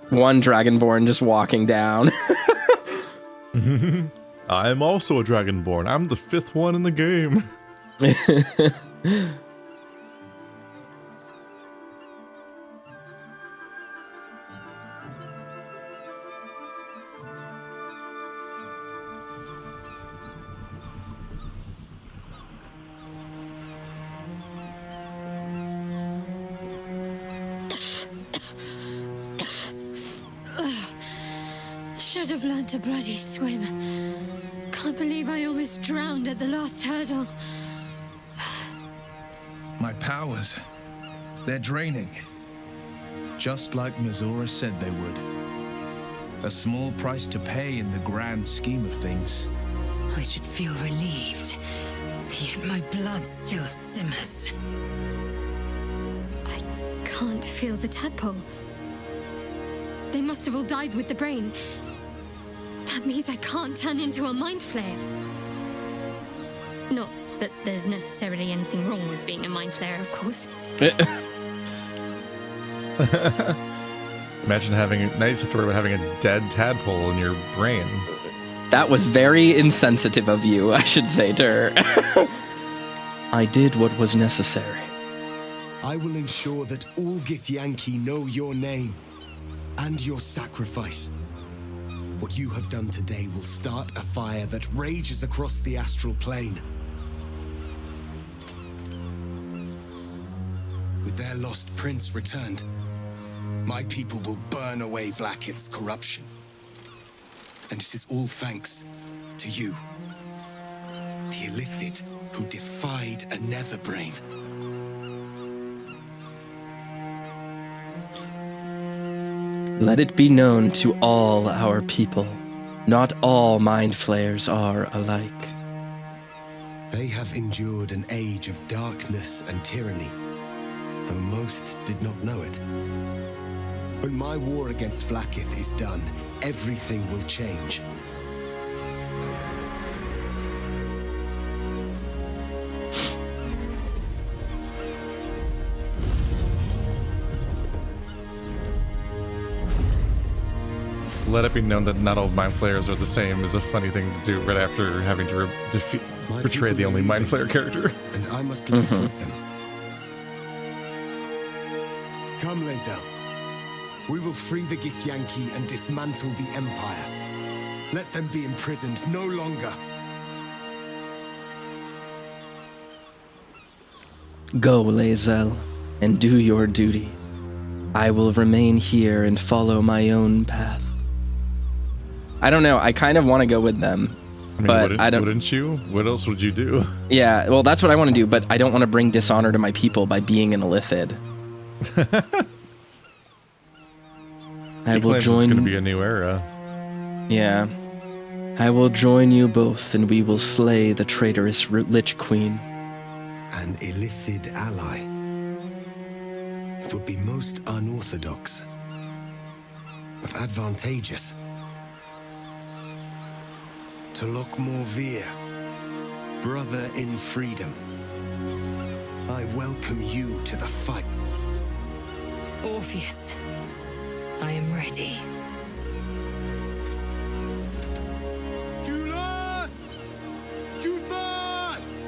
One Dragonborn just walking down. I'm also a Dragonborn. I'm the 5th one in the game. Should have learned to bloody swim. Can't believe I almost drowned at the last hurdle. My powers, they're draining. Just like Mizora said they would. A small price to pay in the grand scheme of things. I should feel relieved, yet my blood still simmers. I can't feel the tadpole. They must have all died with the brain. That means I can't turn into a mind flayer. Not that there's necessarily anything wrong with being a mind flayer, of course. Imagine having, now you just have to worry about having a dead tadpole in your brain. That was very insensitive of you, I should say to her. I did what was necessary. I will ensure that all Githyanki know your name and your sacrifice. What you have done today will start a fire that rages across the astral plane. With their lost prince returned, my people will burn away Vlaakith's corruption. And it is all thanks to you, the Illithid who defied a Netherbrain. Let it be known to all our people, not all mind flayers are alike. They have endured an age of darkness and tyranny, though most did not know it. When my war against Vlaakith is done, everything will change. Let it be known that not all mind flayers are the same is a funny thing to do right after having to portray the only mind flayer character. And I must live with them. Come, Lae'zel. We will free the Githyanki and dismantle the Empire. Let them be imprisoned no longer. Go, Lae'zel, and do your duty. I will remain here and follow my own path. I don't know. I kind of want to go with them, but I don't. Wouldn't you? What else would you do? Yeah, well, that's what I want to do, but I don't want to bring dishonor to my people by being an Illithid. I will join. It's going to be a new era. Yeah, I will join you both, and we will slay the traitorous Lich Queen. An Illithid ally. It would be most unorthodox, but advantageous. To look more Veer, brother in freedom. I welcome you to the fight. Orpheus, I am ready. Julas! Juthas!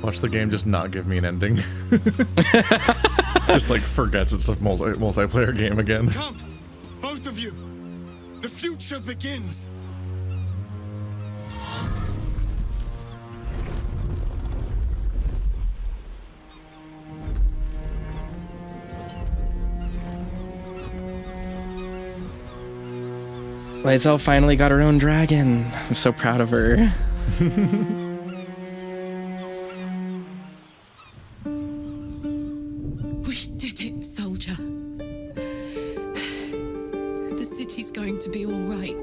Watch the game just not give me an ending. Just like forgets it's a multiplayer game again. Come, both of you. The future begins. Lae'zel finally got her own dragon. I'm so proud of her. We did it, soldier. The city's going to be all right.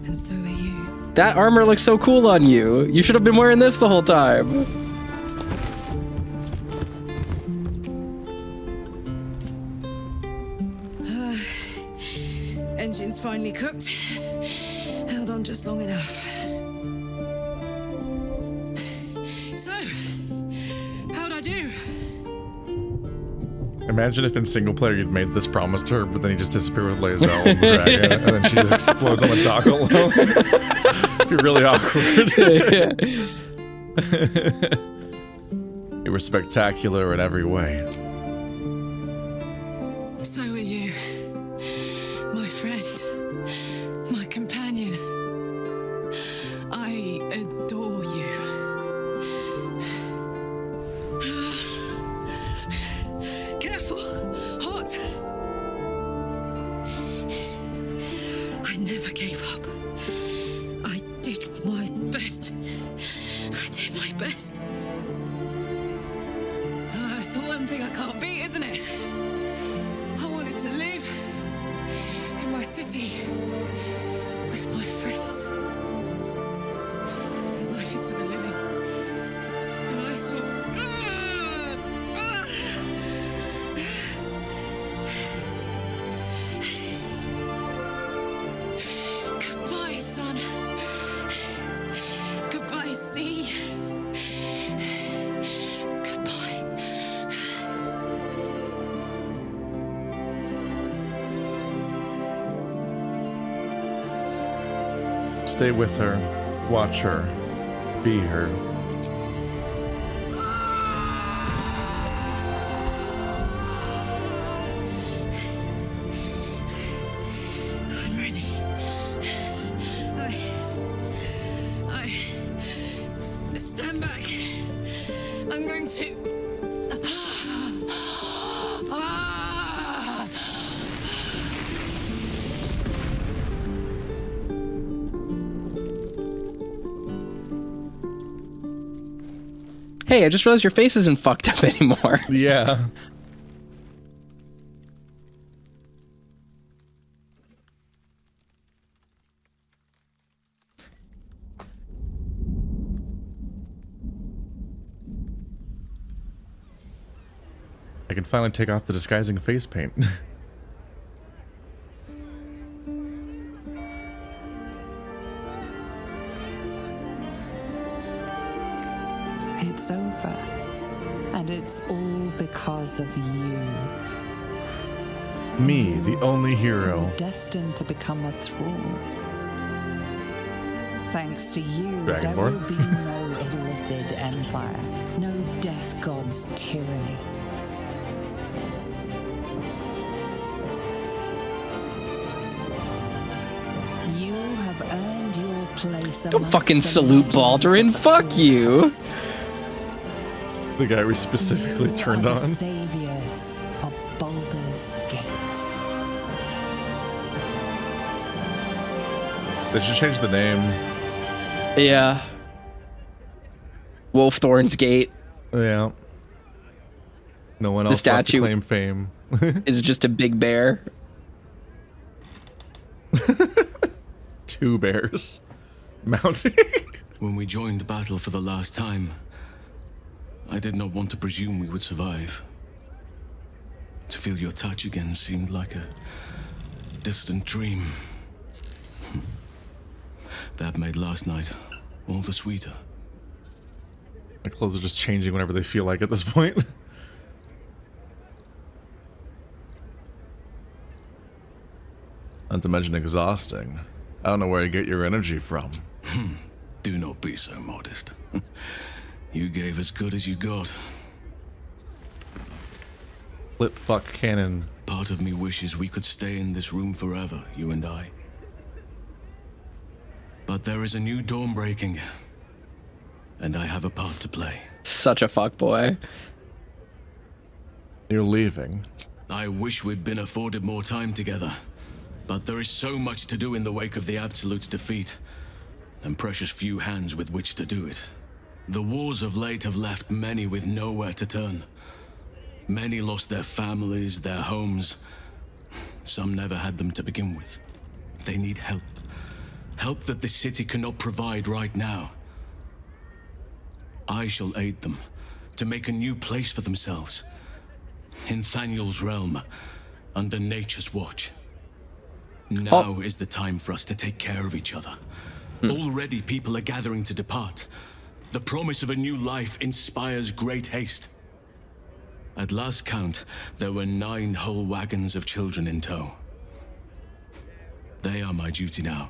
And so are you. That armor looks so cool on you. You should have been wearing this the whole time. Engine's finally cooked. Held on just long enough. So, how'd I do? Imagine if in single player you'd made this promise to her, but then you just disappear with Lae'zel and the dragon, and then she just explodes on the dock alone. You're really awkward. You were spectacular in every way. So are you. My friend. My companion. I adore you. Careful! Hot! I never gave up. I did my best. I did my best. That's the one thing I can't beat, isn't it? I wanted to live in my city with my friends. But life is for the living. And I saw goodbye, son. Goodbye, sea. Goodbye. Stay with her, watch her, be her. I'm ready. I stand back. I'm going to. Hey, I just realized your face isn't fucked up anymore. Yeah. I can finally take off the disguising face paint. It's over. And it's all because of you. Me, the only hero. You were destined to become a thrall. Thanks to you, there Dragonborn. will be no illithid empire, no death god's tyranny. You have earned your place. Don't amongst fucking the salute legends Baldurin. of the Fuck you. The guy we specifically You turned are the on. saviors of Baldur's Gate. They should change the name. Yeah. Wolfthorn's Gate. Yeah. No one The else left to statue claim fame. is just a big bear. 2 bears mounting. When we joined battle for the last time, I did not want to presume we would survive. To feel your touch again seemed like a distant dream. That made last night all the sweeter. My clothes are just changing whenever they feel like at this point. Not to mention exhausting. I don't know where you get your energy from. Do not be so modest. You gave as good as you got. Flip fuck cannon. Part of me wishes we could stay in this room forever, you and I. But there is a new dawn breaking, and I have a part to play. Such a fuckboy. You're leaving. I wish we'd been afforded more time together, but there is so much to do in the wake of the Absolute's defeat, and precious few hands with which to do it. The wars of late have left many with nowhere to turn. Many lost their families, their homes. Some never had them to begin with. They need help. Help that the city cannot provide right now. I shall aid them to make a new place for themselves. In Thaniel's realm, under nature's watch. Now is the time for us to take care of each other. Already people are gathering to depart. The promise of a new life inspires great haste. At last count, there were 9 whole wagons of children in tow. They are my duty now.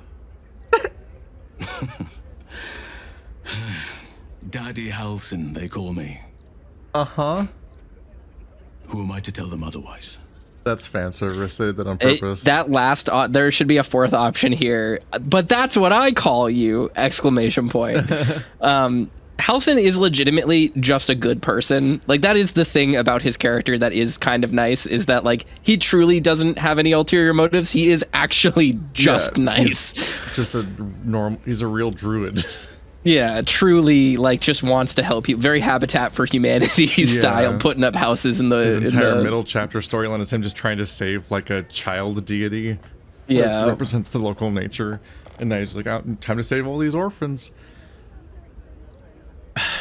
Daddy Halson, they call me. Uh-huh. Who am I to tell them otherwise? That's fan service. They did that on purpose. That last, there should be a fourth option here, but that's what I call you! Exclamation point. Halson is legitimately just a good person. Like, that is the thing about his character that is kind of nice, is that, like, he truly doesn't have any ulterior motives. He is actually just nice. He's a real druid. Yeah, truly, like, just wants to help you. Very Habitat for Humanity style, putting up houses in the... His entire middle chapter storyline is him just trying to save, like, a child deity. Yeah. That represents the local nature. And now he's like, time to save all these orphans.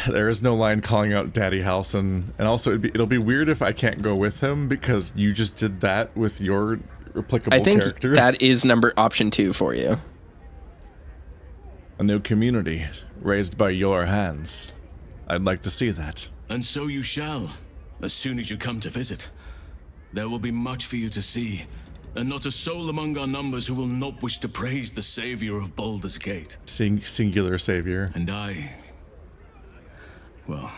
There is no line calling out Daddy Halson. And also, it'll be weird if I can't go with him, because you just did that with your replicable character. I think that is option 2 for you. A new community, raised by your hands. I'd like to see that. And so you shall, as soon as you come to visit. There will be much for you to see, and not a soul among our numbers who will not wish to praise the savior of Baldur's Gate. Singular savior. And well,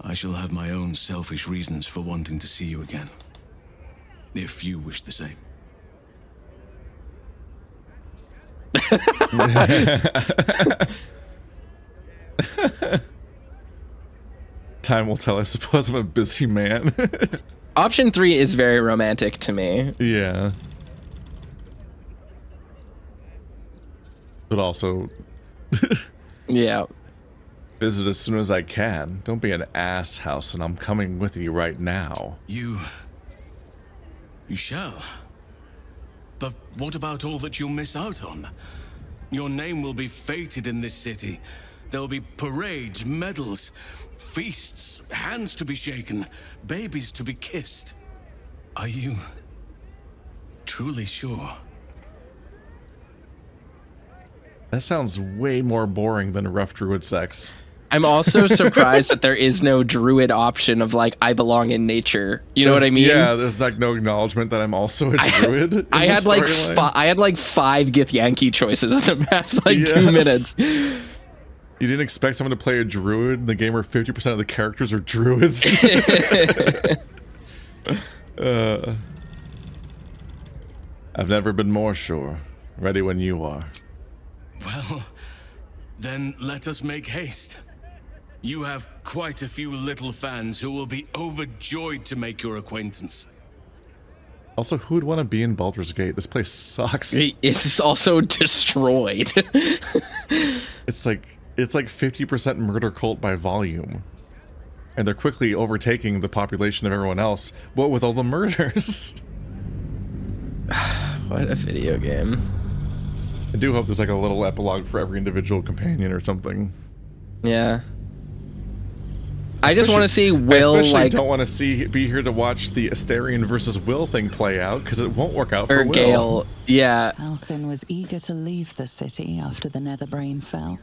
I shall have my own selfish reasons for wanting to see you again. If you wish the same. Time will tell, I suppose. I'm a busy man. Option 3 is very romantic to me. Yeah. But also... yeah. Visit as soon as I can. Don't be an ass, House, and I'm coming with you right now. You shall. But what about all that you'll miss out on? Your name will be fated in this city. There'll be parades, medals, feasts, hands to be shaken, babies to be kissed. Are you truly sure? That sounds way more boring than rough druid sex. I'm also surprised that there is no druid option of, like, I belong in nature. You know what I mean? Yeah, there's like no acknowledgement that I'm also a druid. I had like 5 Githyanki choices in the past 2 minutes. You didn't expect someone to play a druid in the game where 50% of the characters are druids? I've never been more sure. Ready when you are. Well, then let us make haste. You have quite a few little fans who will be overjoyed to make your acquaintance. Also, who would want to be in Baldur's Gate? This place sucks. It's also destroyed. It's like 50% murder cult by volume. And they're quickly overtaking the population of everyone else. What with all the murders? What a video game. I do hope there's like a little epilogue for every individual companion or something. Yeah. I just want to see Will, I especially like... don't want to be here to watch the Astarion versus Will thing play out, because it won't work out for or Will. Gale, yeah. Halson was eager to leave the city after the Netherbrain fell,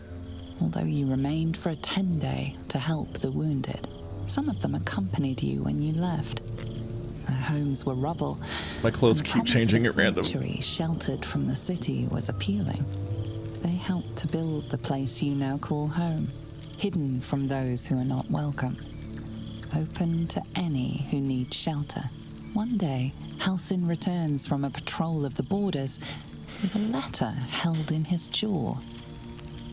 although you remained for a 10-day to help the wounded. Some of them accompanied you when you left. Their homes were rubble. My clothes keep changing at random. Sanctuary sheltered from the city was appealing. They helped to build the place you now call home, hidden from those who are not welcome. Open to any who need shelter. One day, Halsin returns from a patrol of the borders with a letter held in his jaw.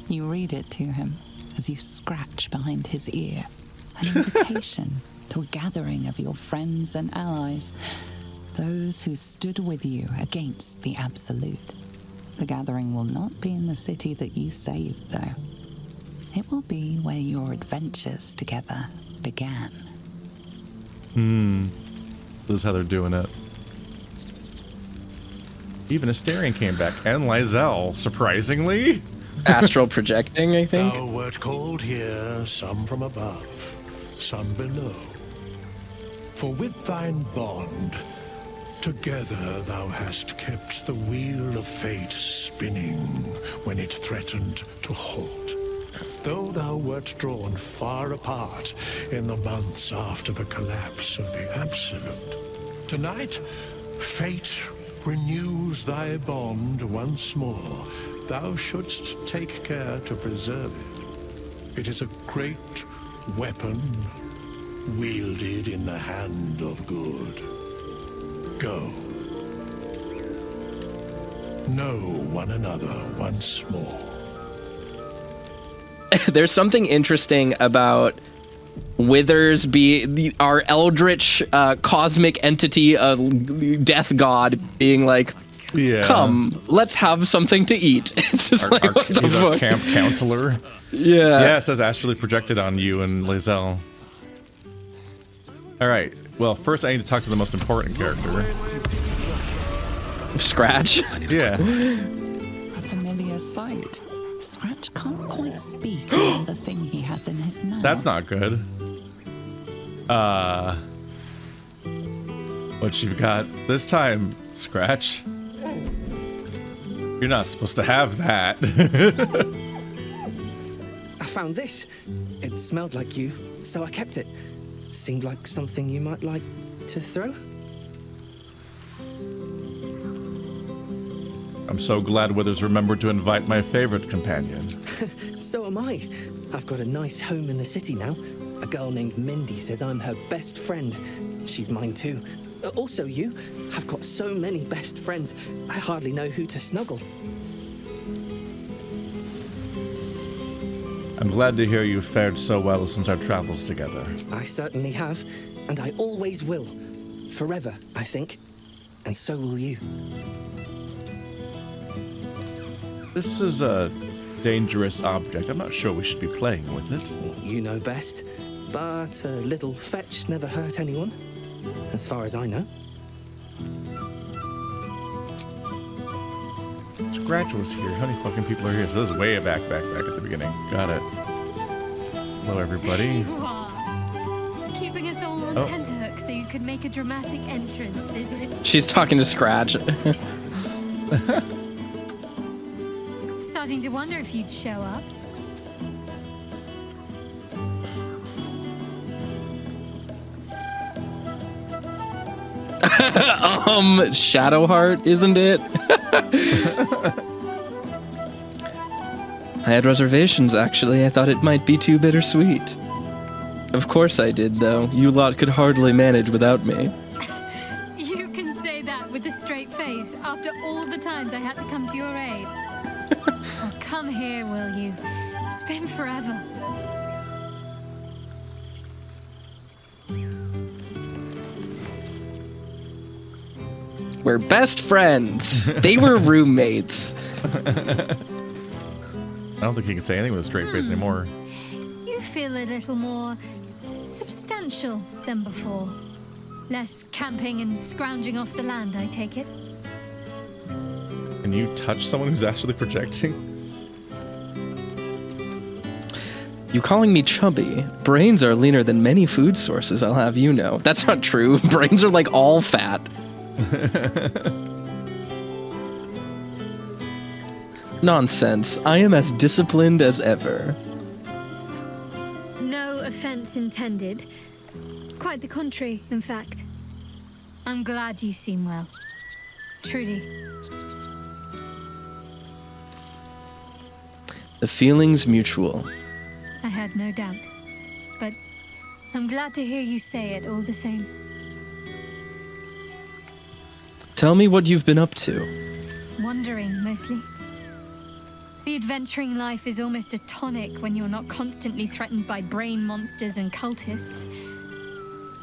You read it to him as you scratch behind his ear. An invitation to a gathering of your friends and allies, those who stood with you against the Absolute. The gathering will not be in the city that you saved, though. It will be where your adventures together began. This is how they're doing it. Even Asterion came back, and Lysel, surprisingly. Astral projecting, I think. Thou wert called here, some from above, some below. For with thine bond, together thou hast kept the wheel of fate spinning when it threatened to halt. Though thou wert drawn far apart in the months after the collapse of the Absolute, tonight, fate renews thy bond once more. Thou shouldst take care to preserve it. It is a great weapon wielded in the hand of good. Go. Know one another once more. There's something interesting about Withers our eldritch cosmic entity, death god, being like, come, let's have something to eat. It's just like, what the he's fuck? our camp counselor. Yeah. It says astrally projected on you and Lysel. All right. Well, first I need to talk to the most important character. Scratch? Yeah. A familiar sight. Scratch can't quite speak on the thing he has in his mouth. That's not good. What you've got this time, Scratch? You're not supposed to have that. I found this. It smelled like you, so I kept it. Seemed like something you might like to throw. I'm so glad Withers remembered to invite my favorite companion. So am I. I've got a nice home in the city now. A girl named Mindy says I'm her best friend. She's mine too. Also you. I've got so many best friends, I hardly know who to snuggle. I'm glad to hear you've fared so well since our travels together. I certainly have, and I always will. Forever, I think. And so will you. This is a dangerous object. I'm not sure we should be playing with it. You know best, but a little fetch never hurt anyone, as far as I know. Scratch was here. How many fucking people are here? So this is way back at the beginning. Got it. Hello, everybody. You are. Keeping us all on tenterhooks so you could make a dramatic entrance, is it? She's talking to Scratch. Starting to wonder if you'd show up. Shadowheart, isn't it? I had reservations, actually. I thought it might be too bittersweet. Of course I did, though. You lot could hardly manage without me. You can say that with a straight face after all the times I had to come to your aid. Well, come here, will you? It's been forever. We're best friends. They were roommates. I don't think he can say anything with a straight face anymore. You feel a little more substantial than before. Less camping and scrounging off the land, I take it. Can you touch someone who's actually projecting? You calling me chubby? Brains are leaner than many food sources, I'll have you know. That's not true. Brains are like all fat. Nonsense. I am as disciplined as ever. No offense intended. Quite the contrary, in fact. I'm glad you seem well. Trudy. The feeling's mutual. I had no doubt. But I'm glad to hear you say it all the same. Tell me what you've been up to. Wandering, mostly. The adventuring life is almost a tonic when you're not constantly threatened by brain monsters and cultists.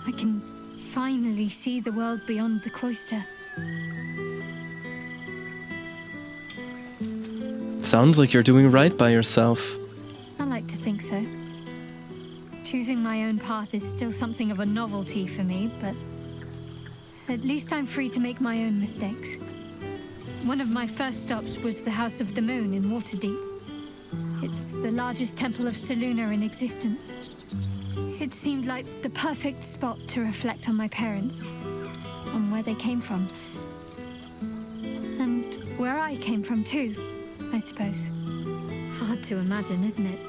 I can finally see the world beyond the cloister. Sounds like you're doing right by yourself. I like to think so. Choosing my own path is still something of a novelty for me, but at least I'm free to make my own mistakes. One of my first stops was the House of the Moon in Waterdeep. It's the largest temple of Selûne in existence. It seemed like the perfect spot to reflect on my parents, on where they came from. And where I came from too, I suppose. Hard to imagine, isn't it?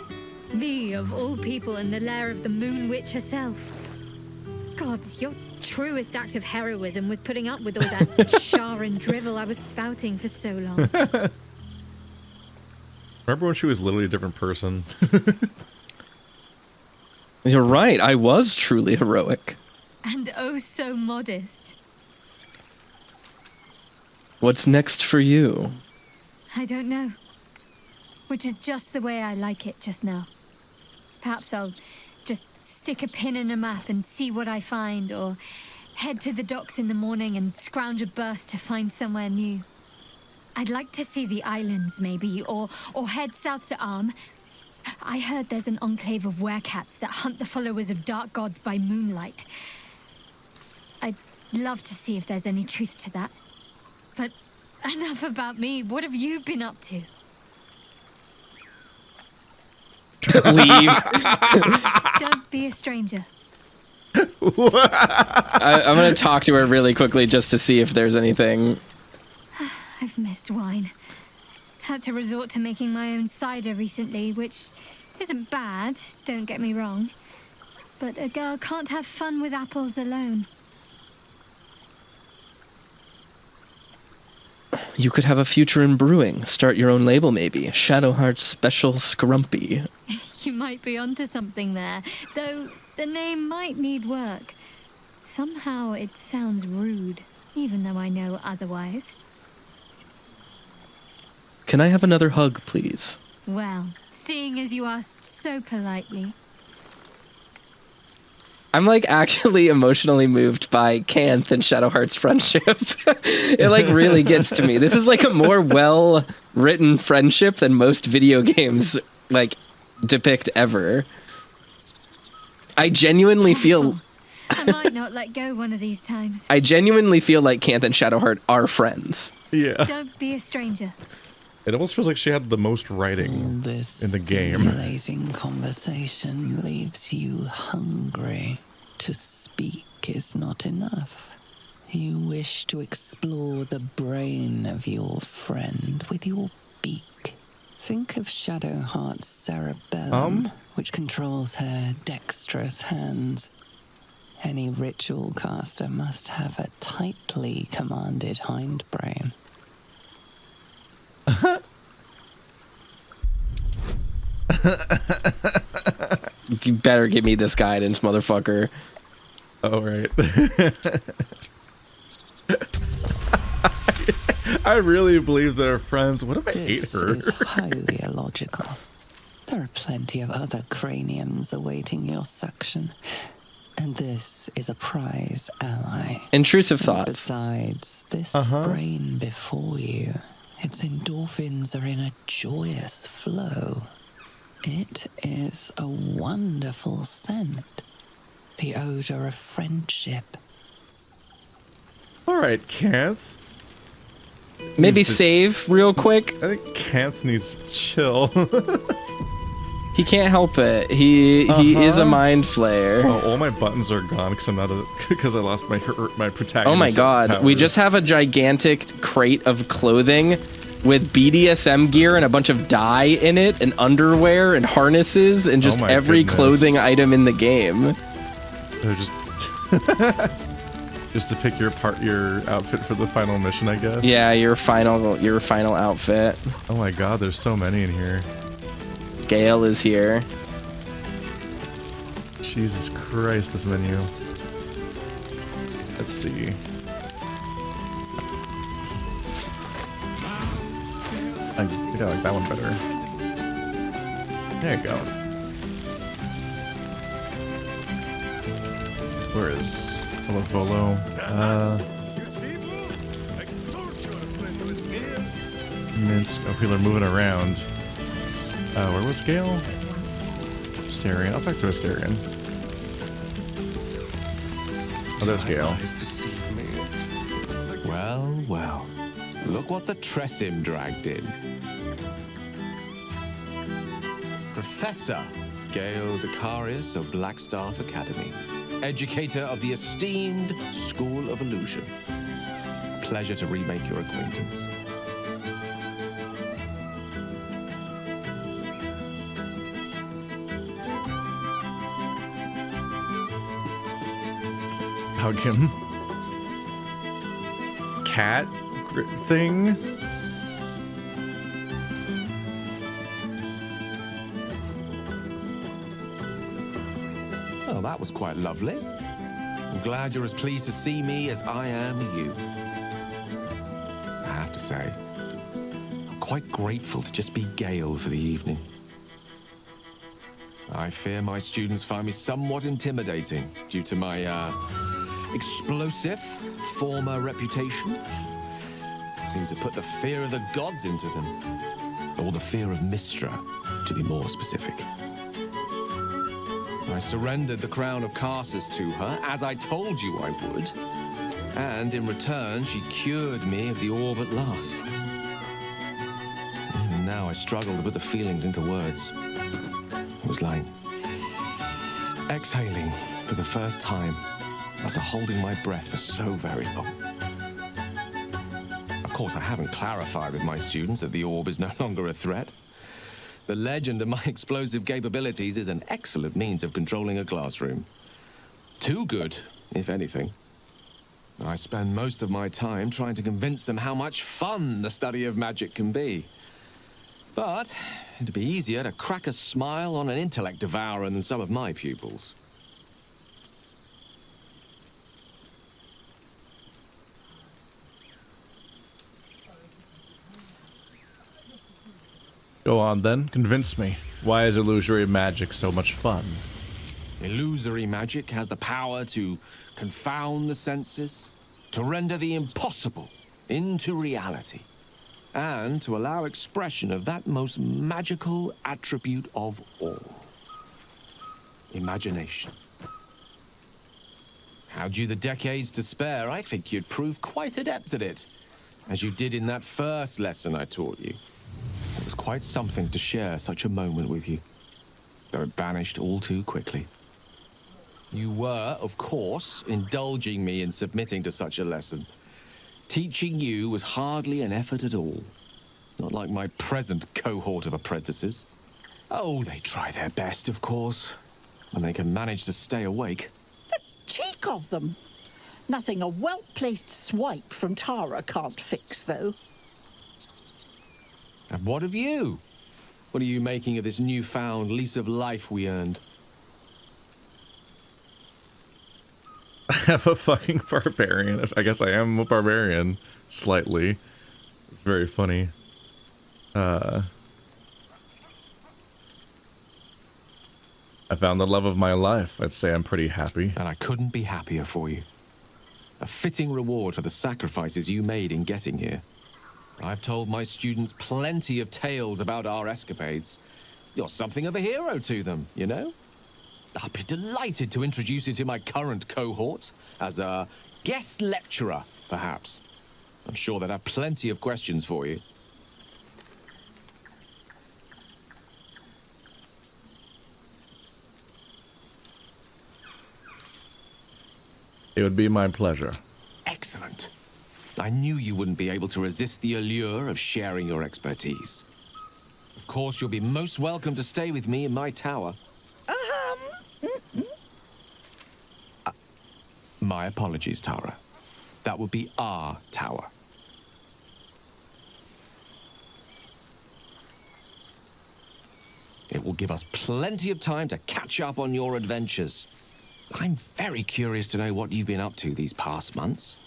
Me, of all people, in the lair of the Moon Witch herself. Gods, your truest act of heroism was putting up with all that char and drivel I was spouting for so long. Remember when she was literally a different person? You're right, I was truly heroic. And oh so modest. What's next for you? I don't know. Which is just the way I like it just now. Perhaps I'll just stick a pin in a map and see what I find, or head to the docks in the morning and scrounge a berth to find somewhere new. I'd like to see the islands, maybe, or head south to Arm. I heard there's an enclave of werecats that hunt the followers of dark gods by moonlight. I'd love to see if there's any truth to that. But enough about me. What have you been up to? Leave. Don't be a stranger. I'm going to talk to her really quickly just to see if there's anything. I've missed wine. Had to resort to making my own cider recently, which isn't bad, don't get me wrong. But a girl can't have fun with apples alone. You could have a future in brewing. Start your own label, maybe. Shadowheart's Special Scrumpy. You might be onto something there, though the name might need work. Somehow it sounds rude, even though I know otherwise. Can I have another hug, please? Well, seeing as you asked so politely. I'm like actually emotionally moved by Canth and Shadowheart's friendship. It like really gets to me. This is like a more well-written friendship than most video games like depict ever. I genuinely feel I might not let go one of these times. I genuinely feel like Canth and Shadowheart are friends. Yeah. Don't be a stranger. It almost feels like she had the most writing in the game. Stimulating conversation leaves you hungry. To speak is not enough. You wish to explore the brain of your friend with your beak. Think of Shadowheart's cerebellum, which controls her dexterous hands. Any ritual caster must have a tightly commanded hindbrain. You better give me this guidance, motherfucker. Oh, right. I really believe they're friends. What if I hate her? This is highly illogical. There are plenty of other craniums awaiting your suction. And this is a prize ally. Intrusive thoughts. Besides, this brain before you, its endorphins are in a joyous flow. It is a wonderful scent. The odor of friendship. All right, Canth. Maybe save real quick. I think Canth needs to chill. He can't help it. He is a mind flayer. Oh, all my buttons are gone because I'm not because I lost my protagonist. Oh my god, powers. we just have a gigantic crate of clothing with BDSM gear and a bunch of dye in it, and underwear and harnesses, and just every clothing item in the game. They're just to pick your outfit for the final mission, I guess. Yeah, your final outfit. Oh my god, there's so many in here. Gale is here. Jesus Christ, this menu. Let's see. I think I like that one better. There you go. Where is Volo? Mince. Oh, people are moving around. Where was Gale? Asterion. I'll talk to Asterion. Oh, there's Gale. Well, well. Look what the Tressim dragged in. Professor Gale Decarius of Blackstaff Academy. Educator of the esteemed School of Illusion. Pleasure to remake your acquaintance. Hug him. Cat thing. Well, that was quite lovely. I'm glad you're as pleased to see me as I am you. I have to say, I'm quite grateful to just be Gale for the evening. I fear my students find me somewhat intimidating due to my, explosive former reputation. Seem to put the fear of the gods into them. Or the fear of Mystra, to be more specific. I surrendered the crown of Carsus to her, as I told you I would. And in return, she cured me of the orb at last. Even now I struggle to put the feelings into words. It was like exhaling for the first time after holding my breath for so very long. Of course, I haven't clarified with my students that the orb is no longer a threat. The legend of my explosive capabilities is an excellent means of controlling a classroom. Too good, if anything. I spend most of my time trying to convince them how much fun the study of magic can be. But it'd be easier to crack a smile on an intellect devourer than some of my pupils. Go on then, convince me. Why is illusory magic so much fun? Illusory magic has the power to confound the senses, to render the impossible into reality, and to allow expression of that most magical attribute of all. Imagination. Had you the decades to spare, I think you'd prove quite adept at it, as you did in that first lesson I taught you. It was quite something to share such a moment with you, though it vanished all too quickly. You were, of course, indulging me in submitting to such a lesson. Teaching you was hardly an effort at all. Not like my present cohort of apprentices. Oh, they try their best, of course, when they can manage to stay awake. The cheek of them! Nothing a well-placed swipe from Tara can't fix, though. And what of you? What are you making of this newfound lease of life we earned? I have a fucking barbarian. I guess I am a barbarian. Slightly. It's very funny. I found the love of my life. I'd say I'm pretty happy. And I couldn't be happier for you. A fitting reward for the sacrifices you made in getting here. I've told my students plenty of tales about our escapades. You're something of a hero to them, you know? I'll be delighted to introduce you to my current cohort as a guest lecturer, perhaps. I'm sure they'd have plenty of questions for you. It would be my pleasure. Excellent. I knew you wouldn't be able to resist the allure of sharing your expertise. Of course, you'll be most welcome to stay with me in my tower. My apologies, Tara. That would be our tower. It will give us plenty of time to catch up on your adventures. I'm very curious to know what you've been up to these past months.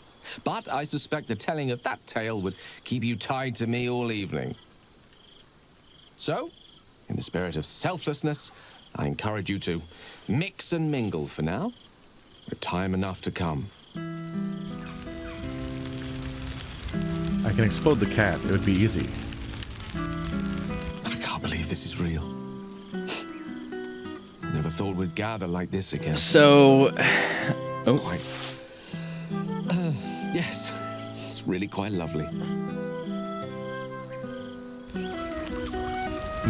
But I suspect the telling of that tale would keep you tied to me all evening. So, in the spirit of selflessness, I encourage you to mix and mingle for now, with time enough to come. I can explode the cat. It would be easy. I can't believe this is real. Never thought we'd gather like this again. So... Quite... yes, it's really quite lovely.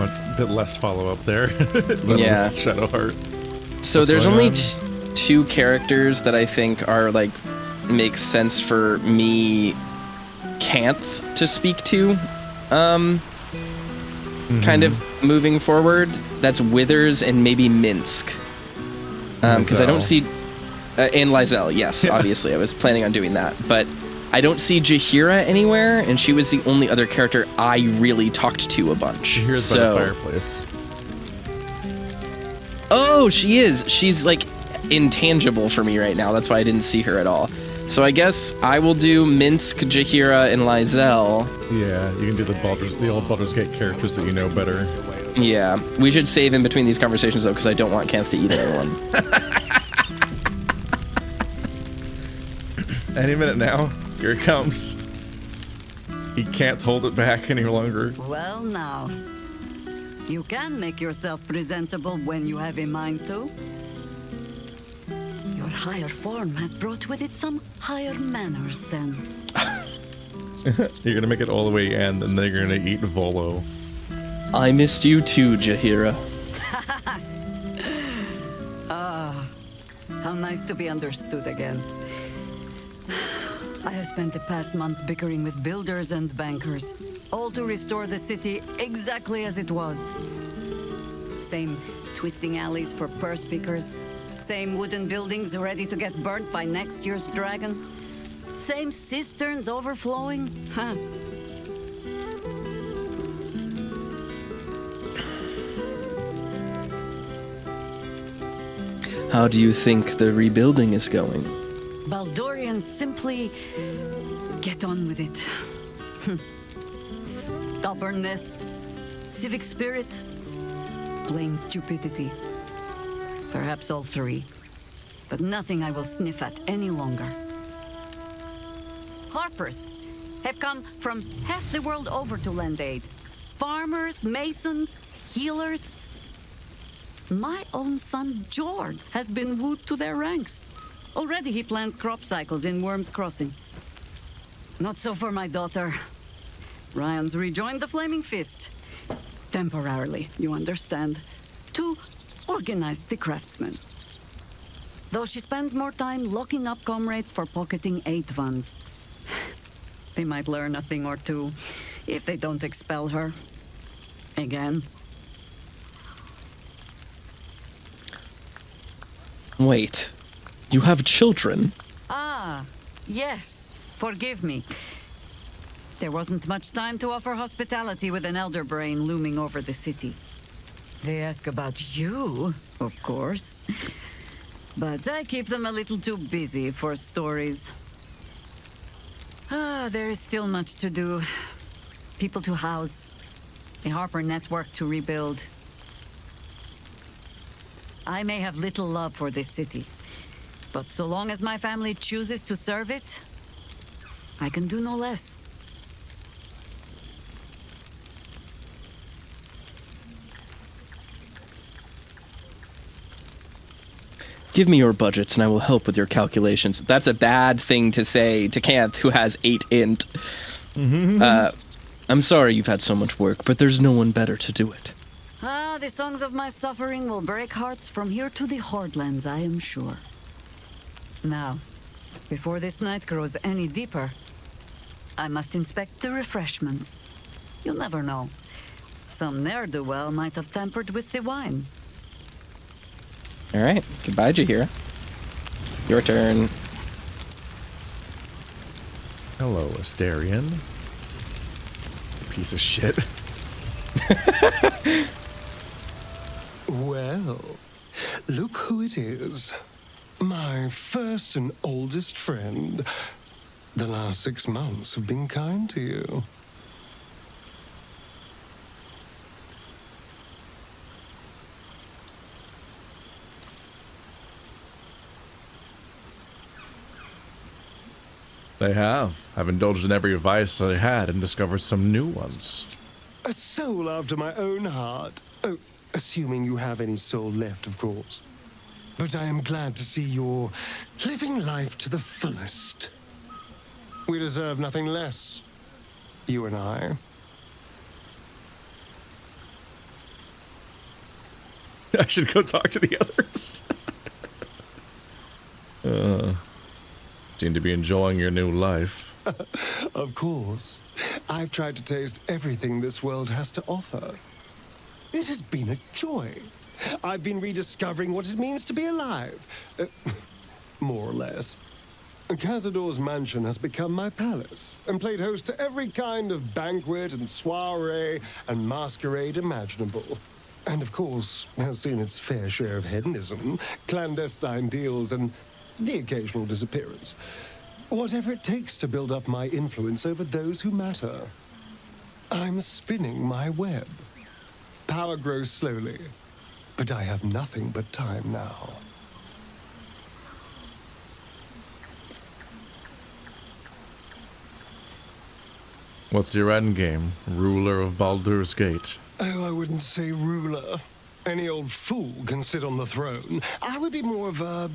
A bit less follow-up there. Yeah. Shadowheart. So What's there's going only on? two characters that I think are, like, makes sense for me, Canth, to speak to. Kind of moving forward. That's Withers and maybe Minsk. Because I don't see... and Lizelle, yes, obviously. I was planning on doing that. But I don't see Jaheira anywhere, and she was the only other character I really talked to a bunch. Jaheira's by the fireplace. Oh, she is. She's, like, intangible for me right now. That's why I didn't see her at all. So I guess I will do Minsk, Jaheira, and Lizelle. Yeah, you can do the old Baldur's Gate characters that you know better. Yeah, we should save in between these conversations, though, because I don't want Canth to eat anyone. Any minute now. Here it comes. He can't hold it back any longer. Well, now. You can make yourself presentable when you have a mind to. Your higher form has brought with it some higher manners, then. You're gonna make it all the way in, and then you're gonna eat Volo. I missed you too, Jaheira. Ah, how nice to be understood again. I have spent the past months bickering with builders and bankers, all to restore the city exactly as it was. Same twisting alleys for purse pickers, same wooden buildings ready to get burnt by next year's dragon, same cisterns overflowing, huh? How do you think the rebuilding is going? Baldurians simply get on with it. Stubbornness, civic spirit, plain stupidity. Perhaps all three, but nothing I will sniff at any longer. Harpers have come from half the world over to lend aid. Farmers, masons, healers. My own son, Jord, has been wooed to their ranks. Already he plans crop cycles in Worm's Crossing. Not so for my daughter. Ryan's rejoined the Flaming Fist. Temporarily, you understand. To organize the craftsmen. Though she spends more time locking up comrades for pocketing aid funds. They might learn a thing or two if they don't expel her. Again. Wait, you have children? Ah, yes. Forgive me. There wasn't much time to offer hospitality with an elder brain looming over the city. They ask about you, of course. But I keep them a little too busy for stories. Ah, there is still much to do. People to house. A Harper network to rebuild. I may have little love for this city, but so long as my family chooses to serve it, I can do no less. Give me your budgets and I will help with your calculations. That's a bad thing to say to Canth, who has 8 int. I'm sorry you've had so much work, but there's no one better to do it. Ah, the songs of my suffering will break hearts from here to the Hordlands, I am sure. Now, before this night grows any deeper, I must inspect the refreshments. You'll never know. Some ne'er-do-well might have tampered with the wine. All right, goodbye, Jaheira. Your turn. Hello, Asterion. Piece of shit. Well, look who it is. My first and oldest friend. The last 6 months have been kind to you. They have. I've indulged in every vice I had and discovered some new ones. A soul after my own heart. Oh, assuming you have any soul left, of course. But I am glad to see you're living life to the fullest. We deserve nothing less, you and I. I should go talk to the others. Seem to be enjoying your new life. Of course. I've tried to taste everything this world has to offer. It has been a joy. I've been rediscovering what it means to be alive. More or less. Cazador's mansion has become my palace, and played host to every kind of banquet and soiree and masquerade imaginable. And of course, has seen its fair share of hedonism, clandestine deals, and the occasional disappearance. Whatever it takes to build up my influence over those who matter. I'm spinning my web. Power grows slowly, but I have nothing but time now. What's your endgame, ruler of Baldur's Gate? Oh, I wouldn't say ruler. Any old fool can sit on the throne. I would be more of a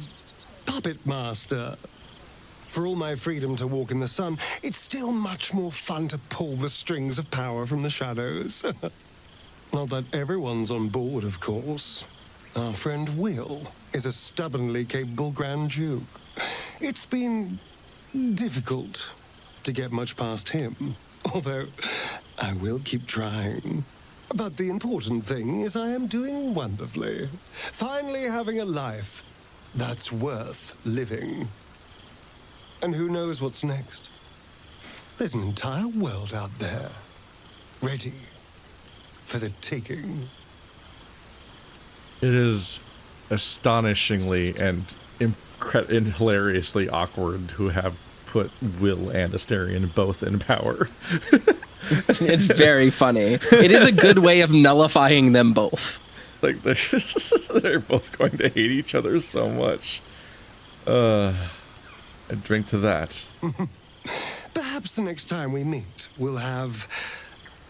puppet master. For all my freedom to walk in the sun, it's still much more fun to pull the strings of power from the shadows. Not that everyone's on board, of course. Our friend Will is a stubbornly capable Grand Duke. It's been difficult to get much past him, although I will keep trying. But the important thing is I am doing wonderfully. Finally having a life that's worth living. And who knows what's next? There's an entire world out there, ready for the taking. It is astonishingly and hilariously awkward to have put Will and Astarion both in power. It's very funny. It is a good way of nullifying them both. Like they're both going to hate each other so much. A drink to that. Perhaps the next time we meet, we'll have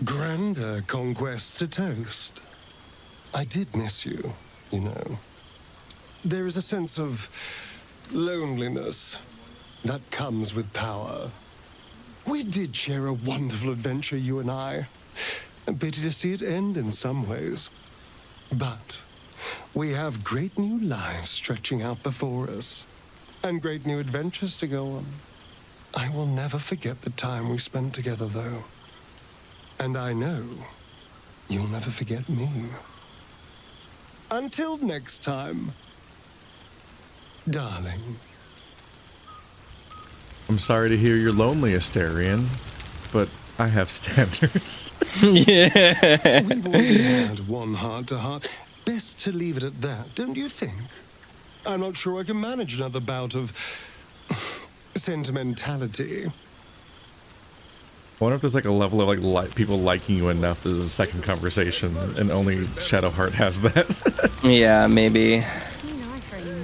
grander conquests to toast. I did miss you, you know. There is a sense of loneliness that comes with power. We did share a wonderful adventure, you and I. A pity to see it end in some ways. But we have great new lives stretching out before us, and great new adventures to go on. I will never forget the time we spent together, though. And I know you'll never forget me. Until next time, darling. I'm sorry to hear you're lonely, Astarion, but I have standards. Yeah. We've already had one heart-to-heart. Best to leave it at that, don't you think? I'm not sure I can manage another bout of sentimentality. I wonder if there's like a level of like people liking you enough that there's a second conversation, and only Shadowheart has that. Yeah, maybe.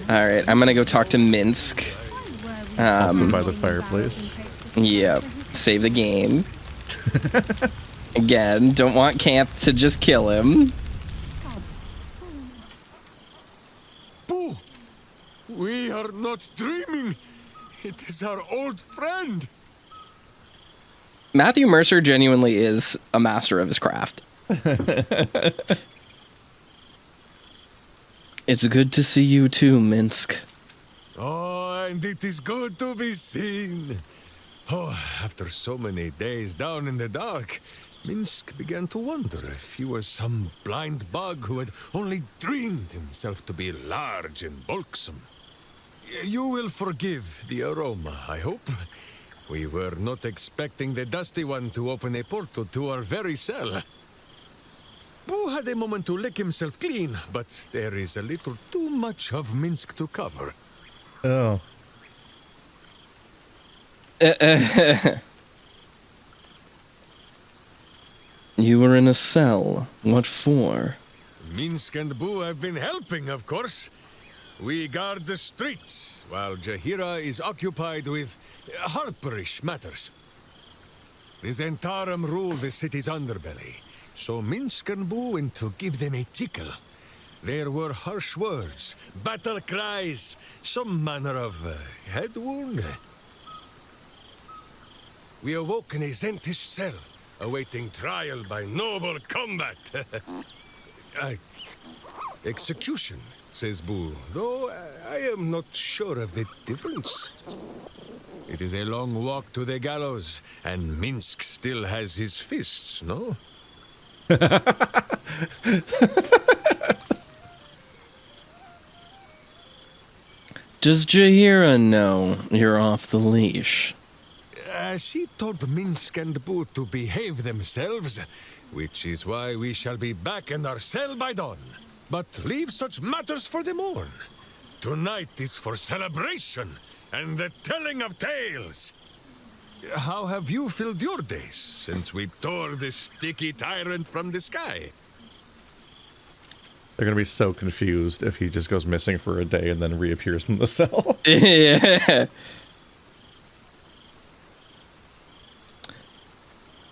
All right, I'm gonna go talk to Minsk. Also by the fireplace. Yep. Save the game. Again, don't want Canth to just kill him. Boo! We are not dreaming. It is our old friend. Matthew Mercer genuinely is a master of his craft. It's good to see you too, Minsk. Oh, and it is good to be seen. Oh, after so many days down in the dark, Minsk began to wonder if he was some blind bug who had only dreamed himself to be large and bulksome. You will forgive the aroma, I hope. We were not expecting the Dusty One to open a portal to our very cell. Boo had a moment to lick himself clean, but there is a little too much of Minsk to cover. Oh. You were in a cell. What for? Minsk and Boo have been helping, of course. We guard the streets, while Jaheira is occupied with harperish matters. The Zentarum rule the city's underbelly, so Minsk and Boo went to give them a tickle. There were harsh words, battle cries, some manner of head wound. We awoke in a Zentish cell, awaiting trial by noble combat. Execution, says Boo, though I am not sure of the difference. It is a long walk to the gallows, and Minsk still has his fists, no? Does Jaheira know you're off the leash? She told Minsk and Boo to behave themselves, which is why we shall be back in our cell by dawn. But leave such matters for the morn. Tonight is for celebration and the telling of tales. How have you filled your days since we tore this sticky tyrant from the sky? They're gonna be so confused if he just goes missing for a day and then reappears in the cell. Yeah.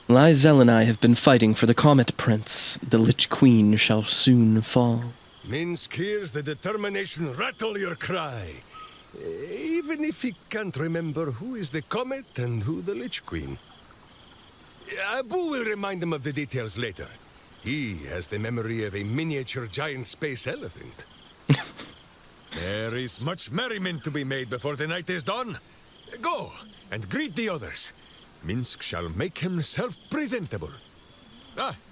Lyzel and I have been fighting for the Comet Prince. The Lich Queen shall soon fall. Minsk hears the determination rattle your cry. Even if he can't remember who is the Comet and who the Lich Queen. Boo will remind him of the details later. He has the memory of a miniature giant space elephant. There is much merriment to be made before the night is done. Go and greet the others. Minsk shall make himself presentable.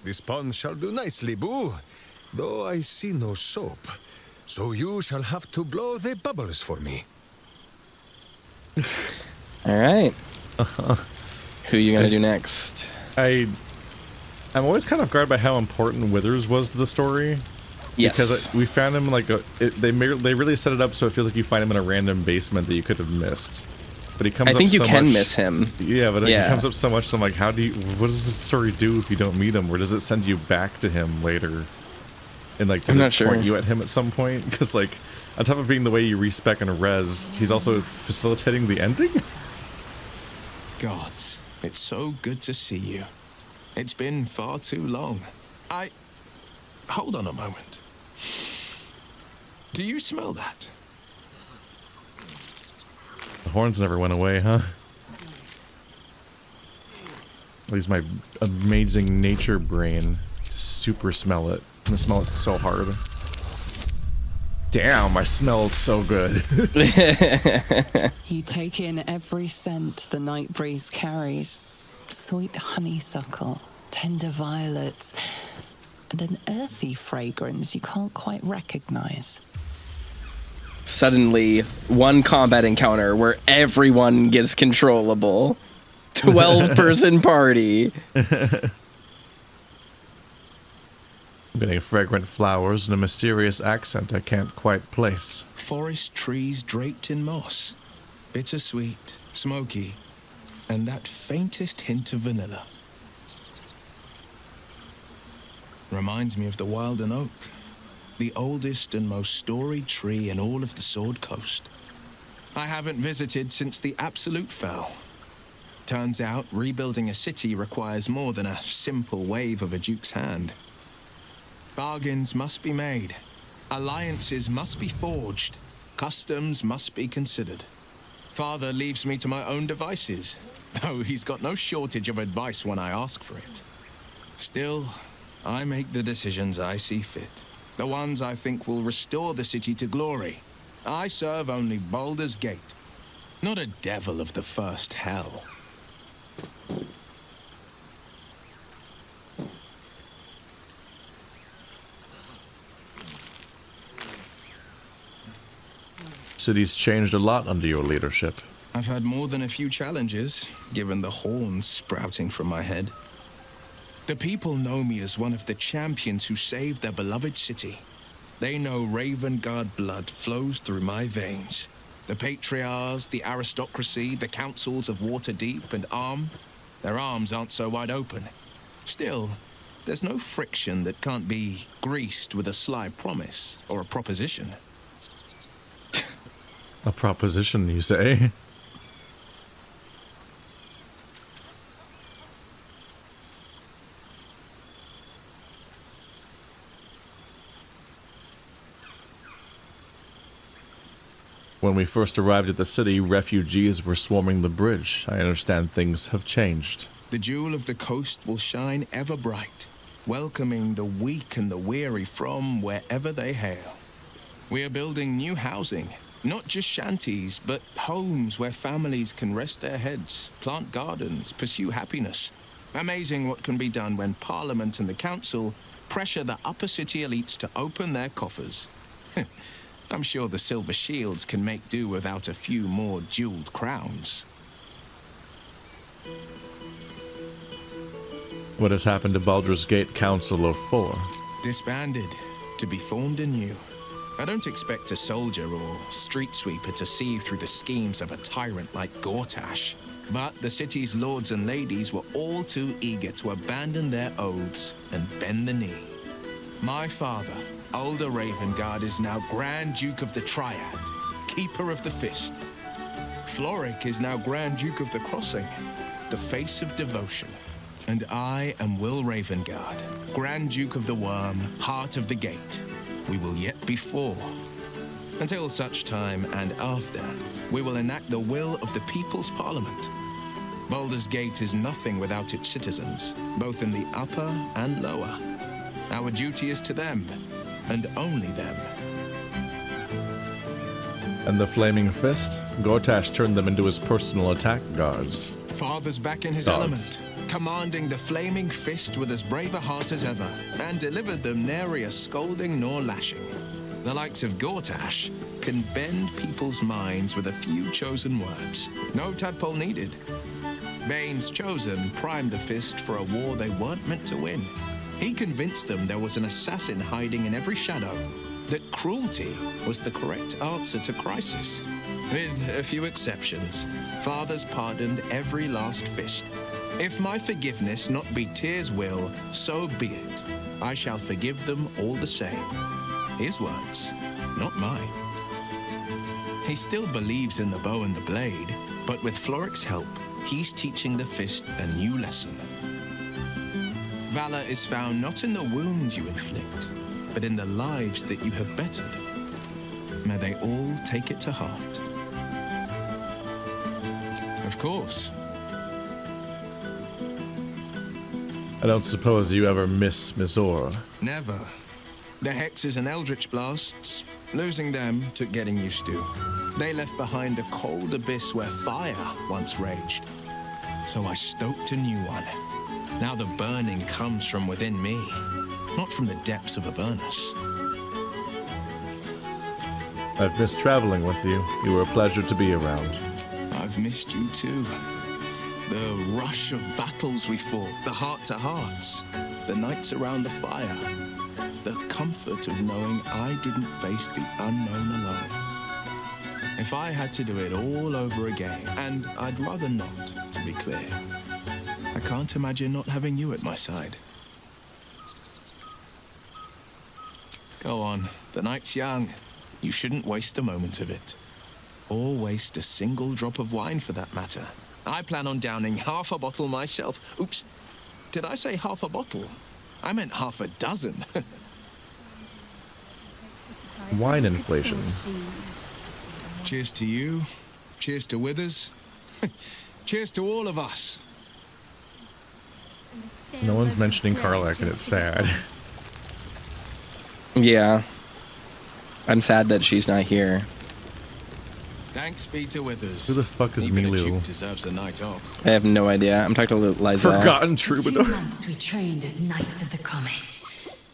This pond shall do nicely, Boo. Though I see no soap. So you shall have to blow the bubbles for me. All right. Who are you gonna do next? I'm always kind of guarded by how important Withers was to the story. Yes. Because we found him like they really set it up so it feels like you find him in a random basement that you could have missed. But he comes up so much. I think you can miss him. Yeah, but he comes up so much. So I'm like, what does the story do if you don't meet him? Or does it send you back to him later? And like, does it point you at him at some point? Because like, on top of being the way you respec and res, he's also facilitating the ending. Gods, it's so good to see you. It's been far too long. Hold on a moment. Do you smell that? The horns never went away, huh? At least my amazing nature brain to super smell it. I'm gonna smell it so hard. Damn, I smell so good. You take in every scent the night breeze carries. Sweet honeysuckle, tender violets, and an earthy fragrance you can't quite recognize. Suddenly, one combat encounter where everyone gets controllable. 12-person party. I'm getting fragrant flowers and a mysterious accent I can't quite place. Forest trees draped in moss. Bittersweet, smoky, and that faintest hint of vanilla. Reminds me of the Wilden Oak, the oldest and most storied tree in all of the Sword Coast. I haven't visited since the Absolute fell. Turns out rebuilding a city requires more than a simple wave of a duke's hand. Bargains must be made. Alliances must be forged. Customs must be considered. Father leaves me to my own devices, though he's got no shortage of advice when I ask for it. Still, I make the decisions I see fit. The ones I think will restore the city to glory. I serve only Baldur's Gate, not a devil of the first hell. City's changed a lot under your leadership. I've had more than a few challenges, given the horns sprouting from my head. The people know me as one of the champions who saved their beloved city. They know Ravengard blood flows through my veins. The patriarchs, the aristocracy, the councils of Waterdeep and Arm, their arms aren't so wide open. Still, there's no friction that can't be greased with a sly promise or a proposition. A proposition, you say? When we first arrived at the city, refugees were swarming the bridge. I understand things have changed. The jewel of the coast will shine ever bright, welcoming the weak and the weary from wherever they hail. We are building new housing, not just shanties, but homes where families can rest their heads, plant gardens, pursue happiness. Amazing what can be done when Parliament and the Council pressure the upper city elites to open their coffers. I'm sure the Silver Shields can make do without a few more jeweled crowns. What has happened to Baldur's Gate Council of Four? Disbanded, to be formed anew. I don't expect a soldier or street sweeper to see through the schemes of a tyrant like Gortash. But the city's lords and ladies were all too eager to abandon their oaths and bend the knee. My father, Older Ravengard, is now Grand Duke of the Triad, Keeper of the Fist. Floric is now Grand Duke of the Crossing, the face of devotion. And I am Will Ravengard, Grand Duke of the Worm, Heart of the Gate. We will yet be four. Until such time and after, we will enact the will of the People's Parliament. Baldur's Gate is nothing without its citizens, both in the upper and lower. Our duty is to them, and only them. And the Flaming Fist? Gortash turned them into his personal attack guards. Father's back in his element, commanding the Flaming Fist with as brave a heart as ever, and delivered them nary a scolding nor lashing. The likes of Gortash can bend people's minds with a few chosen words. No tadpole needed. Bane's Chosen primed the Fist for a war they weren't meant to win. He convinced them there was an assassin hiding in every shadow, that cruelty was the correct answer to crisis. With a few exceptions, fathers pardoned every last fist. If my forgiveness not be Tyr's will, so be it. I shall forgive them all the same. His words, not mine. He still believes in the bow and the blade, but with Floric's help, he's teaching the fist a new lesson. Valor is found not in the wounds you inflict, but in the lives that you have bettered. May they all take it to heart. Of course. I don't suppose you ever miss Mizora. Never. The hexes and eldritch blasts, losing them took getting used to. They left behind a cold abyss where fire once raged. So I stoked a new one. Now the burning comes from within me, not from the depths of Avernus. I've missed traveling with you. You were a pleasure to be around. I've missed you too. The rush of battles we fought, the heart-to-hearts, the nights around the fire, the comfort of knowing I didn't face the unknown alone. If I had to do it all over again, and I'd rather not, to be clear, I can't imagine not having you at my side. Go on, the night's young. You shouldn't waste a moment of it. Or waste a single drop of wine for that matter. I plan on downing half a bottle myself. Oops, did I say half a bottle? I meant half a dozen. Wine inflation. Cheers to you. Cheers to Withers. Cheers to all of us. No one's mentioning Karlach, and it's sad. Yeah. I'm sad that she's not here. Thanks be to Withers. Who the fuck is Even a Milu? duke deserves a night off. I have no idea. I'm talking to Liza. Forgotten For troubadour. 2 months we trained as Knights of the Comet.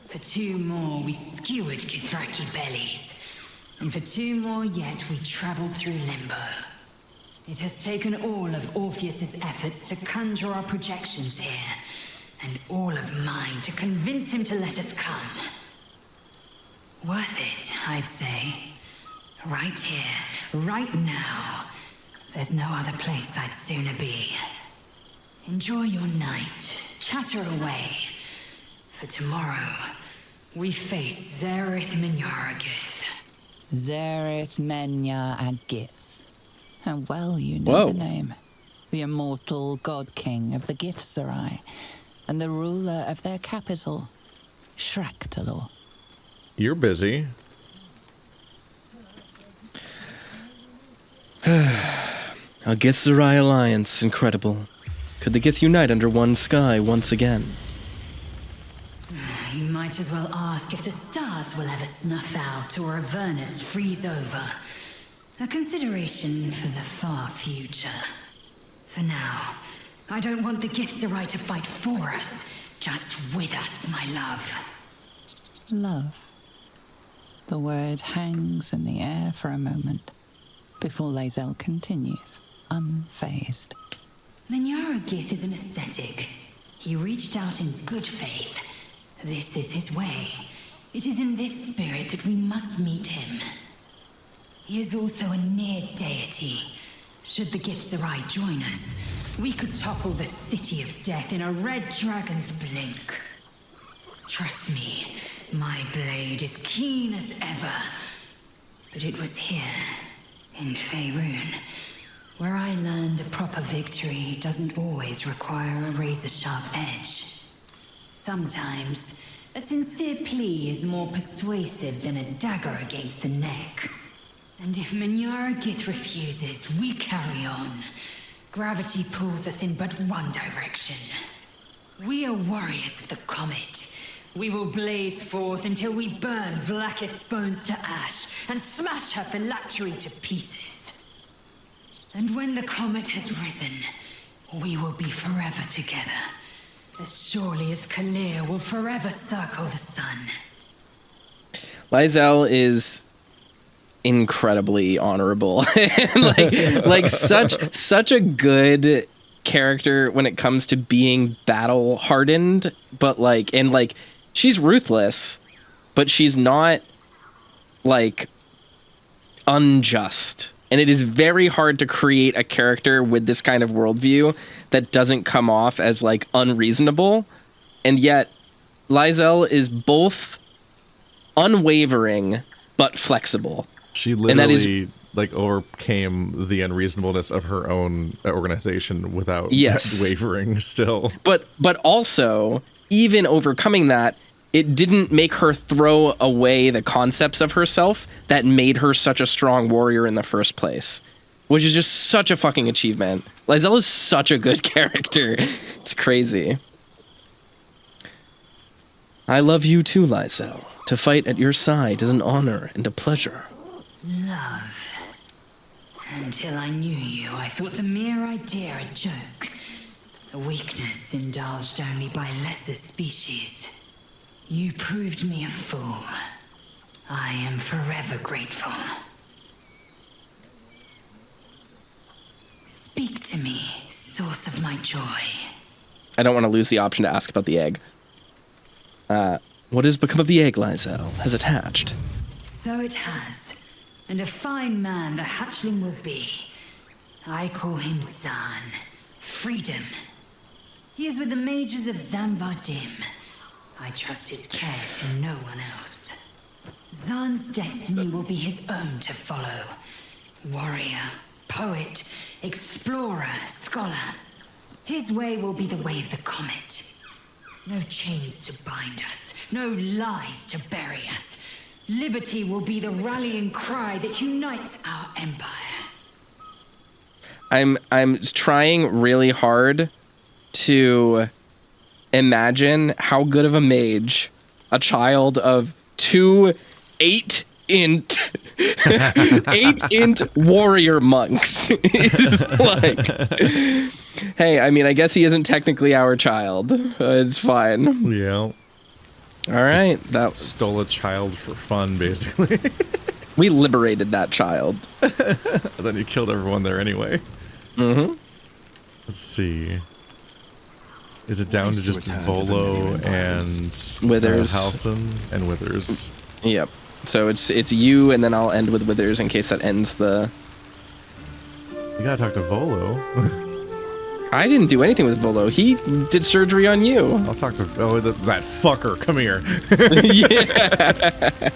For 2 more we skewered Kithraki bellies. And for 2 more yet we traveled through limbo. It has taken all of Orpheus's efforts to conjure our projections here. and all of mine to convince him to let us come. Worth it, I'd say. Right here, right now. There's no other place I'd sooner be. Enjoy your night, chatter away. For tomorrow, we face Zareth Minyaragith. Zareth Minyaragith. How well you know the name. The immortal god king of the Githzerai, and the ruler of their capital, Shraktalor. You're busy. A Githzerai alliance, incredible. Could the Gith unite under one sky once again? You might as well ask if the stars will ever snuff out or Avernus freeze over. A consideration for the far future. For now, I don't want the Githzerai to fight for us, just with us, my love. Love. The word hangs in the air for a moment, before Lae'zel continues, unfazed. Minyaragith is an ascetic. He reached out in good faith. This is his way. It is in this spirit that we must meet him. He is also a near deity. Should the Githzerai join us, we could topple the City of Death in a red dragon's blink. Trust me, my blade is keen as ever. But it was here, in Faerun, where I learned a proper victory doesn't always require a razor-sharp edge. Sometimes, a sincere plea is more persuasive than a dagger against the neck. And if Minyaragith refuses, we carry on. Gravity pulls us in but one direction. We are warriors of the comet. We will blaze forth until we burn Vlaakith's bones to ash and smash her phylactery to pieces. And when the comet has risen, we will be forever together. As surely as Kalir will forever circle the sun. Lae'zel is incredibly honorable. like such a good character when it comes to being battle hardened, but she's ruthless, but she's not like unjust. And it is very hard to create a character with this kind of worldview that doesn't come off as like unreasonable. And yet Lae'zel is both unwavering but flexible. She literally overcame the unreasonableness of her own organization without wavering still. But also, even overcoming that, it didn't make her throw away the concepts of herself that made her such a strong warrior in the first place, which is just such a fucking achievement. Lae'zel is such a good character. It's crazy. I love you too, Lae'zel. To fight at your side is an honor and a pleasure. Love. Until I knew you, I thought the mere idea a joke. A weakness indulged only by lesser species. You proved me a fool. I am forever grateful. Speak to me, source of my joy. I don't want to lose the option to ask about the egg. What has become of the egg Lae'zel has attached? So it has. And a fine man the hatchling will be. I call him Zan. Freedom. He is with the mages of Zamvardim. I trust his care to no one else. Zan's destiny will be his own to follow. Warrior, poet, explorer, scholar. His way will be the way of the comet. No chains to bind us, no lies to bury us. Liberty will be the rallying cry that unites our empire. I'm trying really hard to imagine how good of a mage a child of 2 8-int 8-int warrior monks is like. Hey, I mean, I guess he isn't technically our child. It's fine. Yeah. All right. That stole a child for fun, basically. We liberated that child. Then you killed everyone there anyway. Mm-hmm. Let's see. Is it down to just Volo and Withers, Halson and Withers? Yep. So it's you, and then I'll end with Withers in case that ends the. You gotta talk to Volo. I didn't do anything with Volo. He did surgery on you. I'll talk to that fucker. Come here. Yeah.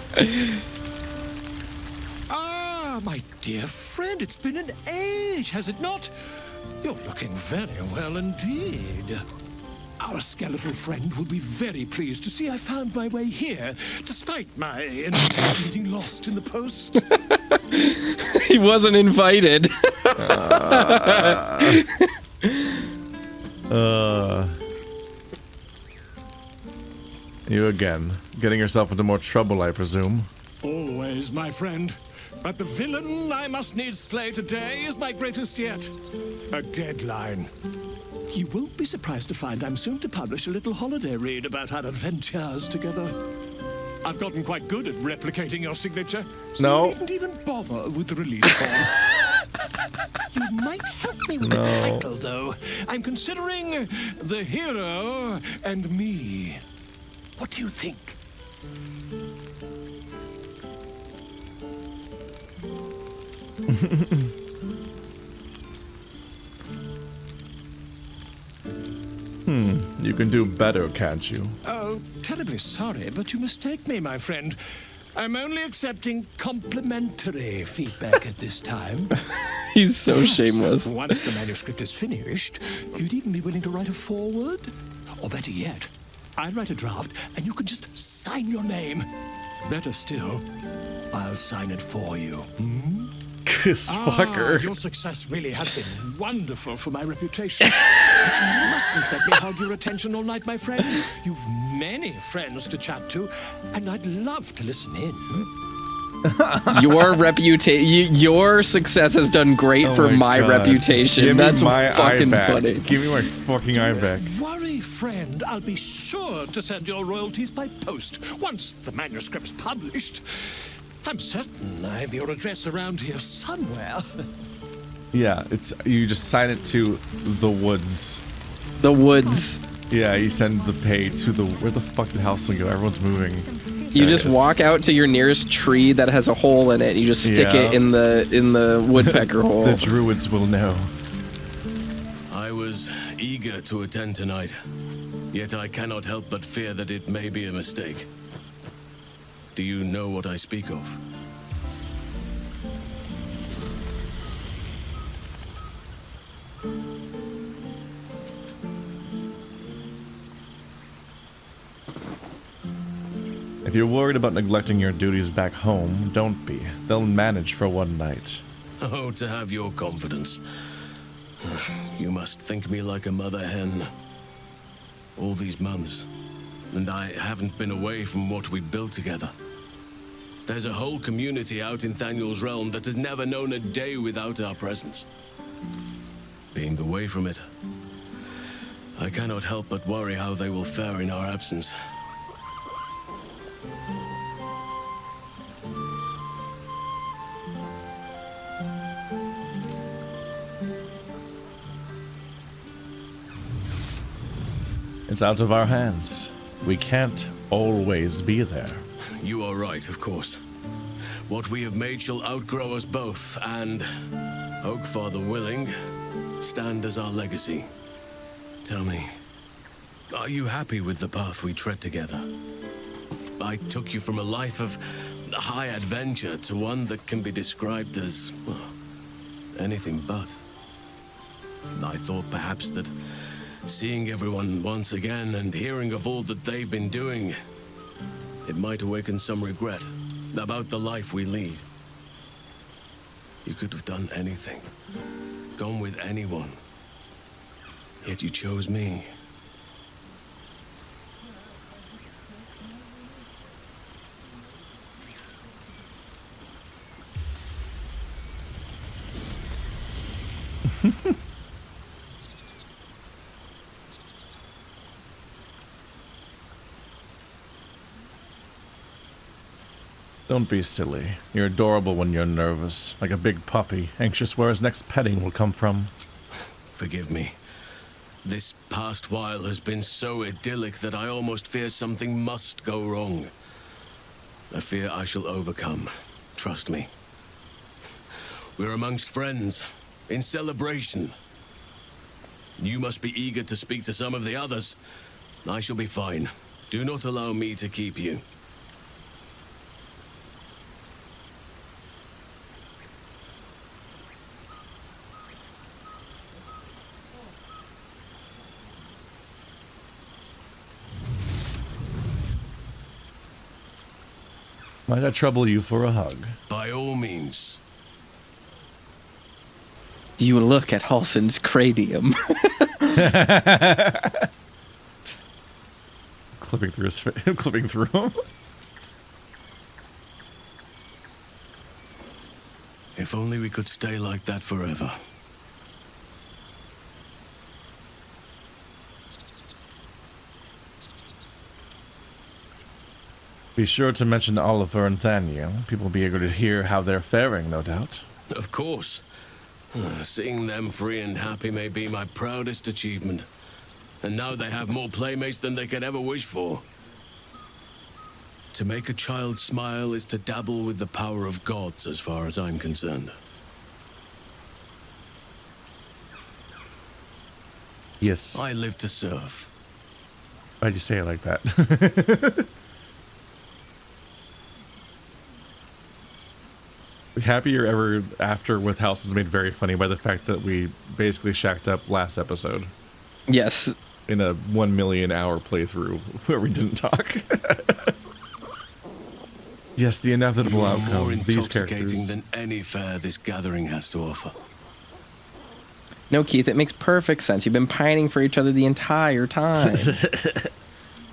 Ah, my dear friend, it's been an age, has it not? You're looking very well indeed. Our skeletal friend will be very pleased to see I found my way here, despite my invitation getting lost in the post. He wasn't invited. You again. Getting yourself into more trouble, I presume. Always, my friend. But the villain I must needs slay today is my greatest yet. A deadline. You won't be surprised to find I'm soon to publish a little holiday read about our adventures together. I've gotten quite good at replicating your signature, so you needn't even bother with the release form. You might help me with the title, though. I'm considering The Hero and Me. What do you think? You can do better, can't you? Oh, terribly sorry, but you mistake me, my friend. I'm only accepting complimentary feedback at this time. He's so Perhaps shameless. Once the manuscript is finished, you'd even be willing to write a foreword? Or better yet, I'll write a draft and you can just sign your name. Better still, I'll sign it for you. This fucker. Your success really has been wonderful for my reputation. But you mustn't let me hog your attention all night, my friend. You've many friends to chat to, and I'd love to listen in. Your success has done great for my reputation. Give That's me my fucking eye back. funny. Give me my fucking eye back. Worry, friend. I'll be sure to send your royalties by post once the manuscript's published. I'm certain I have your address around here somewhere. Yeah, it's you just sign it to the woods. The woods. Yeah, you send the pay to the where the fuck did Halson go? Everyone's moving. You just walk out to your nearest tree that has a hole in it. You just stick it in the woodpecker hole. The druids will know. I was eager to attend tonight, yet I cannot help but fear that it may be a mistake. Do you know what I speak of? If you're worried about neglecting your duties back home, don't be. They'll manage for one night. Oh, to have your confidence. You must think me like a mother hen. All these months, and I haven't been away from what we built together. There's a whole community out in Thaniel's realm that has never known a day without our presence. Being away from it, I cannot help but worry how they will fare in our absence. It's out of our hands. We can't always be there. You are right, of course. What we have made shall outgrow us both, and, Oakfather willing, stand as our legacy. Tell me, are you happy with the path we tread together? I took you from a life of high adventure to one that can be described as, well, anything but. I thought perhaps that seeing everyone once again and hearing of all that they've been doing, it might awaken some regret about the life we lead. You could have done anything, gone with anyone, yet you chose me. Don't be silly. You're adorable when you're nervous, like a big puppy, anxious where his next petting will come from. Forgive me. This past while has been so idyllic that I almost fear something must go wrong. A fear I shall overcome. Trust me. We're amongst friends, in celebration. You must be eager to speak to some of the others. I shall be fine. Do not allow me to keep you. Might I trouble you for a hug? By all means. You look at Halsin's cranium. Clipping through his clipping through him. If only we could stay like that forever. Be sure to mention Oliver and Thania. People will be able to hear how they're faring, no doubt. Of course. Seeing them free and happy may be my proudest achievement. And now they have more playmates than they could ever wish for. To make a child smile is to dabble with the power of gods, as far as I'm concerned. Yes. I live to serve. Why'd you say it like that? Happier ever after with House is made very funny by the fact that we basically shacked up last episode. Yes. In a 1 million hour playthrough where we didn't talk. Yes, the inevitable outcome. More These intoxicating characters. than any fare this gathering has to offer. No, Keith, it makes perfect sense. You've been pining for each other the entire time.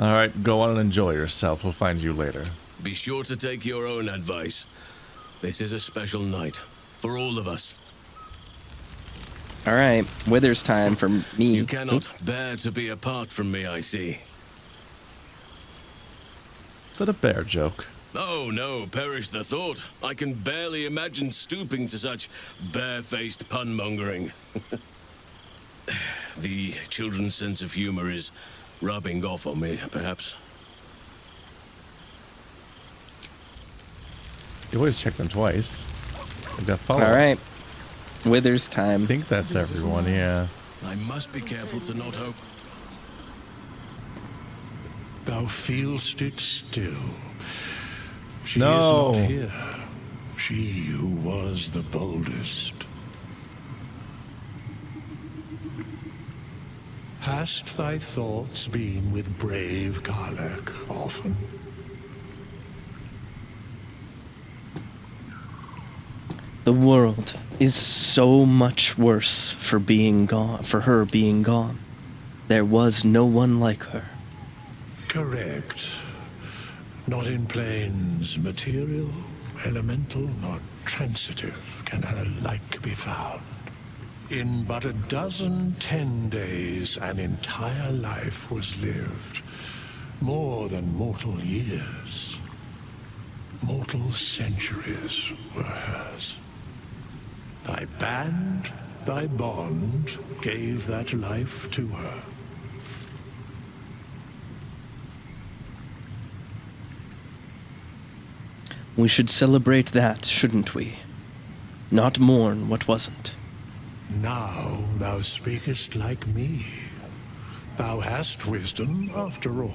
All right, go on and enjoy yourself. We'll find you later. Be sure to take your own advice. This is a special night for all of us. All right, Wither's time for me. You cannot bear to be apart from me, I see. Is that a bear joke? Oh no, perish the thought. I can barely imagine stooping to such barefaced pun-mongering. The children's sense of humor is rubbing off on me, perhaps. You always check them twice. We got follow. All right, Wither's time. I think that's everyone, yeah. I must be careful to not hope. Thou feelst it still. She No. is not here. She who was the boldest. Hast thy thoughts been with brave Karlach often? The world is so much worse for being gone, for her being gone. There was no one like her. Correct. Not in planes material, elemental, nor transitive can her like be found. In but 10 days, an entire life was lived. More than mortal years. Mortal centuries were hers. Thy band, thy bond, gave that life to her. We should celebrate that, shouldn't we? Not mourn what wasn't. Now thou speakest like me. Thou hast wisdom, after all.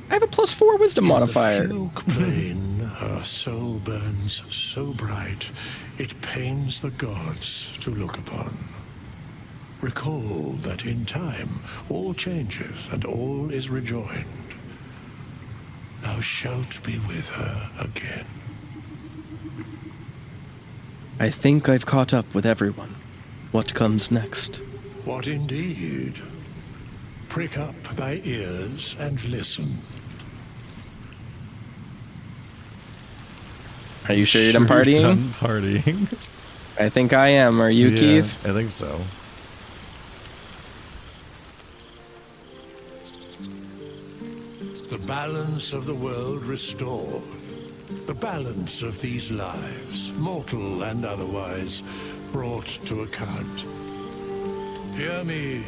I have a +4 wisdom modifier. In the Fugue Plain, her soul burns so bright, it pains the gods to look upon. Recall that in time all changeth and all is rejoined. Thou shalt be with her again. I think I've caught up with everyone. What comes next? What indeed? Prick up thy ears and listen. Are you sure you're done partying? Done partying. I think I am. Are you, Yeah, Keith? I think so. The balance of the world restored. The balance of these lives, mortal and otherwise, brought to account. Hear me.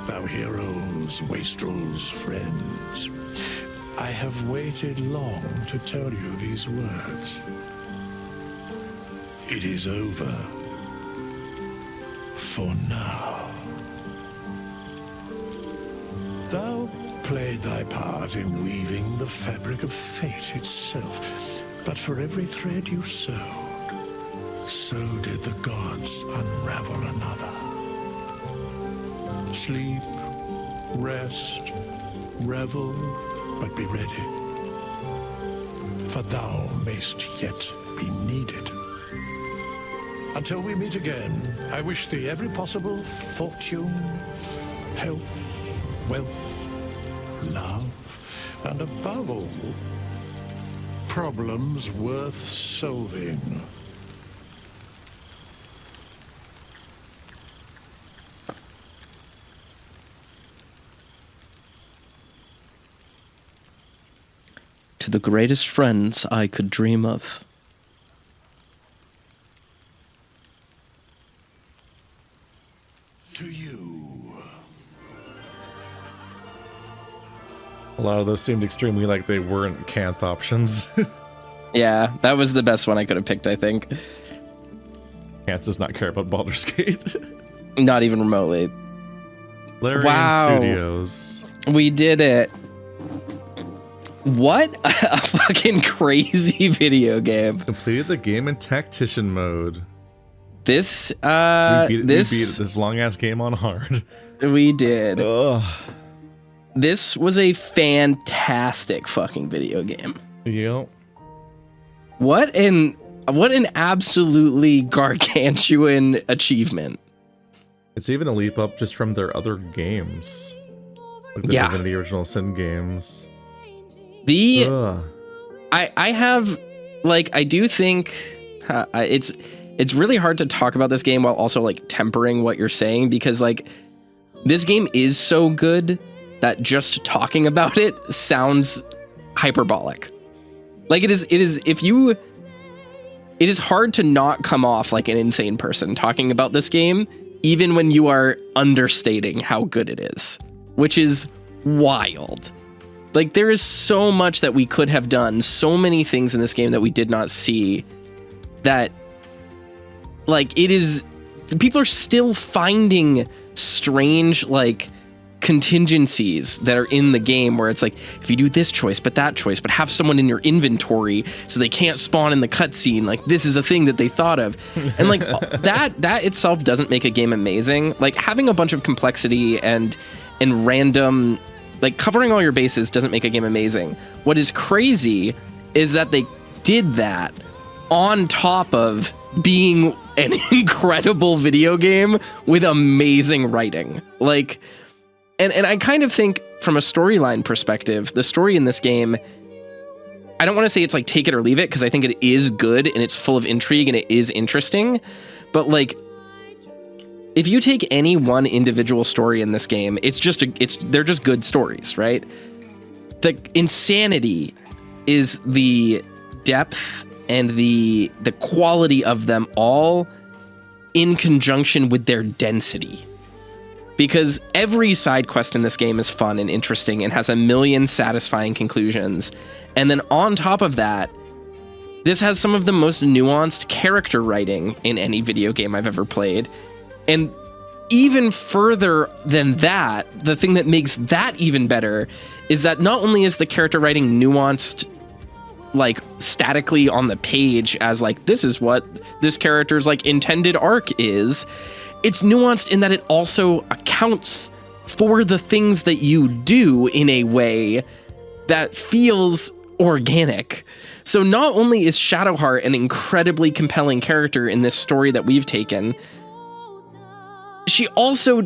Thou heroes, wastrels, friends, I have waited long to tell you these words. It is over. For now. Thou played thy part in weaving the fabric of fate itself, but for every thread you sewed, so did the gods unravel another. Sleep, rest, revel, but be ready, for thou mayst yet be needed. Until we meet again, I wish thee every possible fortune, health, wealth, love, and above all, problems worth solving. To the greatest friends I could dream of. To you. A lot of those seemed extremely like they weren't Canth options. Yeah, that was the best one I could have picked, I think. Canth does not care about Baldur's Gate. Not even remotely. Larian Studios. We did it. What a fucking crazy video game. Completed the game in tactician mode. This we beat this long ass game on hard. We did. Ugh. This was a fantastic fucking video game. Yep. What an absolutely gargantuan achievement. It's even a leap up just from their other games. Like the Divinity Original Sin games. I have, like, I do think it's really hard to talk about this game while also like tempering what you're saying, because like this game is so good that just talking about it sounds hyperbolic. Like it is hard to not come off like an insane person talking about this game, even when you are understating how good it is, which is wild. Like, there is so much that we could have done, so many things in this game that we did not see, that, like, people are still finding strange, like, contingencies that are in the game where it's like, if you do this choice, but that choice, but have someone in your inventory so they can't spawn in the cutscene, like, this is a thing that they thought of. And, like, that itself doesn't make a game amazing. Like, having a bunch of complexity and random... Like, covering all your bases doesn't make a game amazing. What is crazy is that they did that on top of being an incredible video game with amazing writing. Like, and I kind of think from a storyline perspective, the story in this game, I don't want to say it's like take it or leave it, because I think it is good and it's full of intrigue and it is interesting. But like, if you take any one individual story in this game, they're just good stories, right? The insanity is the depth and the quality of them all in conjunction with their density. Because every side quest in this game is fun and interesting and has a million satisfying conclusions. And then on top of that, this has some of the most nuanced character writing in any video game I've ever played. And even further than that, the thing that makes that even better is that not only is the character writing nuanced, like, statically on the page as, like, this is what this character's, like, intended arc is, it's nuanced in that it also accounts for the things that you do in a way that feels organic. So not only is Shadowheart an incredibly compelling character in this story that we've taken, she also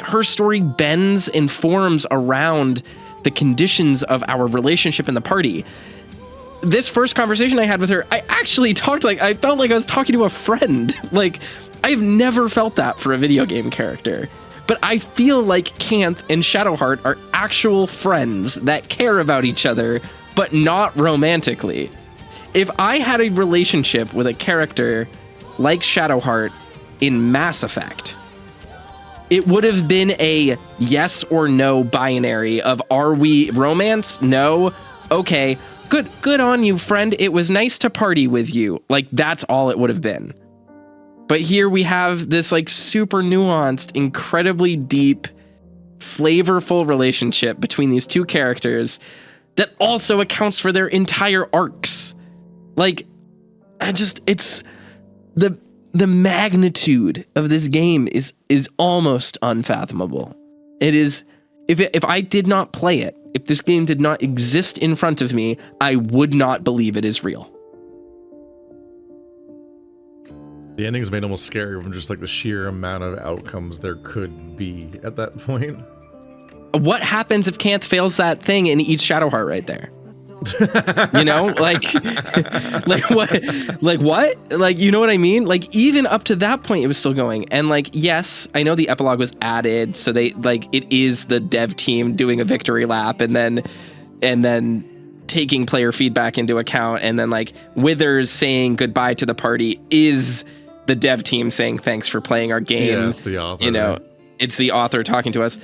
her story bends and forms around the conditions of our relationship in the party. This first conversation I had with her, I actually I felt like I was talking to a friend. Like, I've never felt that for a video game character. But I feel like Canth and Shadowheart are actual friends that care about each other, but not romantically. If I had a relationship with a character like Shadowheart in Mass Effect, it would have been a yes or no binary of, are we romance? No. Okay. Good on you, friend. It was nice to party with you. Like, that's all it would have been. But here we have this like super nuanced, incredibly deep, flavorful relationship between these two characters that also accounts for their entire arcs. Like, it's the magnitude of this game is almost unfathomable. It is, if I did not play it, if this game did not exist in front of me, I would not believe it is real. The endings made almost scary from just like the sheer amount of outcomes there could be at that point. What happens if Canth fails that thing and eats Shadowheart right there? You know, like what? Like, you know what I mean? Like, even up to that point, it was still going. And like, yes, I know the epilogue was added, so they like, it is the dev team doing a victory lap and then taking player feedback into account, and then like Withers saying goodbye to the party is the dev team saying thanks for playing our game. Yeah, it's the author. You know, it's the author talking to us.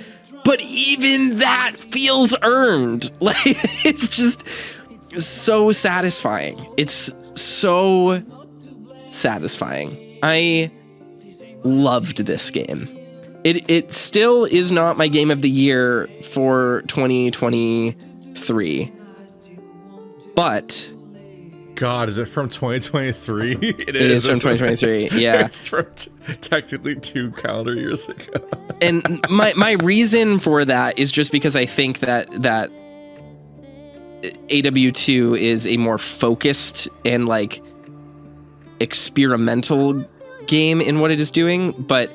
But even that feels earned. Like, it's just so satisfying. It's so satisfying. I loved this game. It still is not my game of the year for 2023. But God, is it from 2023? It is from 2023. Yeah. It's from technically 2 calendar years ago. And my reason for that is just because I think that AW2 is a more focused and like experimental game in what it is doing. But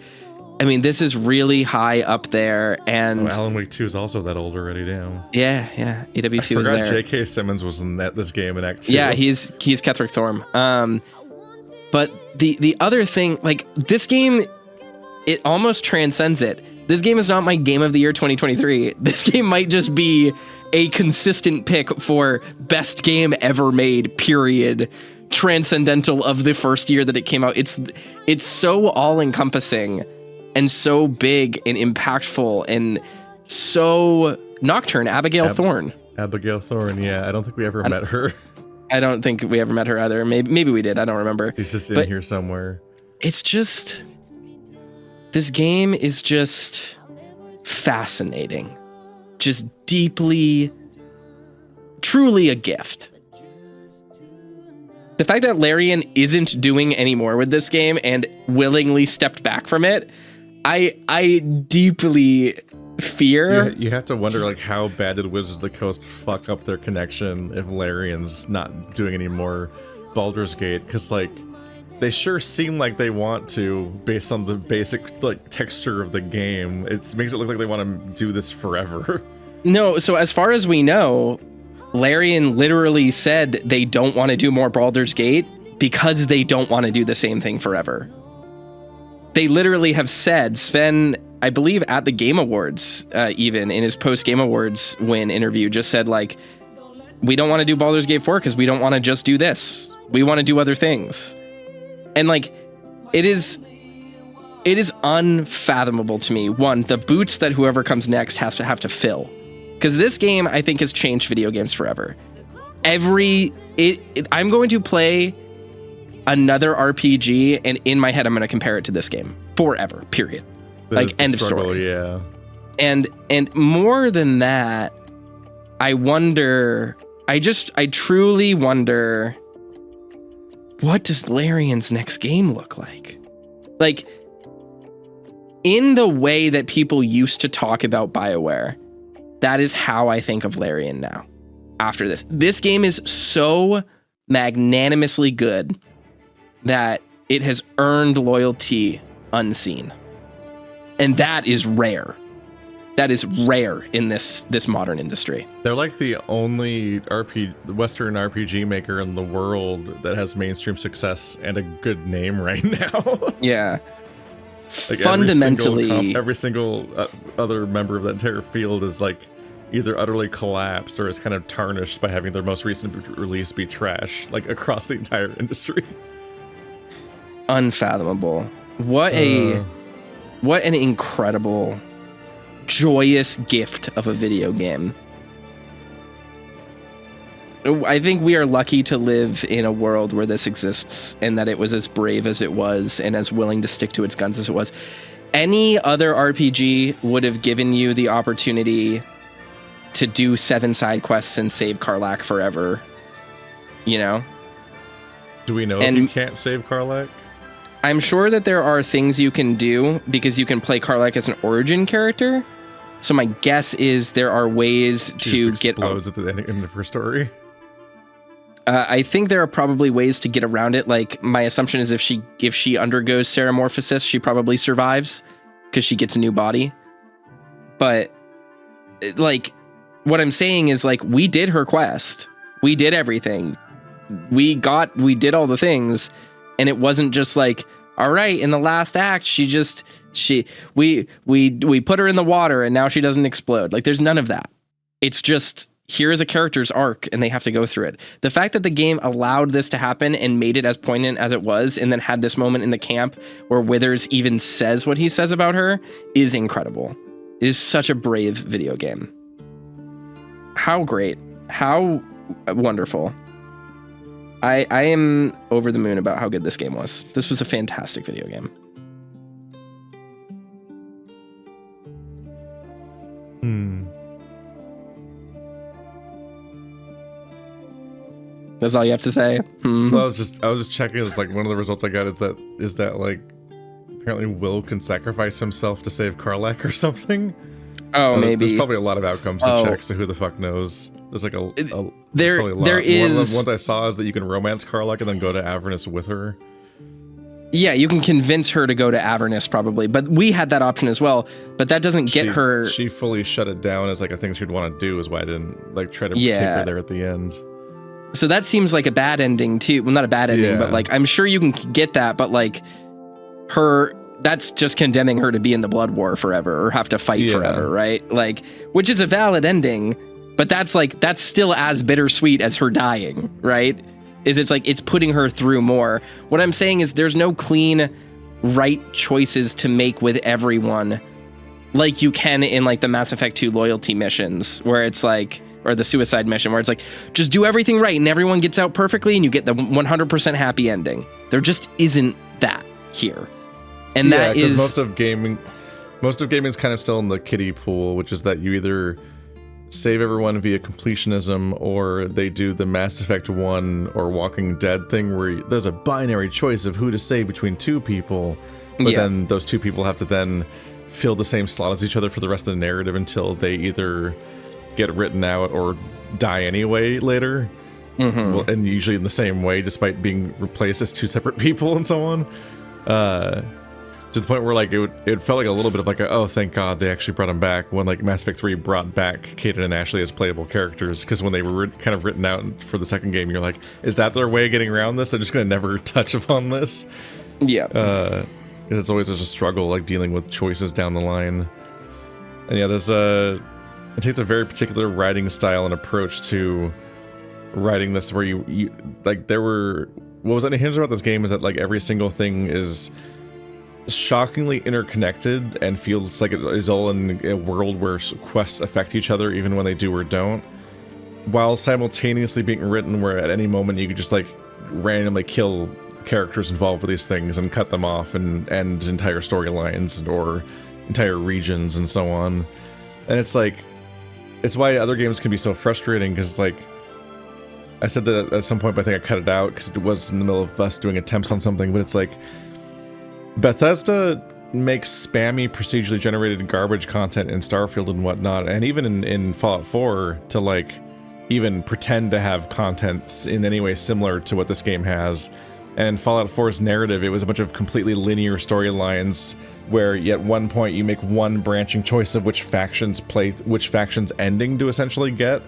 I mean, this is really high up there. And Alan Wake 2 is also that old already, damn. Yeah. AW2 I is there. J.K. Simmons was in this game in Act 2. Yeah, he's Ketherick Thorm. But the other thing, like, this game, it almost transcends it. This game is not my game of the year 2023. This game might just be a consistent pick for best game ever made, period. Transcendental of the first year that it came out. It's so all-encompassing and so big and impactful and so Nocturne, Abigail Thorne. Abigail Thorne, yeah. I don't think we ever met her. I don't think we ever met her either. Maybe we did. I don't remember. She's just in here somewhere. It's just... This game is just fascinating. Just deeply, truly a gift. The fact that Larian isn't doing anymore with this game and willingly stepped back from it, I deeply fear. You have to wonder, like, how bad did Wizards of the Coast fuck up their connection if Larian's not doing any more Baldur's Gate? Because, like, they sure seem like they want to, based on the basic like texture of the game. It makes it look like they want to do this forever. No, so as far as we know, Larian literally said they don't want to do more Baldur's Gate because they don't want to do the same thing forever. They literally have said, Sven, I believe at the Game Awards, even in his post-Game Awards win interview, just said, like, we don't want to do Baldur's Gate 4 because we don't want to just do this. We want to do other things. And like, it is unfathomable to me. One, the boots that whoever comes next has to have to fill. Because this game, I think, has changed video games forever. I'm going to play another RPG, and in my head, I'm going to compare it to this game forever, period. Like, end of story. Yeah. And more than that, I truly wonder, what does Larian's next game look like? Like, in the way that people used to talk about BioWare, that is how I think of Larian now. After this. This game is so magnanimously good that it has earned loyalty unseen. And that is rare. That is rare in this modern industry. They're like the only Western RPG maker in the world that has mainstream success and a good name right now. Yeah. Like fundamentally, every single other member of that entire field is like either utterly collapsed or is kind of tarnished by having their most recent release be trash, like across the entire industry. Unfathomable. What a What an incredible, joyous gift of a video game. I think we are lucky to live in a world where this exists and that it was as brave as it was and as willing to stick to its guns as it was. Any other RPG would have given you the opportunity to do 7 side quests and save Karlach forever. You know? Do we know if you can't save Karlach? I'm sure that there are things you can do because you can play Karlach as an origin character. So my guess is there are ways She to just get... explodes at the end of her story. I think there are probably ways to get around it. Like, my assumption is if she undergoes Ceramorphosis, she probably survives because she gets a new body. But, like, what I'm saying is, like, we did her quest. We did everything. We did all the things. And it wasn't just like, all right, in the last act, we put her in the water and now she doesn't explode. Like, there's none of that. It's just... here is a character's arc and they have to go through it. The fact that the game allowed this to happen and made it as poignant as it was and then had this moment in the camp where Withers even says what he says about her is incredible. It is such a brave video game. How great. How wonderful. I am over the moon about how good this game was. This was a fantastic video game. That's all you have to say? Well, I was just checking. It's like one of the results I got is that like apparently Will can sacrifice himself to save Karlach or something. Oh, maybe. There's probably a lot of outcomes to check, so who the fuck knows? There's like there is... One of the ones I saw is that you can romance Karlach and then go to Avernus with her. Yeah, you can convince her to go to Avernus probably, but we had that option as well. But that doesn't get her... She fully shut it down as like a thing she'd want to do, is why I didn't like try to take her there at the end. So that seems like a bad ending too. Well, not a bad ending, but like, I'm sure you can get that, but like that's just condemning her to be in the blood war forever or have to fight forever, right? Like, which is a valid ending, but that's still as bittersweet as her dying, right? It's like, it's putting her through more. What I'm saying is there's no clean right choices to make with everyone like you can in like the Mass Effect 2 loyalty missions where it's like, or the suicide mission where it's like, just do everything right and everyone gets out perfectly and you get the 100% happy ending. There just isn't that here. And that is... most of gaming is kind of still in the kiddie pool, which is that you either save everyone via completionism or they do the Mass Effect 1 or Walking Dead thing where there's a binary choice of who to save between two people, but then those two people have to then fill the same slot as each other for the rest of the narrative until they either get written out or die anyway later. Well, and usually in the same way despite being replaced as two separate people and so on, to the point where like it felt like a little bit of like oh thank god they actually brought him back when like Mass Effect 3 brought back Kaden and Ashley as playable characters, because when they were kind of written out for the second game you're like, is that their way of getting around this? They're just gonna never touch upon this. It's always just a struggle like dealing with choices down the line. And there's it takes a very particular writing style and approach to writing this where you like what was unhinged about this game is that like every single thing is shockingly interconnected and feels like it is all in a world where quests affect each other even when they do or don't, while simultaneously being written where at any moment you could just like randomly kill characters involved with these things and cut them off and end entire storylines or entire regions and so on. And it's like, it's why other games can be so frustrating, because like I said that at some point, but I think I cut it out because it was in the middle of us doing attempts on something, but it's like Bethesda makes spammy procedurally generated garbage content in Starfield and whatnot, and even in Fallout 4 to like even pretend to have content in any way similar to what this game has. And in Fallout 4's narrative, it was a bunch of completely linear storylines where at one point you make one branching choice of which faction's ending to essentially get.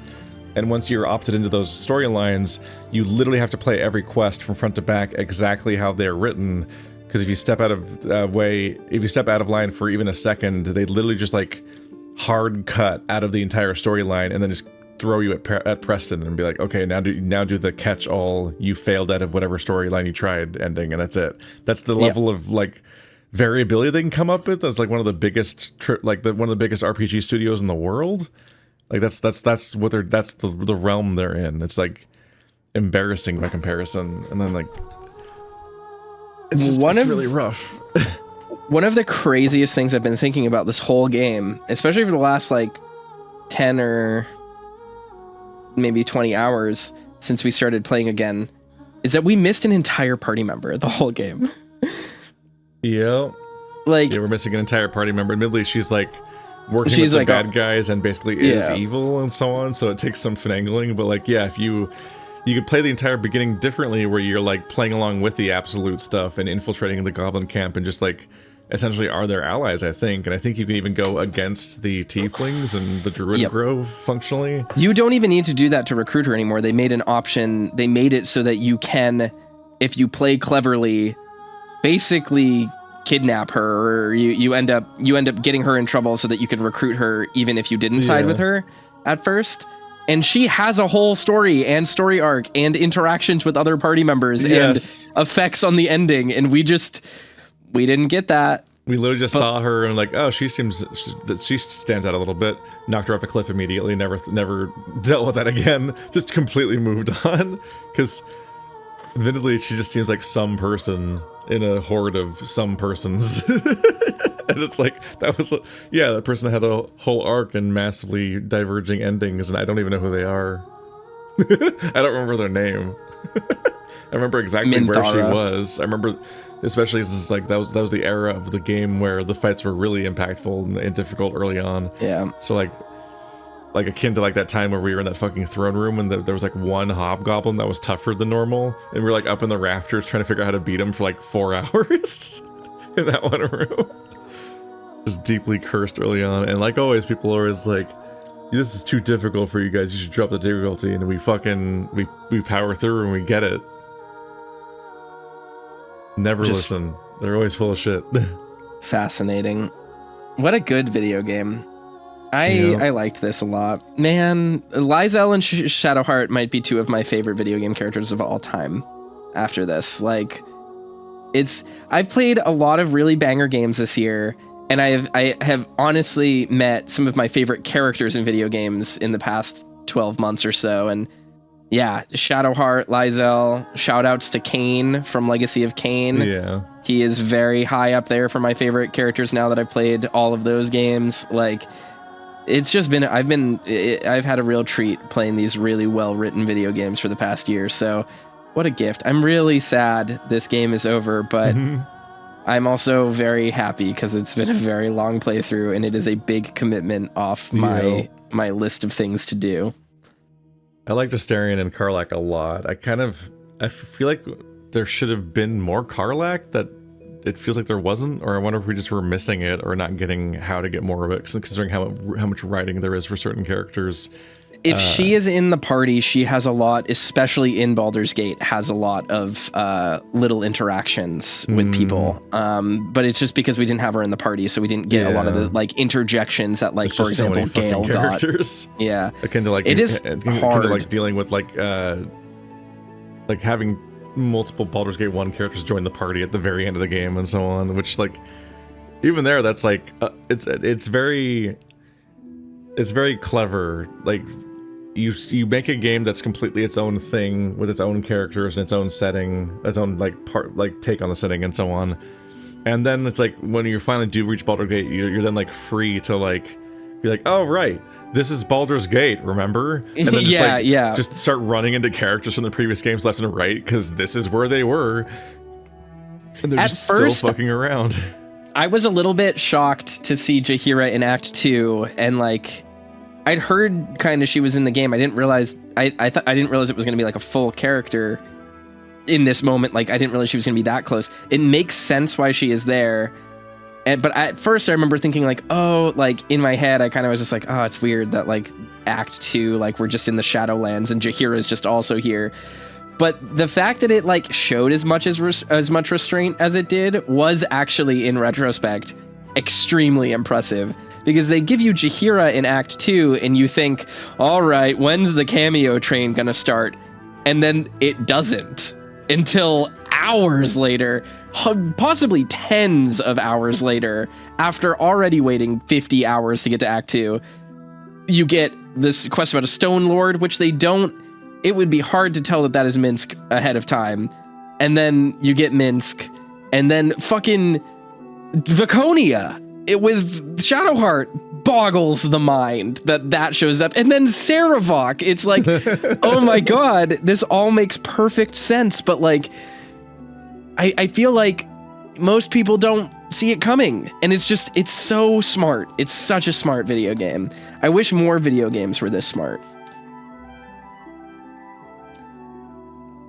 And once you're opted into those storylines, you literally have to play every quest from front to back exactly how they're written. Because if you step out of line for even a second, they literally just like hard cut out of the entire storyline and then just throw you at Preston and be like, okay, now do the catch all you failed out of whatever storyline you tried ending, and that's it. That's the level of like variability they can come up with. That's like one of the biggest one of the biggest RPG studios in the world. Like that's what that's the realm they're in. It's like embarrassing by comparison. And then like it's really rough. One of the craziest things I've been thinking about this whole game, especially for the last like 10 or maybe 20 hours since we started playing again, is that we missed an entire party member the whole game. Yeah. Like, yeah, we're missing an entire party member. Admittedly, she's like working with the bad guys and basically is evil and so on, so it takes some finagling, but like, yeah, if you could play the entire beginning differently, where you're like playing along with the absolute stuff and infiltrating the goblin camp and just like essentially are their allies, I think. And I think you can even go against the tieflings and the druid grove functionally. You don't even need to do that to recruit her anymore. They made an option. They made it so that you can, if you play cleverly, basically kidnap her, or you end up getting her in trouble so that you can recruit her even if you didn't side with her at first. And she has a whole story and story arc and interactions with other party members and effects on the ending, and we didn't get that. We literally just saw her and like, oh, she stands out a little bit. Knocked her off a cliff immediately. Never dealt with that again. Just completely moved on. Because admittedly, she just seems like some person in a horde of some persons. And it's like, that person had a whole arc and massively diverging endings, and I don't even know who they are. I don't remember their name. I remember exactly where she was. I remember, especially since like that was the era of the game where the fights were really impactful and difficult early on. Yeah. So like akin to like that time where we were in that fucking throne room and there was like one hobgoblin that was tougher than normal, and we were like up in the rafters trying to figure out how to beat him for like 4 hours in that one room. Just deeply cursed early on, and like always, people are always like, "This is too difficult for you guys. You should drop the difficulty." And we power through and we get it. Never listen. They're always full of shit. Fascinating. What a good video game. I liked this a lot. Man, Lysel and Shadowheart might be two of my favorite video game characters of all time after this. Like, I've played a lot of really banger games this year, and I have honestly met some of my favorite characters in video games in the past 12 months or so. And yeah, Shadowheart, Lysel, shout outs to Kain from Legacy of Kain. Yeah. He is very high up there for my favorite characters now that I've played all of those games. Like, it's just been, I've had a real treat playing these really well written video games for the past year. So what a gift. I'm really sad this game is over, but I'm also very happy because it's been a very long playthrough and it is a big commitment off my list of things to do. I like Astarion and Karlach a lot. I feel like there should have been more Karlach, that it feels like there wasn't, or I wonder if we just were missing it or not getting how to get more of it, considering how much writing there is for certain characters. If she is in the party, she has a lot, especially in Baldur's Gate, has a lot of little interactions with people. But it's just because we didn't have her in the party, so we didn't get a lot of the like interjections that, like, for example, Gale got. Yeah, akin to like it is hard. Akin to like dealing with like having multiple Baldur's Gate 1 characters join the party at the very end of the game and so on. Which, like, even there, that's like it's very clever. Like, you make a game that's completely its own thing with its own characters and its own setting, its own take on the setting and so on. And then it's like when you finally do reach Baldur's Gate, you're then like free to like be like, oh right, this is Baldur's Gate, remember? And then just just start running into characters from the previous games left and right because this is where they were, and they're just still fucking around. I was a little bit shocked to see Jaheira in Act 2, and like, I'd heard kind of she was in the game. I didn't realize I didn't realize it was going to be like a full character in this moment. Like, I didn't realize she was going to be that close. It makes sense why she is there. But at first I remember thinking like, oh, like in my head, I kind of was just like, oh, it's weird that like Act 2, like we're just in the Shadowlands and Jaheira is just also here. But the fact that it like showed as much restraint as it did was actually, in retrospect, extremely impressive. Because they give you Jaheira in Act 2 and you think, all right, when's the cameo train gonna start? And then it doesn't until hours later, possibly tens of hours later, after already waiting 50 hours to get to Act 2, you get this quest about a Stone Lord, which they don't... It would be hard to tell that is Minsk ahead of time. And then you get Minsk, and then fucking Viconia with Shadowheart boggles the mind that shows up, and then Saravok. It's like, oh my god, this all makes perfect sense, but like, I feel like most people don't see it coming, and it's so smart. It's such a smart video game. I wish more video games were this smart.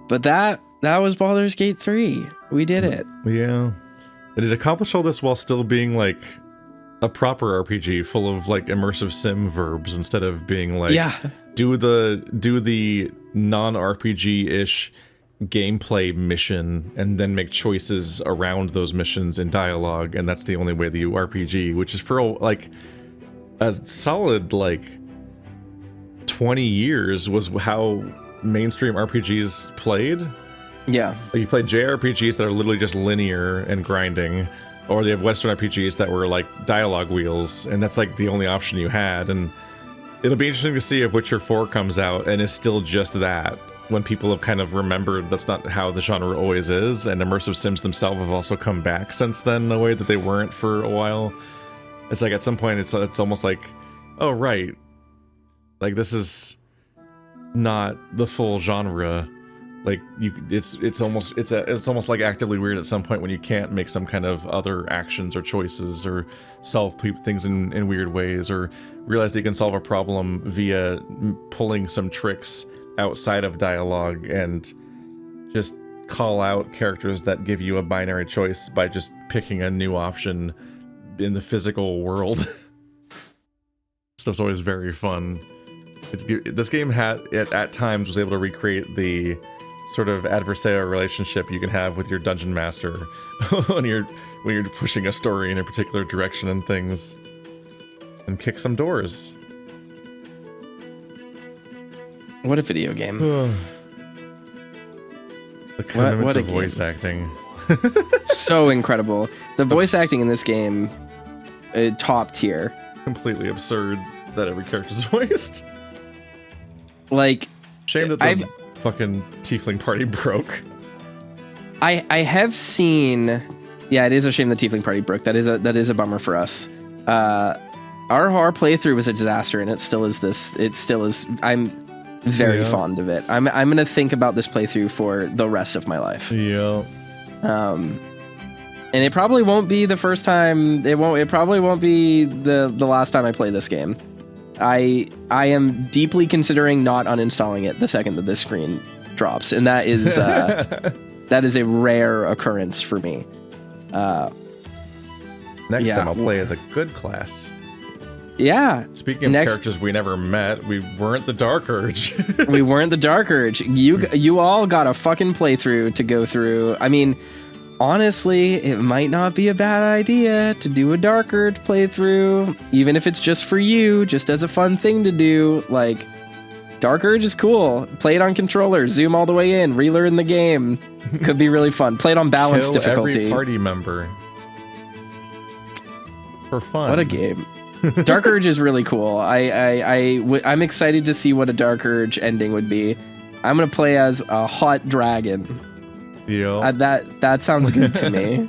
But that was Baldur's Gate 3. We did it. Yeah. And it accomplished all this while still being like a proper RPG full of like immersive sim verbs instead of being like, do the non-RPG-ish gameplay mission and then make choices around those missions in dialogue, and that's the only way that you RPG, which is for like a solid like 20 years was how mainstream RPGs played. Yeah. Like you play JRPGs that are literally just linear and grinding, or they have Western RPGs that were like dialogue wheels, and that's like the only option you had. And it'll be interesting to see if Witcher 4 comes out and is still just that, when people have kind of remembered that's not how the genre always is, and immersive sims themselves have also come back since then in a way that they weren't for a while. It's like at some point it's almost like, oh right, like this is not the full genre. Like it's almost like actively weird at some point when you can't make some kind of other actions or choices or solve things in weird ways, or realize that you can solve a problem via pulling some tricks outside of dialogue and just call out characters that give you a binary choice by just picking a new option in the physical world. Stuff's always very fun. This game at times was able to recreate the sort of adversarial relationship you can have with your dungeon master when you're pushing a story in a particular direction and things, and kick some doors. What a video game. The commitment to voice acting. So incredible. The voice acting in this game, top tier. Completely absurd that every character's voiced. Like, shame that the fucking tiefling party broke. I have seen, yeah, it is a shame the tiefling party broke. That is a bummer for us. Our playthrough was a disaster, and it still is. I'm very fond of it. I'm gonna think about this playthrough for the rest of my life. Yeah. And it probably won't be the first time. It probably won't be the last time I play this game. I am deeply considering not uninstalling it the second that this screen drops, and that is that is a rare occurrence for me. Next time I'll play as a good class. Yeah. Speaking of characters we never met, we weren't the Dark Urge. We weren't the Dark Urge. You all got a fucking playthrough to go through. I mean, honestly, it might not be a bad idea to do a Dark Urge playthrough, even if it's just for you, just as a fun thing to do. Like, Dark Urge is cool. Play it on controller, zoom all the way in, relearn the game. Could be really fun. Play it on balanced difficulty. Every party member. For fun. What a game. Dark Urge is really cool. I'm excited to see what a Dark Urge ending would be. I'm gonna play as a hot dragon. Yeah. That sounds good to me.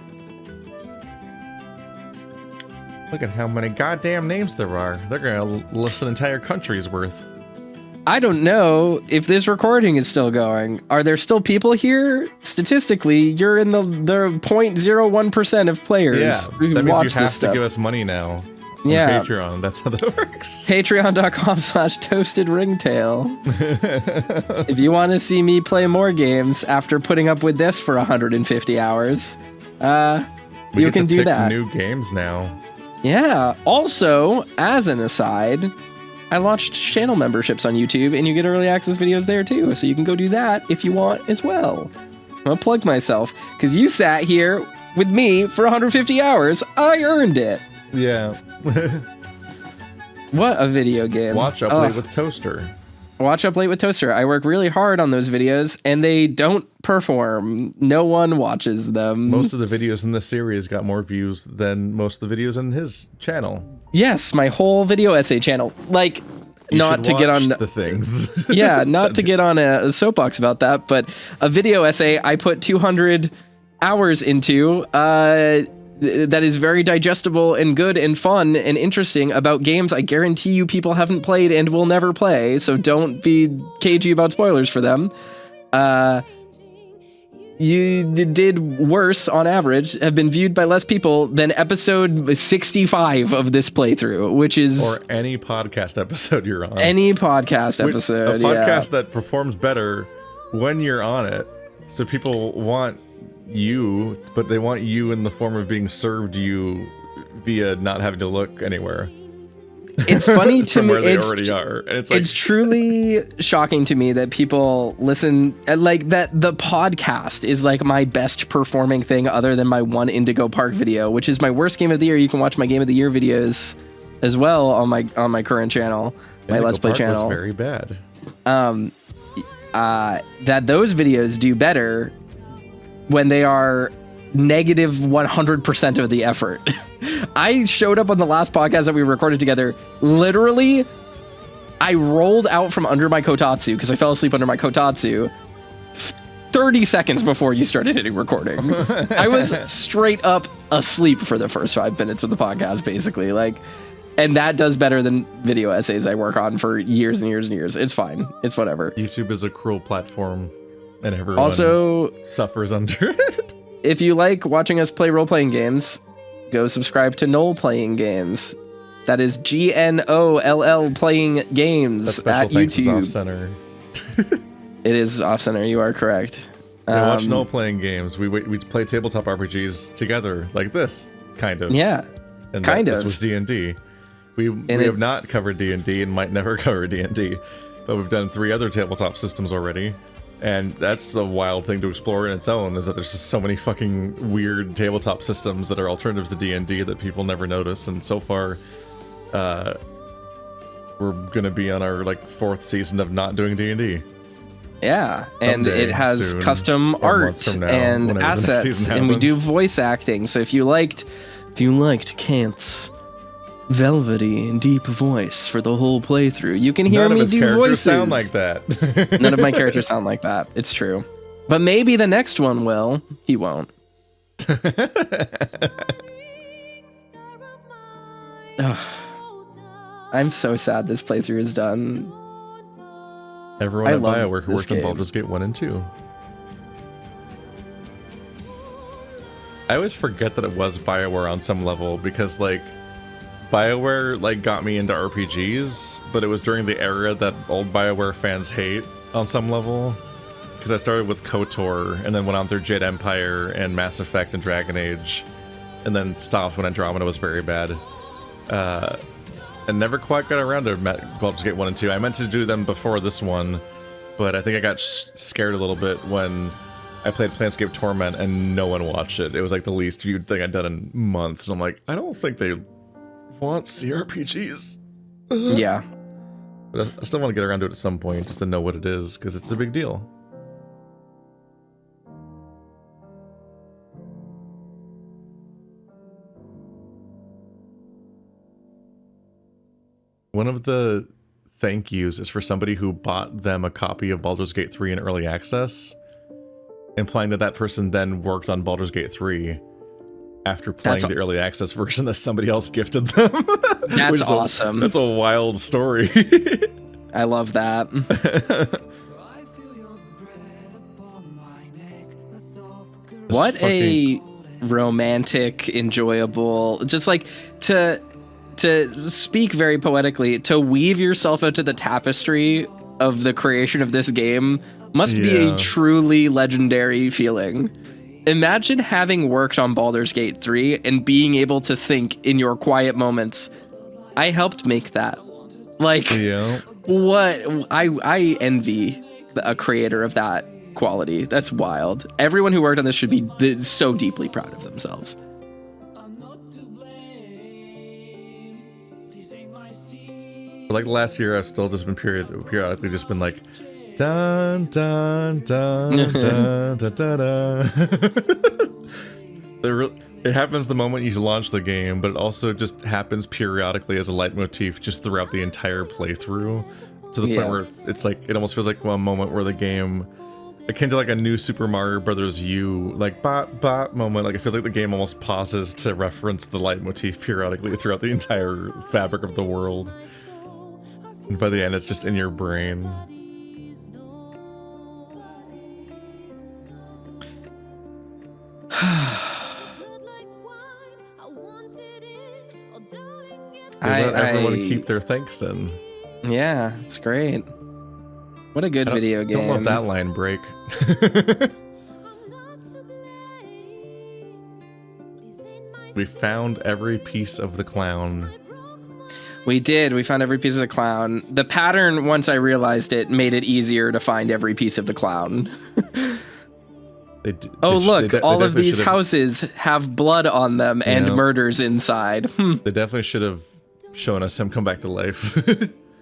Look at how many goddamn names there are. They're gonna list an entire country's worth. I don't know if this recording is still going. Are there still people here? Statistically, you're in the 0.01% of players. Yeah, who that means watch you have this to stuff. give us money now. On Yeah. Patreon. That's how that works. Patreon.com/toastedringtail. If you want to see me play more games after putting up with this for 150 hours, you can do that. New games now. Yeah. Also, as an aside, I launched channel memberships on YouTube, and you get early access videos there too. So you can go do that if you want as well. I'm gonna plug myself because you sat here with me for 150 hours. I earned it. Yeah. What a video game. Watch Up Late with Toaster. Watch Up Late with Toaster. I work really hard on those videos and they don't perform. No one watches them. Most of the videos in this series got more views than most of the videos in his channel. Yes, my whole video essay channel. Like, You not should to get on watch the things. yeah, not to get on a soapbox about that, but a video essay I put 200 hours into that is very digestible and good and fun and interesting about games I guarantee you people haven't played and will never play, so don't be cagey about spoilers for them. You did worse on average, have been viewed by less people than episode 65 of this playthrough, which is... Or any podcast episode you're on. Any podcast episode, A podcast that performs better when you're on it. So people want you, but they want you in the form of being served you via not having to look anywhere. It's funny to From me. where they already are. And it's like, it's truly shocking to me that people listen, like that the podcast is like my best performing thing other than my one Indigo Park video, which is my worst game of the year. You can watch my game of the year videos as well on my current channel, my Indigo Let's Play Park channel. was very bad. That those videos do better when they are negative 100% of the effort. I showed up on the last podcast that we recorded together. Literally, I rolled out from under my kotatsu because I fell asleep under my kotatsu 30 seconds before you started hitting recording. I was straight up asleep for the first 5 minutes of the podcast, basically. Like, and that does better than video essays I work on for years and years and years. It's fine. It's whatever. YouTube is a cruel platform, and everyone also suffers under it. If you like watching us play role-playing games, go subscribe to Knoll Playing Games. That is GNOLL Playing Games That special at thanks is YouTube. off-center. It is off-center. You are correct. Watch Knoll Playing Games. We play tabletop RPGs together, like this, kind of. Yeah, and kind of. This was D&D. We have not covered D&D and might never cover D&D, but we've done 3 other tabletop systems already. And that's a wild thing to explore in its own, is that there's just so many fucking weird tabletop systems that are alternatives to D&D that people never notice. And so far, we're gonna be on our like 4th season of not doing D&D. Yeah, and Someday, it has soon, custom or art months from now, and whenever the next assets, season and we do happens. voice acting. So if you liked Kant's velvety and deep voice for the whole playthrough, you can hear None of me his do characters voices. sound like that. None of my characters sound like that. It's true. But maybe the next one will. He won't. Ugh. I'm so sad this playthrough is done. Everyone I at love BioWare who this worked on game. Baldur's Gate 1 and 2. I always forget that it was BioWare on some level, because like BioWare like got me into RPGs, but it was during the era that old BioWare fans hate on some level. Because I started with KOTOR and then went on through Jade Empire and Mass Effect and Dragon Age, and then stopped when Andromeda was very bad. And never quite got around to Baldur's Gate 1 and 2. I meant to do them before this one, but I think I got scared a little bit when I played Planescape Torment and no one watched it. It was like the least viewed thing I'd done in months, and I'm like, I don't think they want CRPGs. Yeah. But I still want to get around to it at some point, just to know what it is, because it's a big deal. One of the thank yous is for somebody who bought them a copy of Baldur's Gate 3 in early access, implying that that person then worked on Baldur's Gate 3 after playing the early access version that somebody else gifted them. That's awesome. That's a wild story. I love that. What a romantic, enjoyable, just like to speak very poetically, to weave yourself into the tapestry of the creation of this game must be a truly legendary feeling. Imagine having worked on Baldur's Gate 3 and being able to think in your quiet moments, I helped make that. Like, what? I envy a creator of that quality. That's wild. Everyone who worked on this should be so deeply proud of themselves. For like the last year, I've still just been periodically just been like, dun dun dun dun dun dun dun. It happens the moment you launch the game, but it also just happens periodically as a leitmotif just throughout the entire playthrough, to the point where it's like it almost feels like one moment where the game, akin to like a new Super Mario Brothers U like bot moment, like it feels like the game almost pauses to reference the leitmotif periodically throughout the entire fabric of the world, and by the end it's just in your brain. Let everyone keep their thanks in. Yeah, it's great. What a good video game. Don't let that line break. We found every piece of the clown. We did. We found every piece of the clown. The pattern, once I realized it, made it easier to find every piece of the clown. Look, all of these houses have blood on them and murders inside. They definitely should have shown us him come back to life.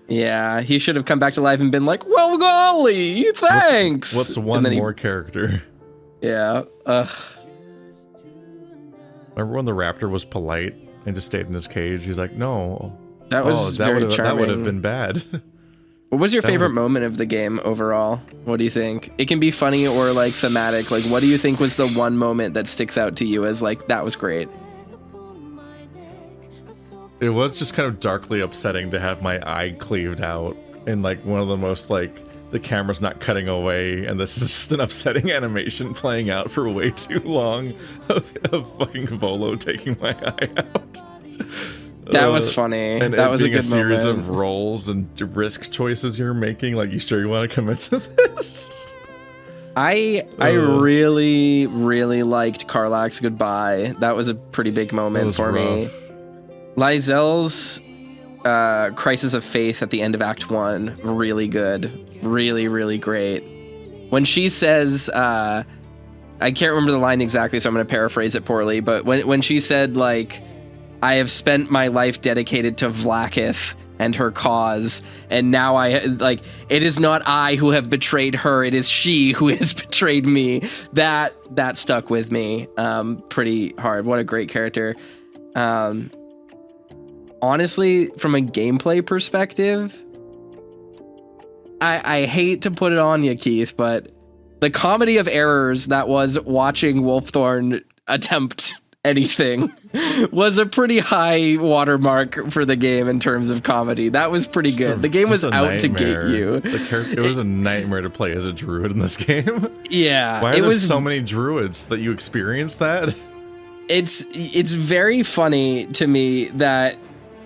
Yeah, he should have come back to life and been like, well, golly, thanks. What's one more character? Yeah. Remember when the raptor was polite and just stayed in his cage? He's like, no. That was very charming. That would have been bad. What was your favorite moment of the game overall? What do you think? It can be funny or like thematic. Like, what do you think was the one moment that sticks out to you as like, that was great? It was just kind of darkly upsetting to have my eye cleaved out in like one of the most like, the camera's not cutting away and this is just an upsetting animation playing out for way too long of fucking Volo taking my eye out. That was funny. And that was a good a series moment. of rolls and risk choices you're making. Like, you sure you want to commit to this? I really, really liked Karlach's goodbye. That was a pretty big moment for me. Lysel's crisis of faith at the end of Act 1, really good. Really, really great. When she says, I can't remember the line exactly, so I'm going to paraphrase it poorly, but when she said, like, I have spent my life dedicated to Vlaakith and her cause, and now it is not I who have betrayed her, it is she who has betrayed me. That stuck with me pretty hard. What a great character. Honestly, from a gameplay perspective, I hate to put it on you, Keith, but the comedy of errors that was watching Wolfthorn attempt anything was a pretty high watermark for the game in terms of comedy. That was pretty good. The game was out to get you. It was a nightmare to play as a druid in this game. Yeah. Why are there so many druids that you experience that? It's very funny to me that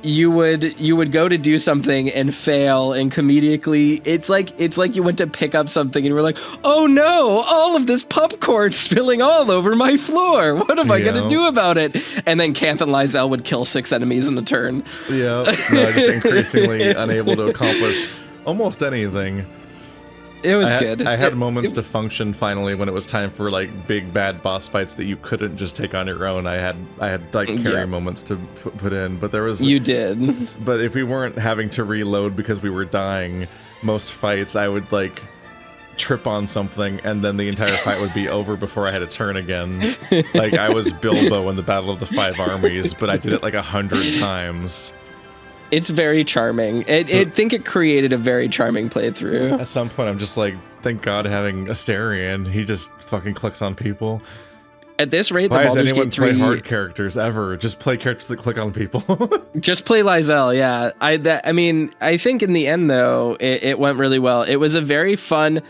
you would go to do something and fail, and comedically it's like you went to pick up something and you were like, oh no, all of this popcorn spilling all over my floor. What am I gonna do about it? And then Canth and Lysel would kill 6 enemies in a turn. Yeah, just increasingly unable to accomplish almost anything. It was good. I had moments to function finally when it was time for like big bad boss fights that you couldn't just take on your own. I had like carry moments to put in, but there was... You did. But if we weren't having to reload because we were dying, most fights I would like trip on something and then the entire fight would be over before I had to turn again. Like I was Bilbo in the Battle of the Five Armies, but I did it like 100 times. It's very charming. I think it created a very charming playthrough. At some point, I'm just like, thank God having Asterion. He just fucking clicks on people. At this rate, why the Baldur's does anyone Gate 3... play hard characters ever? Just play characters that click on people. Just play Lysel, yeah. I mean, I think in the end, though, it went really well. It was a very fun...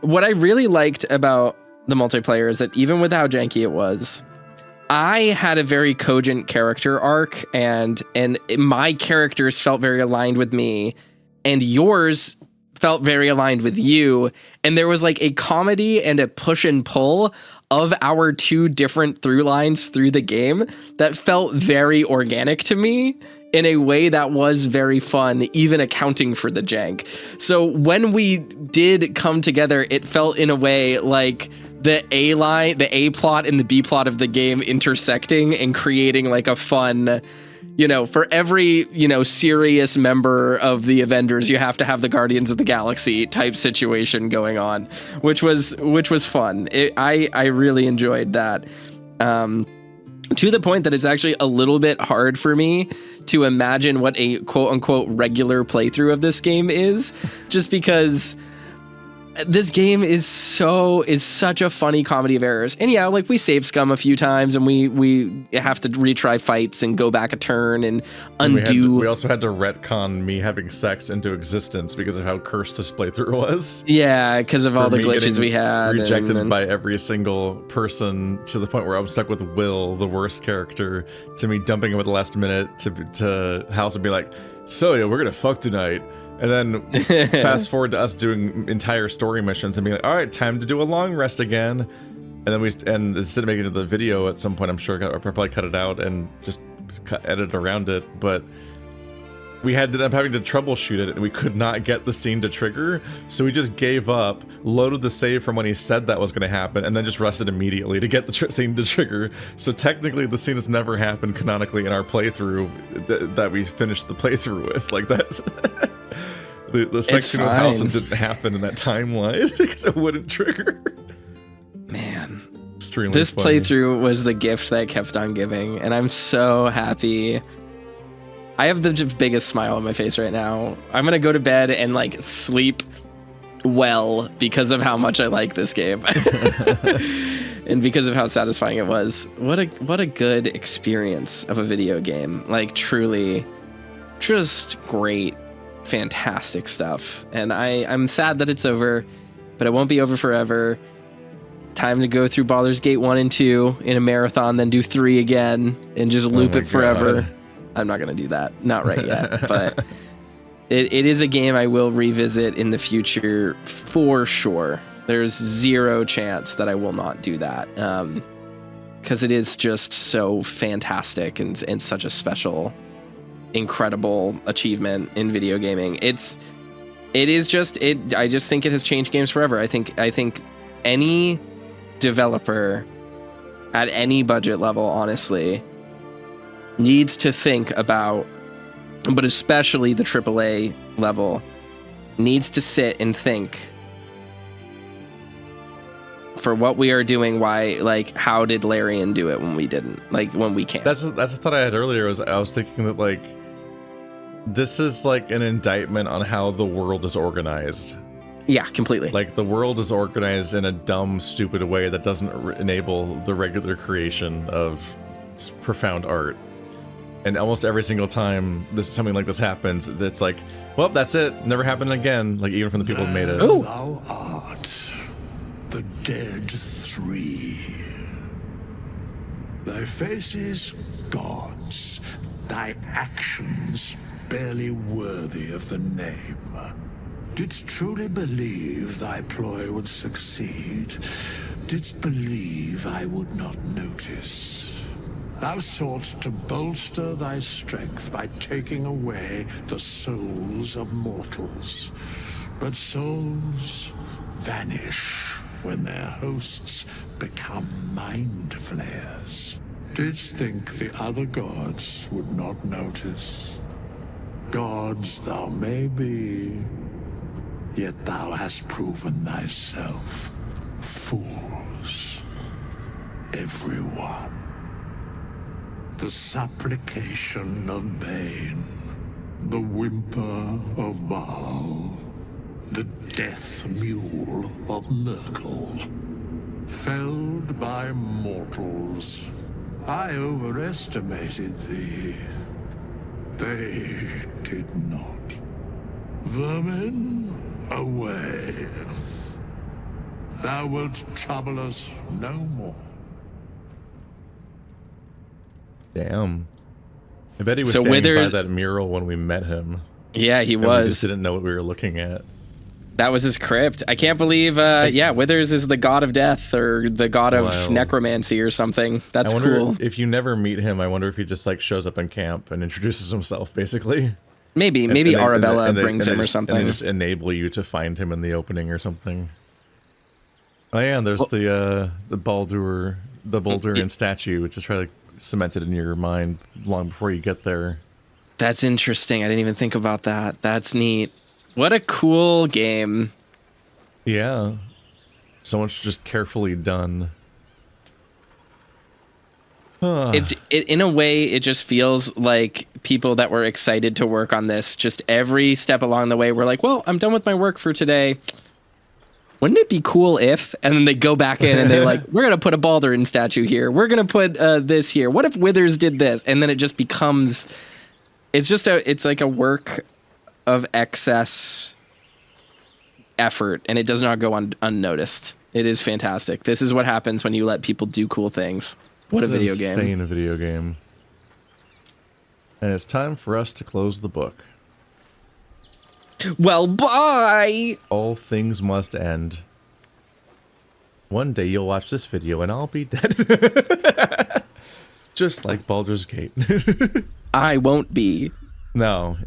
What I really liked about the multiplayer is that even with how janky it was, I had a very cogent character arc, and my characters felt very aligned with me, and yours felt very aligned with you, and there was like a comedy and a push and pull of our two different through lines through the game that felt very organic to me in a way that was very fun, even accounting for the jank. So when we did come together, it felt in a way like the A line, the A plot and the B plot of the game intersecting and creating like a fun for every, serious member of the Avengers, you have to have the Guardians of the Galaxy type situation going on, which was fun. I really enjoyed that. To the point that it's actually a little bit hard for me to imagine what a quote unquote regular playthrough of this game is, just because this game is such a funny comedy of errors. And yeah, like we save scum a few times and we have to retry fights and go back a turn and undo. We also had to retcon me having sex into existence because of how cursed this playthrough was. Yeah, because of all the glitches we had. Rejected by every single person to the point where I'm stuck with Will, the worst character, to me dumping him at the last minute to House and be like, so yeah, we're gonna fuck tonight. And then fast forward to us doing entire story missions and being like, all right, time to do a long rest again. And then instead of making it to the video at some point, I'm sure I'll probably cut it out and just edit around it. But we ended up having to troubleshoot it and we could not get the scene to trigger. So we just gave up, loaded the save from when he said that was going to happen, and then just rested immediately to get the scene to trigger. So technically the scene has never happened canonically in our playthrough that we finished the playthrough with. Like that. The section with House didn't happen in that timeline because it wouldn't trigger. Man, extremely this funny. playthrough was the gift that kept on giving, and I'm so happy. I have the biggest smile on my face right now. I'm gonna go to bed and like sleep well because of how much I like this game, and because of how satisfying it was. What a good experience of a video game. Like truly, just great. Fantastic stuff, and I'm sad that it's over, but it won't be over forever. Time to go through Baldur's Gate 1 and 2 in a marathon, then do 3 again and just loop it forever. God. I'm not gonna do that, not right yet, but it is a game I will revisit in the future for sure. There's zero chance that I will not do that, because it is just so fantastic and such a special, incredible achievement in video gaming. I just think it has changed games forever. I think any developer at any budget level, honestly, needs to think about, but especially the AAA level, needs to sit and think, for what we are doing, why, like, how did Larian do it when we didn't, like, when we can't? That's the thought I had earlier. I was thinking that, like, this is like an indictment on how the world is organized. Yeah, completely. Like, the world is organized in a dumb, stupid way that doesn't enable the regular creation of profound art. And almost every single time something like this happens, it's like, well, that's it. Never happened again. Like, even from the people who made it. Oh. Thou art the dead three. Thy faces gods, thy actions barely worthy of the name. Didst truly believe thy ploy would succeed? Didst believe I would not notice? Thou soughtst to bolster thy strength by taking away the souls of mortals. But souls vanish when their hosts become mind flayers. Didst think the other gods would not notice? Gods thou may be, yet thou hast proven thyself fools. Everyone. The supplication of Bane, the whimper of Baal, the death mule of Merkel. Felled by mortals, I overestimated thee. They did not. Vermin, away. Thou wilt trouble us no more. Damn. I bet he was standing by that mural when we met him. Yeah, he was. We just didn't know what we were looking at. That was his crypt. I can't believe, Withers is the god of death or the god of necromancy or something. That's cool. If you never meet him, I wonder if he just like shows up in camp and introduces himself, basically. Maybe Arabella brings him or something. And they just enable you to find him in the opening or something. Oh yeah, and there's the Baldurian statue, which is try to cement it in your mind long before you get there. That's interesting. I didn't even think about that. That's neat. What a cool game. Yeah. So much just carefully done. It in a way, it just feels like people that were excited to work on this, just every step along the way, were like, well, I'm done with my work for today. Wouldn't it be cool if? And then they go back in and they're like, we're going to put a Baldur statue here. We're going to put this here. What if Withers did this? And then it just becomes, it's like a work of excess effort, and it does not go unnoticed. It is fantastic. This is what happens when you let people do cool things. What a video game. Insane video game. And it's time for us to close the book. Well, bye! All things must end. One day you'll watch this video and I'll be dead. Just like Baldur's Gate. I won't be. No.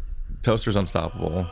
Toaster's unstoppable.